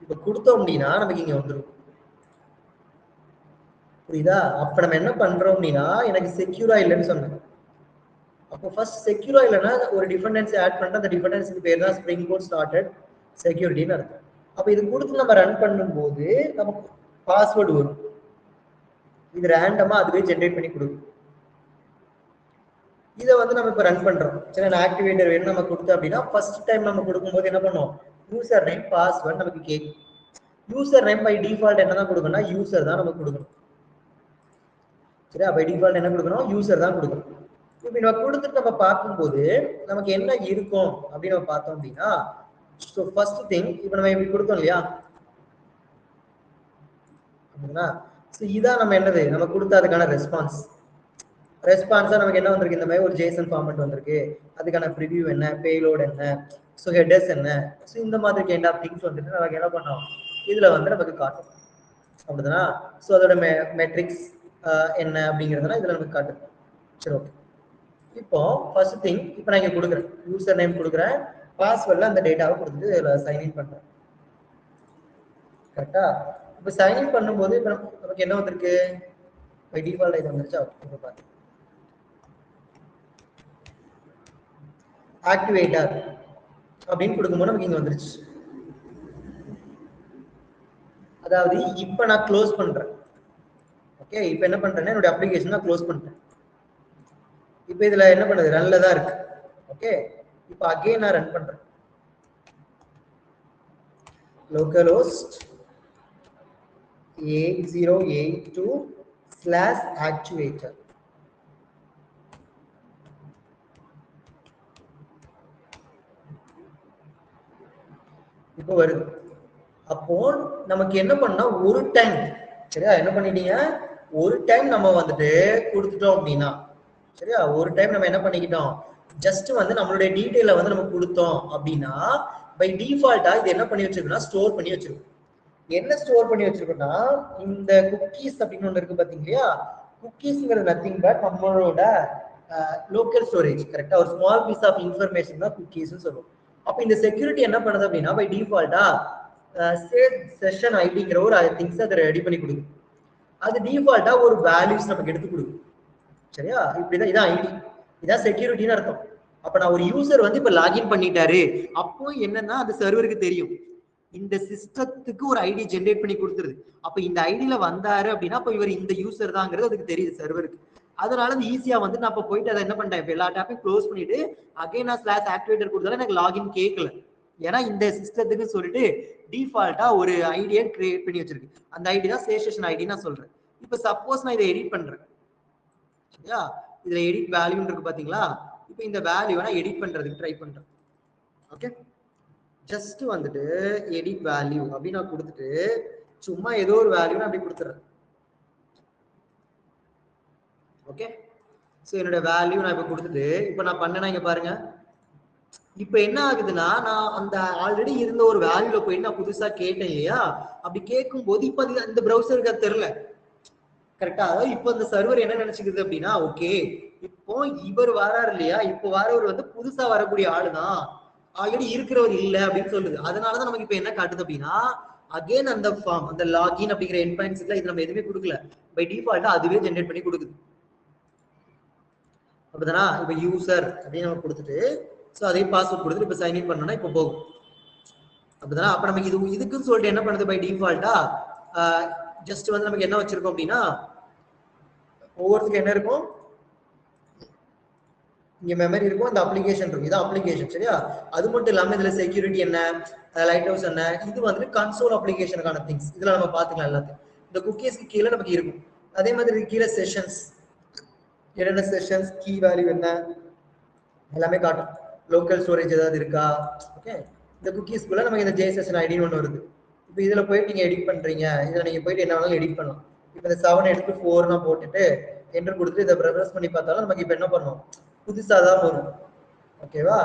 இப்ப கொடுத்தோம் அப்படின்னா நமக்கு இங்க வந்துடும் புரியுதா அப்ப நம்ம என்ன பண்றோம் அப்படின்னா எனக்கு செக்யூரா இல்லைன்னு சொன்னேன் அப்போ ஃபர்ஸ்ட் செக்யூரா இல்லைன்னா ஒரு டிபெண்டன்சி ஆட் பண்ணிட்டு அந்த டிபெண்டன்சிக்கு பேர் தான் ஸ்ப்ரிங் பூட் ஸ்டார்டட் செக்யூரிட்டின்னு அர்த்தம் அப்போ இது கொடுத்து நம்ம ரன் பண்ணும்போது நமக்கு பாஸ்வேர்டு வரும் இது ரேண்டமா அதுவே ஜென்ரேட் பண்ணி கொடுக்கும் இதை வந்து நம்ம இப்போ ரன் பண்றோம் சரி நான் ஆக்டிவேட்டர் வேணும் நம்ம கொடுத்தோம் அப்படின்னா ஃபர்ஸ்ட் டைம் நம்ம கொடுக்கும்போது என்ன பண்ணுவோம் யூசர் நேம் பாஸ்வேர்ட் நமக்கு கேட்கும் யூசர் நேம் பை டிஃபால்ட் என்ன தான் கொடுக்கணும்னா யூசர் தான் நமக்கு கொடுக்கணும் சரியா பை டிஃபால்ட் என்ன கொடுக்கணும் யூசர் தான் கொடுக்கணும் இப்போ நம்ம கொடுத்துட்டு நம்ம பார்க்கும்போது நமக்கு என்ன இருக்கும் அப்படின்னு நம்ம பார்த்தோம் அப்படின்னா ஸோ ஃபர்ஸ்ட் திங் இப்போ நம்ம இப்படி கொடுத்தோம் இல்லையா அப்படின்னா ஸோ இதான் நம்ம என்னது நம்ம கொடுத்த அதுக்கான ரெஸ்பான்ஸா நமக்கு என்ன வந்திருக்கு இந்த மாதிரி ஒரு ஜேசன் ஃபார்மட் வந்திருக்கு அதுக்கான ப்ரிவியூ என்ன பேலோட் என்ன ஸோ ஹெடர்ஸ் என்ன ஸோ இந்த மாதிரி கைண்ட் ஆஃப் திங்ஸ் வந்துட்டு நமக்கு என்ன பண்ணோம் இதுல வந்து நமக்கு காட்டும் அப்படிதானா ஸோ அதோட மெட்ரிக்ஸ் என்ன அப்படிங்கிறதுனா இதுல நமக்கு காட்டும் சரி ஓகே இப்போ ஃபர்ஸ்ட் திங் இப்போ நான் இங்க கொடுக்குறேன் யூசர் நேம் கொடுக்குறேன் பாஸ்வேர்ட்ல அந்த டேட்டாவை கொடுத்துட்டு இதுல சைன்இன் பண்றேன் கரெக்டா இப்போ சைன்இன் பண்ணும்போது இப்போ நமக்கு என்ன வந்திருக்கு பை டிஃபால்ட் இது வந்துருச்சா இப்போ பாருங்க ஆக்டிவேட்டர் அப்படின்னு கொடுக்கும்போது நமக்கு இங்க வந்துருச்சு அதாவது இப்போ நான் க்ளோஸ் பண்றேன் ஓகே இப்போ என்ன பண்றேன்னா என்னோட அப்ளிகேஷன் நான் க்ளோஸ் பண்றேன் இப்போ இதுல என்ன பண்ணுது, ரன்ல தான் இருக்கு. ஓகே, இப்போ அகைன் நான் ரன் பண்றேன். localhost 8082/actuator. இப்போ வருது. அப்போ நமக்கு என்ன பண்ணா ஒரு டைம், சரியா, என்ன பண்ணிட்டீங்க, ஒரு டைம் நம்ம வந்துட்டு கொடுத்துட்டோம் அப்படின்னா, சரியா, ஒரு டைம் நம்ம என்ன பண்ணிக்கிட்டோம், ஜஸ்ட் வந்து நம்மளுடைய டீடைல வந்து நம்ம கொடுத்தோம் அப்படின்னா பை டிஃபால்ட்டா இது என்ன பண்ணி வச்சிருக்கோம்னா ஸ்டோர் பண்ணி வச்சிருக்கோம். என்ன ஸ்டோர் பண்ணி வச்சிருக்கோம்னா இந்த குக்கீஸ் அப்படின்னு ஒன்று இருக்கு பாத்தீங்களா, குக்கீஸ்ங்கிறது நத்திங் பட் நம்மளோட லோக்கல் ஸ்டோரேஜ். கரெக்டா, ஒரு ஸ்மால் பீஸ் ஆஃப் இன்ஃபர்மேஷன் தான் குக்கீஸ் சொல்லுவோம். அப்ப இந்த செக்யூரிட்டி என்ன பண்ணுது அப்படின்னா பை டிஃபால்ட்டா சேவ் செஷன் ஐடிங்கிற ஒரு திங்ஸ் அதை ரெடி பண்ணி கொடுக்கும். அது டிஃபால்ட்டா ஒரு வேல்யூஸ் நமக்கு எடுத்து கொடுக்கும். சரியா, இப்படிதான் இதான் ஐடி, இதான் செக்யூரிட்டின்னு அர்த்தம். அப்ப நான் ஒரு யூசர் வந்து இப்ப லாகின் பண்ணிட்டாரு, அப்போ என்னன்னா அந்த சர்வருக்கு தெரியும் இந்த சிஸ்டத்துக்கு ஒரு ஐடி ஜென்ரேட் பண்ணி கொடுத்துருது. அப்ப இந்த ஐடியில வந்தாரு அப்படின்னா அப்ப இவர் இந்த யூசர் தாங்கிறது அதுக்கு தெரியுது சர்வருக்கு. அதனால அது ஈஸியா வந்து நான் இப்ப போயிட்டு அதை என்ன பண்ணிட்டேன், இப்ப எல்லா டேப்பையும் க்ளோஸ் பண்ணிட்டு அகைன் நான் ஸ்லாஷ் ஆக்டிவேட்டர் கொடுத்தாலும் எனக்கு லாகின் கேட்கல. ஏன்னா இந்த சிஸ்டத்துக்கு சொல்லிட்டு டிஃபால்ட்டா ஒரு ஐடியை கிரியேட் பண்ணி வச்சிருக்கு. அந்த ஐடி தான் சேஷன் ஐடி நான் சொல்றேன். இப்ப சப்போஸ் நான் இதை எடிட் பண்றேன், சரியா, இதுல எடிட் வேல்யூன்னு இருக்கு பாத்தீங்களா, இப்ப இந்த வேல்யூவை நான் எடிட் பண்றதுக்கு ட்ரை பண்றேன். ஓகே, ஜஸ்ட் வந்துட்டு எடிட் வேல்யூ அப்படின்னு நான் கொடுத்துட்டு சும்மா ஏதோ ஒரு வேல்யூ நான் அப்படி கொடுத்துறேன். ஓகே, ஸோ என்னோட வேல்யூ நான் இப்ப கொடுத்துட்டு இப்ப நான் பண்ணேன்னா இங்க பாருங்க, இப்ப என்ன ஆகுதுன்னா நான் அந்த ஆல்ரெடி இருந்த ஒரு வேல்யூல போய் நான் புதுசா கேட்டேன் இல்லையா, அப்படி கேட்கும் போது இப்ப இந்த ப்ரௌசருக்கு அது தெரியல. கரெக்டா, அதாவது இப்போ இந்த சர்வர் என்ன நினைச்சுக்குது அப்படின்னா, ஓகே இப்போ இவர் வராரு இல்லையா, இப்போ வரவர் வந்து புதுசா வரக்கூடிய ஆளுதான், ஆல்ரெடி இருக்கிறவர் இல்ல அப்படின்னு சொல்லுது. அதனாலதான் நமக்கு இப்ப என்ன காட்டுது அப்படின்னா அகைன் அந்த ஃபார்ம், அந்த லாகின் அப்படிங்கிற என்ட்ரன்ஸ்ல இது நம்ம எதுவுமே கொடுக்கல, பை டிஃபால்ட்டா அதுவே ஜென்ரேட் பண்ணி கொடுக்குது. அப்படிதானா, இப்ப யூசர் அப்படின்னு நம்ம கொடுத்துட்டு ஸோ அதே பாஸ்வேர்ட் கொடுத்துட்டு இப்ப சைன்இன் பண்ணோம்னா இப்ப போகும். அப்படிதானா, அப்ப நமக்கு இதுக்குன்னு சொல்லிட்டு என்ன பண்ணுது பை டிஃபால்ட்டா ஜஸ்ட் வந்து நமக்கு என்ன வச்சிருக்கோம் அப்படின்னா ஒவ்வொருத்துக்கு என்ன இருக்கும், இங்க மெமரி இருக்கும், இந்த அப்ளிகேஷன் இருக்கும், இதான் அப்ளிகேஷன். சரியா, அது மட்டும் இல்லாம இதுல செக்யூரிட்டி என்ன, லைட் ஹவுஸ் என்ன, இது வந்து கன்சோல் அப்ளிகேஷனுக்கான திங்ஸ், இதுல நம்ம பாத்துக்கலாம் எல்லாத்தையும். இந்த குக்கீஸ்க்கு கீழே நமக்கு இருக்கும். அதே மாதிரி கீழே செஷன்ஸ், என்னென்ன செஷன்ஸ், கீ வேல்யூ என்ன எல்லாமே காட்டும். லோக்கல் ஸ்டோரேஜ் ஏதாவது இருக்கா. ஓகே, இந்த குக்கீஸ்க்குள்ள நமக்கு இந்த ஜே செஷன் ஐடின்னு ஒன்று வருது. இப்போ இதுல போயிட்டு நீங்க எடிட் பண்றீங்க, இதுல நீங்க போயிட்டு என்ன வேணாலும் எடிட் பண்ணலாம். இப்போ இந்த 7 எடுத்து 4 நான் போட்டுட்டு என்டர் கொடுத்துட்டு இதை ப்ரெஸ் பண்ணி பார்த்தாலும் நமக்கு இப்போ என்ன பண்ணும், புதுசா தான் வரும். ஓகேவா,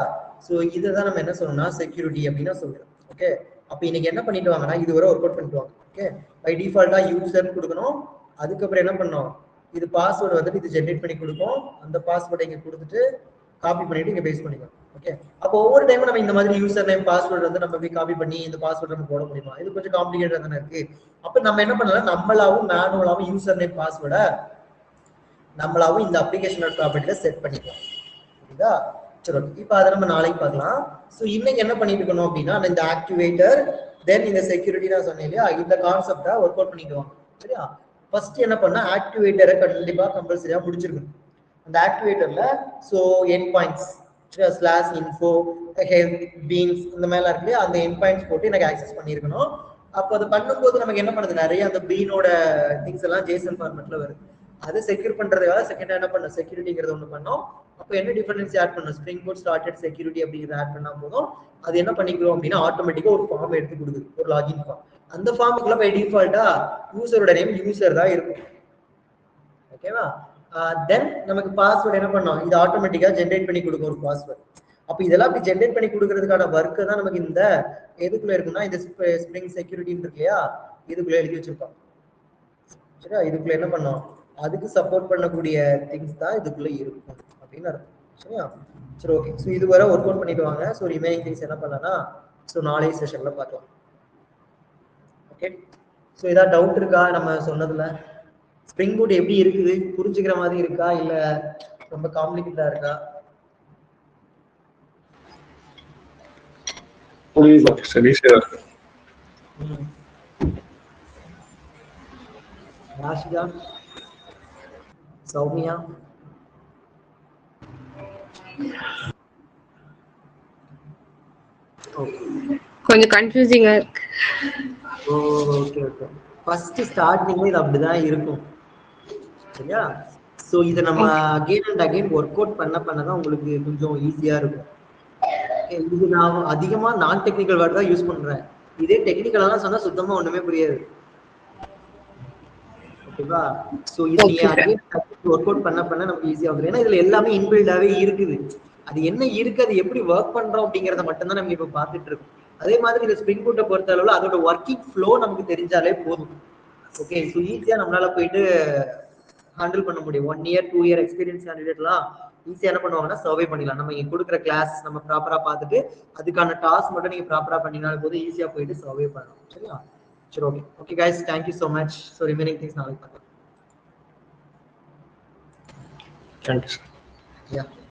ஸோ இதுதான் நம்ம என்ன சொல்லணும்னா செக்யூரிட்டி அப்படின்னு சொல்றோம். ஓகே, அப்போ இன்னைக்கு என்ன பண்ணிட்டு வாங்கன்னா இதுவரை ஒர்க் அவுட் பண்ணிட்டு வாங்க. ஓகே, பை டிஃபால்ட்டா யூசர் கொடுக்கணும், அதுக்கப்புறம் என்ன பண்ணோம், இது பாஸ்வேர்டு வந்துட்டு இது ஜென்ரேட் பண்ணி கொடுக்கும், அந்த பாஸ்வேர்டை இங்க கொடுத்துட்டு காப்பி பண்ணிட்டு இங்க பேஸ்ட் பண்ணிக்கலாம். ஓகே, அப்போ ஒவ்வொரு டைமும் நம்ம இந்த மாதிரி யூசர் நேம் பாஸ்வேர்டு வந்து நம்ம போய் காப்பி பண்ணி இந்த பாஸ்வேர்டு நம்ம போட முடியுமா, இது கொஞ்சம் காம்ப்ளிகேட்டட் தானே இருக்கு. அப்ப நம்ம என்ன பண்ணலாம், நம்மளாவும் மேனுவலாவும் யூசர் நேம் பாஸ்வேர்டை நம்மளாவும் இந்த அப்ளிகேஷனோட ப்ராப்பர்ட்டில செட் பண்ணிக்கலாம். புரியுதா, சரி ஓகே, இப்போ அதை நம்ம நாளைக்கு பார்க்கலாம். ஸோ இன்னைக்கு என்ன பண்ணிட்டு இருக்கணும் அப்படின்னா இந்த ஆக்டிவேட்டர் தென் இந்த செக்யூரிட்டி நான் சொன்னேன் இல்லையா, இந்த கான்செப்டா ஒர்க் அவுட் பண்ணிட்டு வாங்க. சரியா, ஃபர்ஸ்ட் என்ன பண்ணா ஆக்டிவேட்டரை கண்டிப்பா கம்பல்சரியா முடிச்சிருக்கணும். அந்த ஆக்டிவேட்டர்ல so end points slash info health beans இந்த மாதிரிலாம் இருக்கு, அந்த எண்ட் பாயிண்ட்ஸ் போட்டு எனக்கு ஆக்சஸ் பண்ணியிருக்கணும். அப்போ அது பண்ணும்போது நமக்கு என்ன பண்ணுது, நிறைய அந்த பீனோட திங்ஸ் எல்லாம் ஜேசன் ஃபார்மேட்ல வருது. அதை செக்யூர் பண்றதுக்காக செகண்டா என்ன பண்ண செக்யூரிட்டிங்கிறது ஒன்று பண்ணோம். அப்போ என்ன டிஃபரன்ஸ் ஆட் பண்ணணும், ஸ்ப்ரிங் போட் ஸ்டார்டட் செக்யூரிட்டி அப்படிங்கிறத ஆட் பண்ணா போதும், அது என்ன பண்ணிக்கிறோம் அப்படின்னா ஆட்டோமேட்டிக்கா ஒரு ஃபார்ம் எடுத்து கொடுக்குது, ஒரு லாகின் ஃபார்ம். அந்த ஃபார்முக்குள்ள பை டிஃபால்ட்டா யூசரோட நேம் யூசர் தான் இருக்கும். ஓகேவா, தென் நமக்கு பாஸ்வேர்டு என்ன பண்ணோம், இது ஆட்டோமேட்டிக்கா ஜென்ரேட் பண்ணி கொடுக்கும் ஒரு பாஸ்வேர்டு. அப்போ இதெல்லாம் அப்படி ஜென்ரேட் பண்ணி கொடுக்கறதுக்கான ஒர்க்கு தான் நமக்கு இந்த எதுக்குள்ள இருக்குன்னா இந்த ஸ்ப்ரிங் செக்யூரிட்டின்னு இருக்கு இல்லையா, இதுக்குள்ள எழுதி வச்சிருக்கோம். சரியா, இதுக்குள்ள என்ன பண்ணோம், அதுக்கு சப்போர்ட் பண்ணக்கூடிய திங்ஸ் தான் இதுக்குள்ள இருக்கும் அப்படின்னு அர்த்தம். சரியா, சரி ஓகே, ஸோ இது வரை ஒர்க் அவுட் பண்ணிட்டு வாங்க. ஸோ ரிமைனிங் திங்ஸ் என்ன பண்ணலாம்னா ஸோ நாளைக்கு செஷன்ல பார்க்கலாம். ஓகே, ஸோ ஏதாவது டவுட் இருக்கா நம்ம சொன்னதுல, ஸ்ப்ரிங் பூட் எப்படி இருக்குது, புரிஞ்சுக்கிற மாதிரி இருக்கா இல்ல ரொம்ப காம்ப்ளிகேட்டடா இருக்கா? ராஷிதா, சௌமியா, கொஞ்சம் கன்ஃபியூசிங்கா இருக்கு. Okay okay. ஃபர்ஸ்ட் ஸ்டார்டிங்ல இது அப்படிதான் இருக்கும், சரியா? சோ இத நம்ம again and again work out பண்ண தான் உங்களுக்கு கொஞ்சம் ஈஸியா இருக்கும். இது நான் அதிகமா நான் டெக்னிக்கல் வேர்ட் தான் யூஸ் பண்றேன். இதே டெக்னிக்கலா சொன்னா சுத்தமா ஒண்ணுமே புரியாது. ஓகேவா? சோ இது நீங்க அகைன் ஒர்க் அவுட் பண்ண நமக்கு ஈஸியா வந்துரும். ஏன்னா இதுல எல்லாமே இன்பில்டாவே இருக்குது. அது என்ன இருக்கு, அது எப்படி ஒர்க் பண்றோம் அப்படிங்கறத மட்டும் தான் நம்ம இப்ப பாத்துட்டு இருக்கோம். அதே மாதிரி இந்த ஸ்ப்ரிங் பூட்டை பொறுத்த அளவுல அதோட ஒர்க்கிங் ஃப்ளோ நமக்கு தெரிஞ்சாலே போதும். ஓகே, ஸோ ஈஸியா நம்மளால போயிட்டு ஹேண்டில் பண்ண முடியும். 1 year 2 year எக்ஸ்பீரியன்ஸ் கேண்டிடேட்லாம் ஈஸியா என்ன பண்ணுவாங்கன்னா சர்வே பண்ணிடலாம். நம்ம இங்க கொடுக்குற கிளாஸ் நம்ம ப்ராப்பரா பார்த்துட்டு அதுக்கான டாஸ்க் மட்டும் நீங்க ப்ராப்பரா பண்ணினாலும் போது ஈஸியா போயிட்டு சர்வே பண்ணலாம். சரியா? சரி, okay okay guys, thank you so much. So remaining things நாளைக்கு பார்க்கலாம். Thank you sir. Yeah.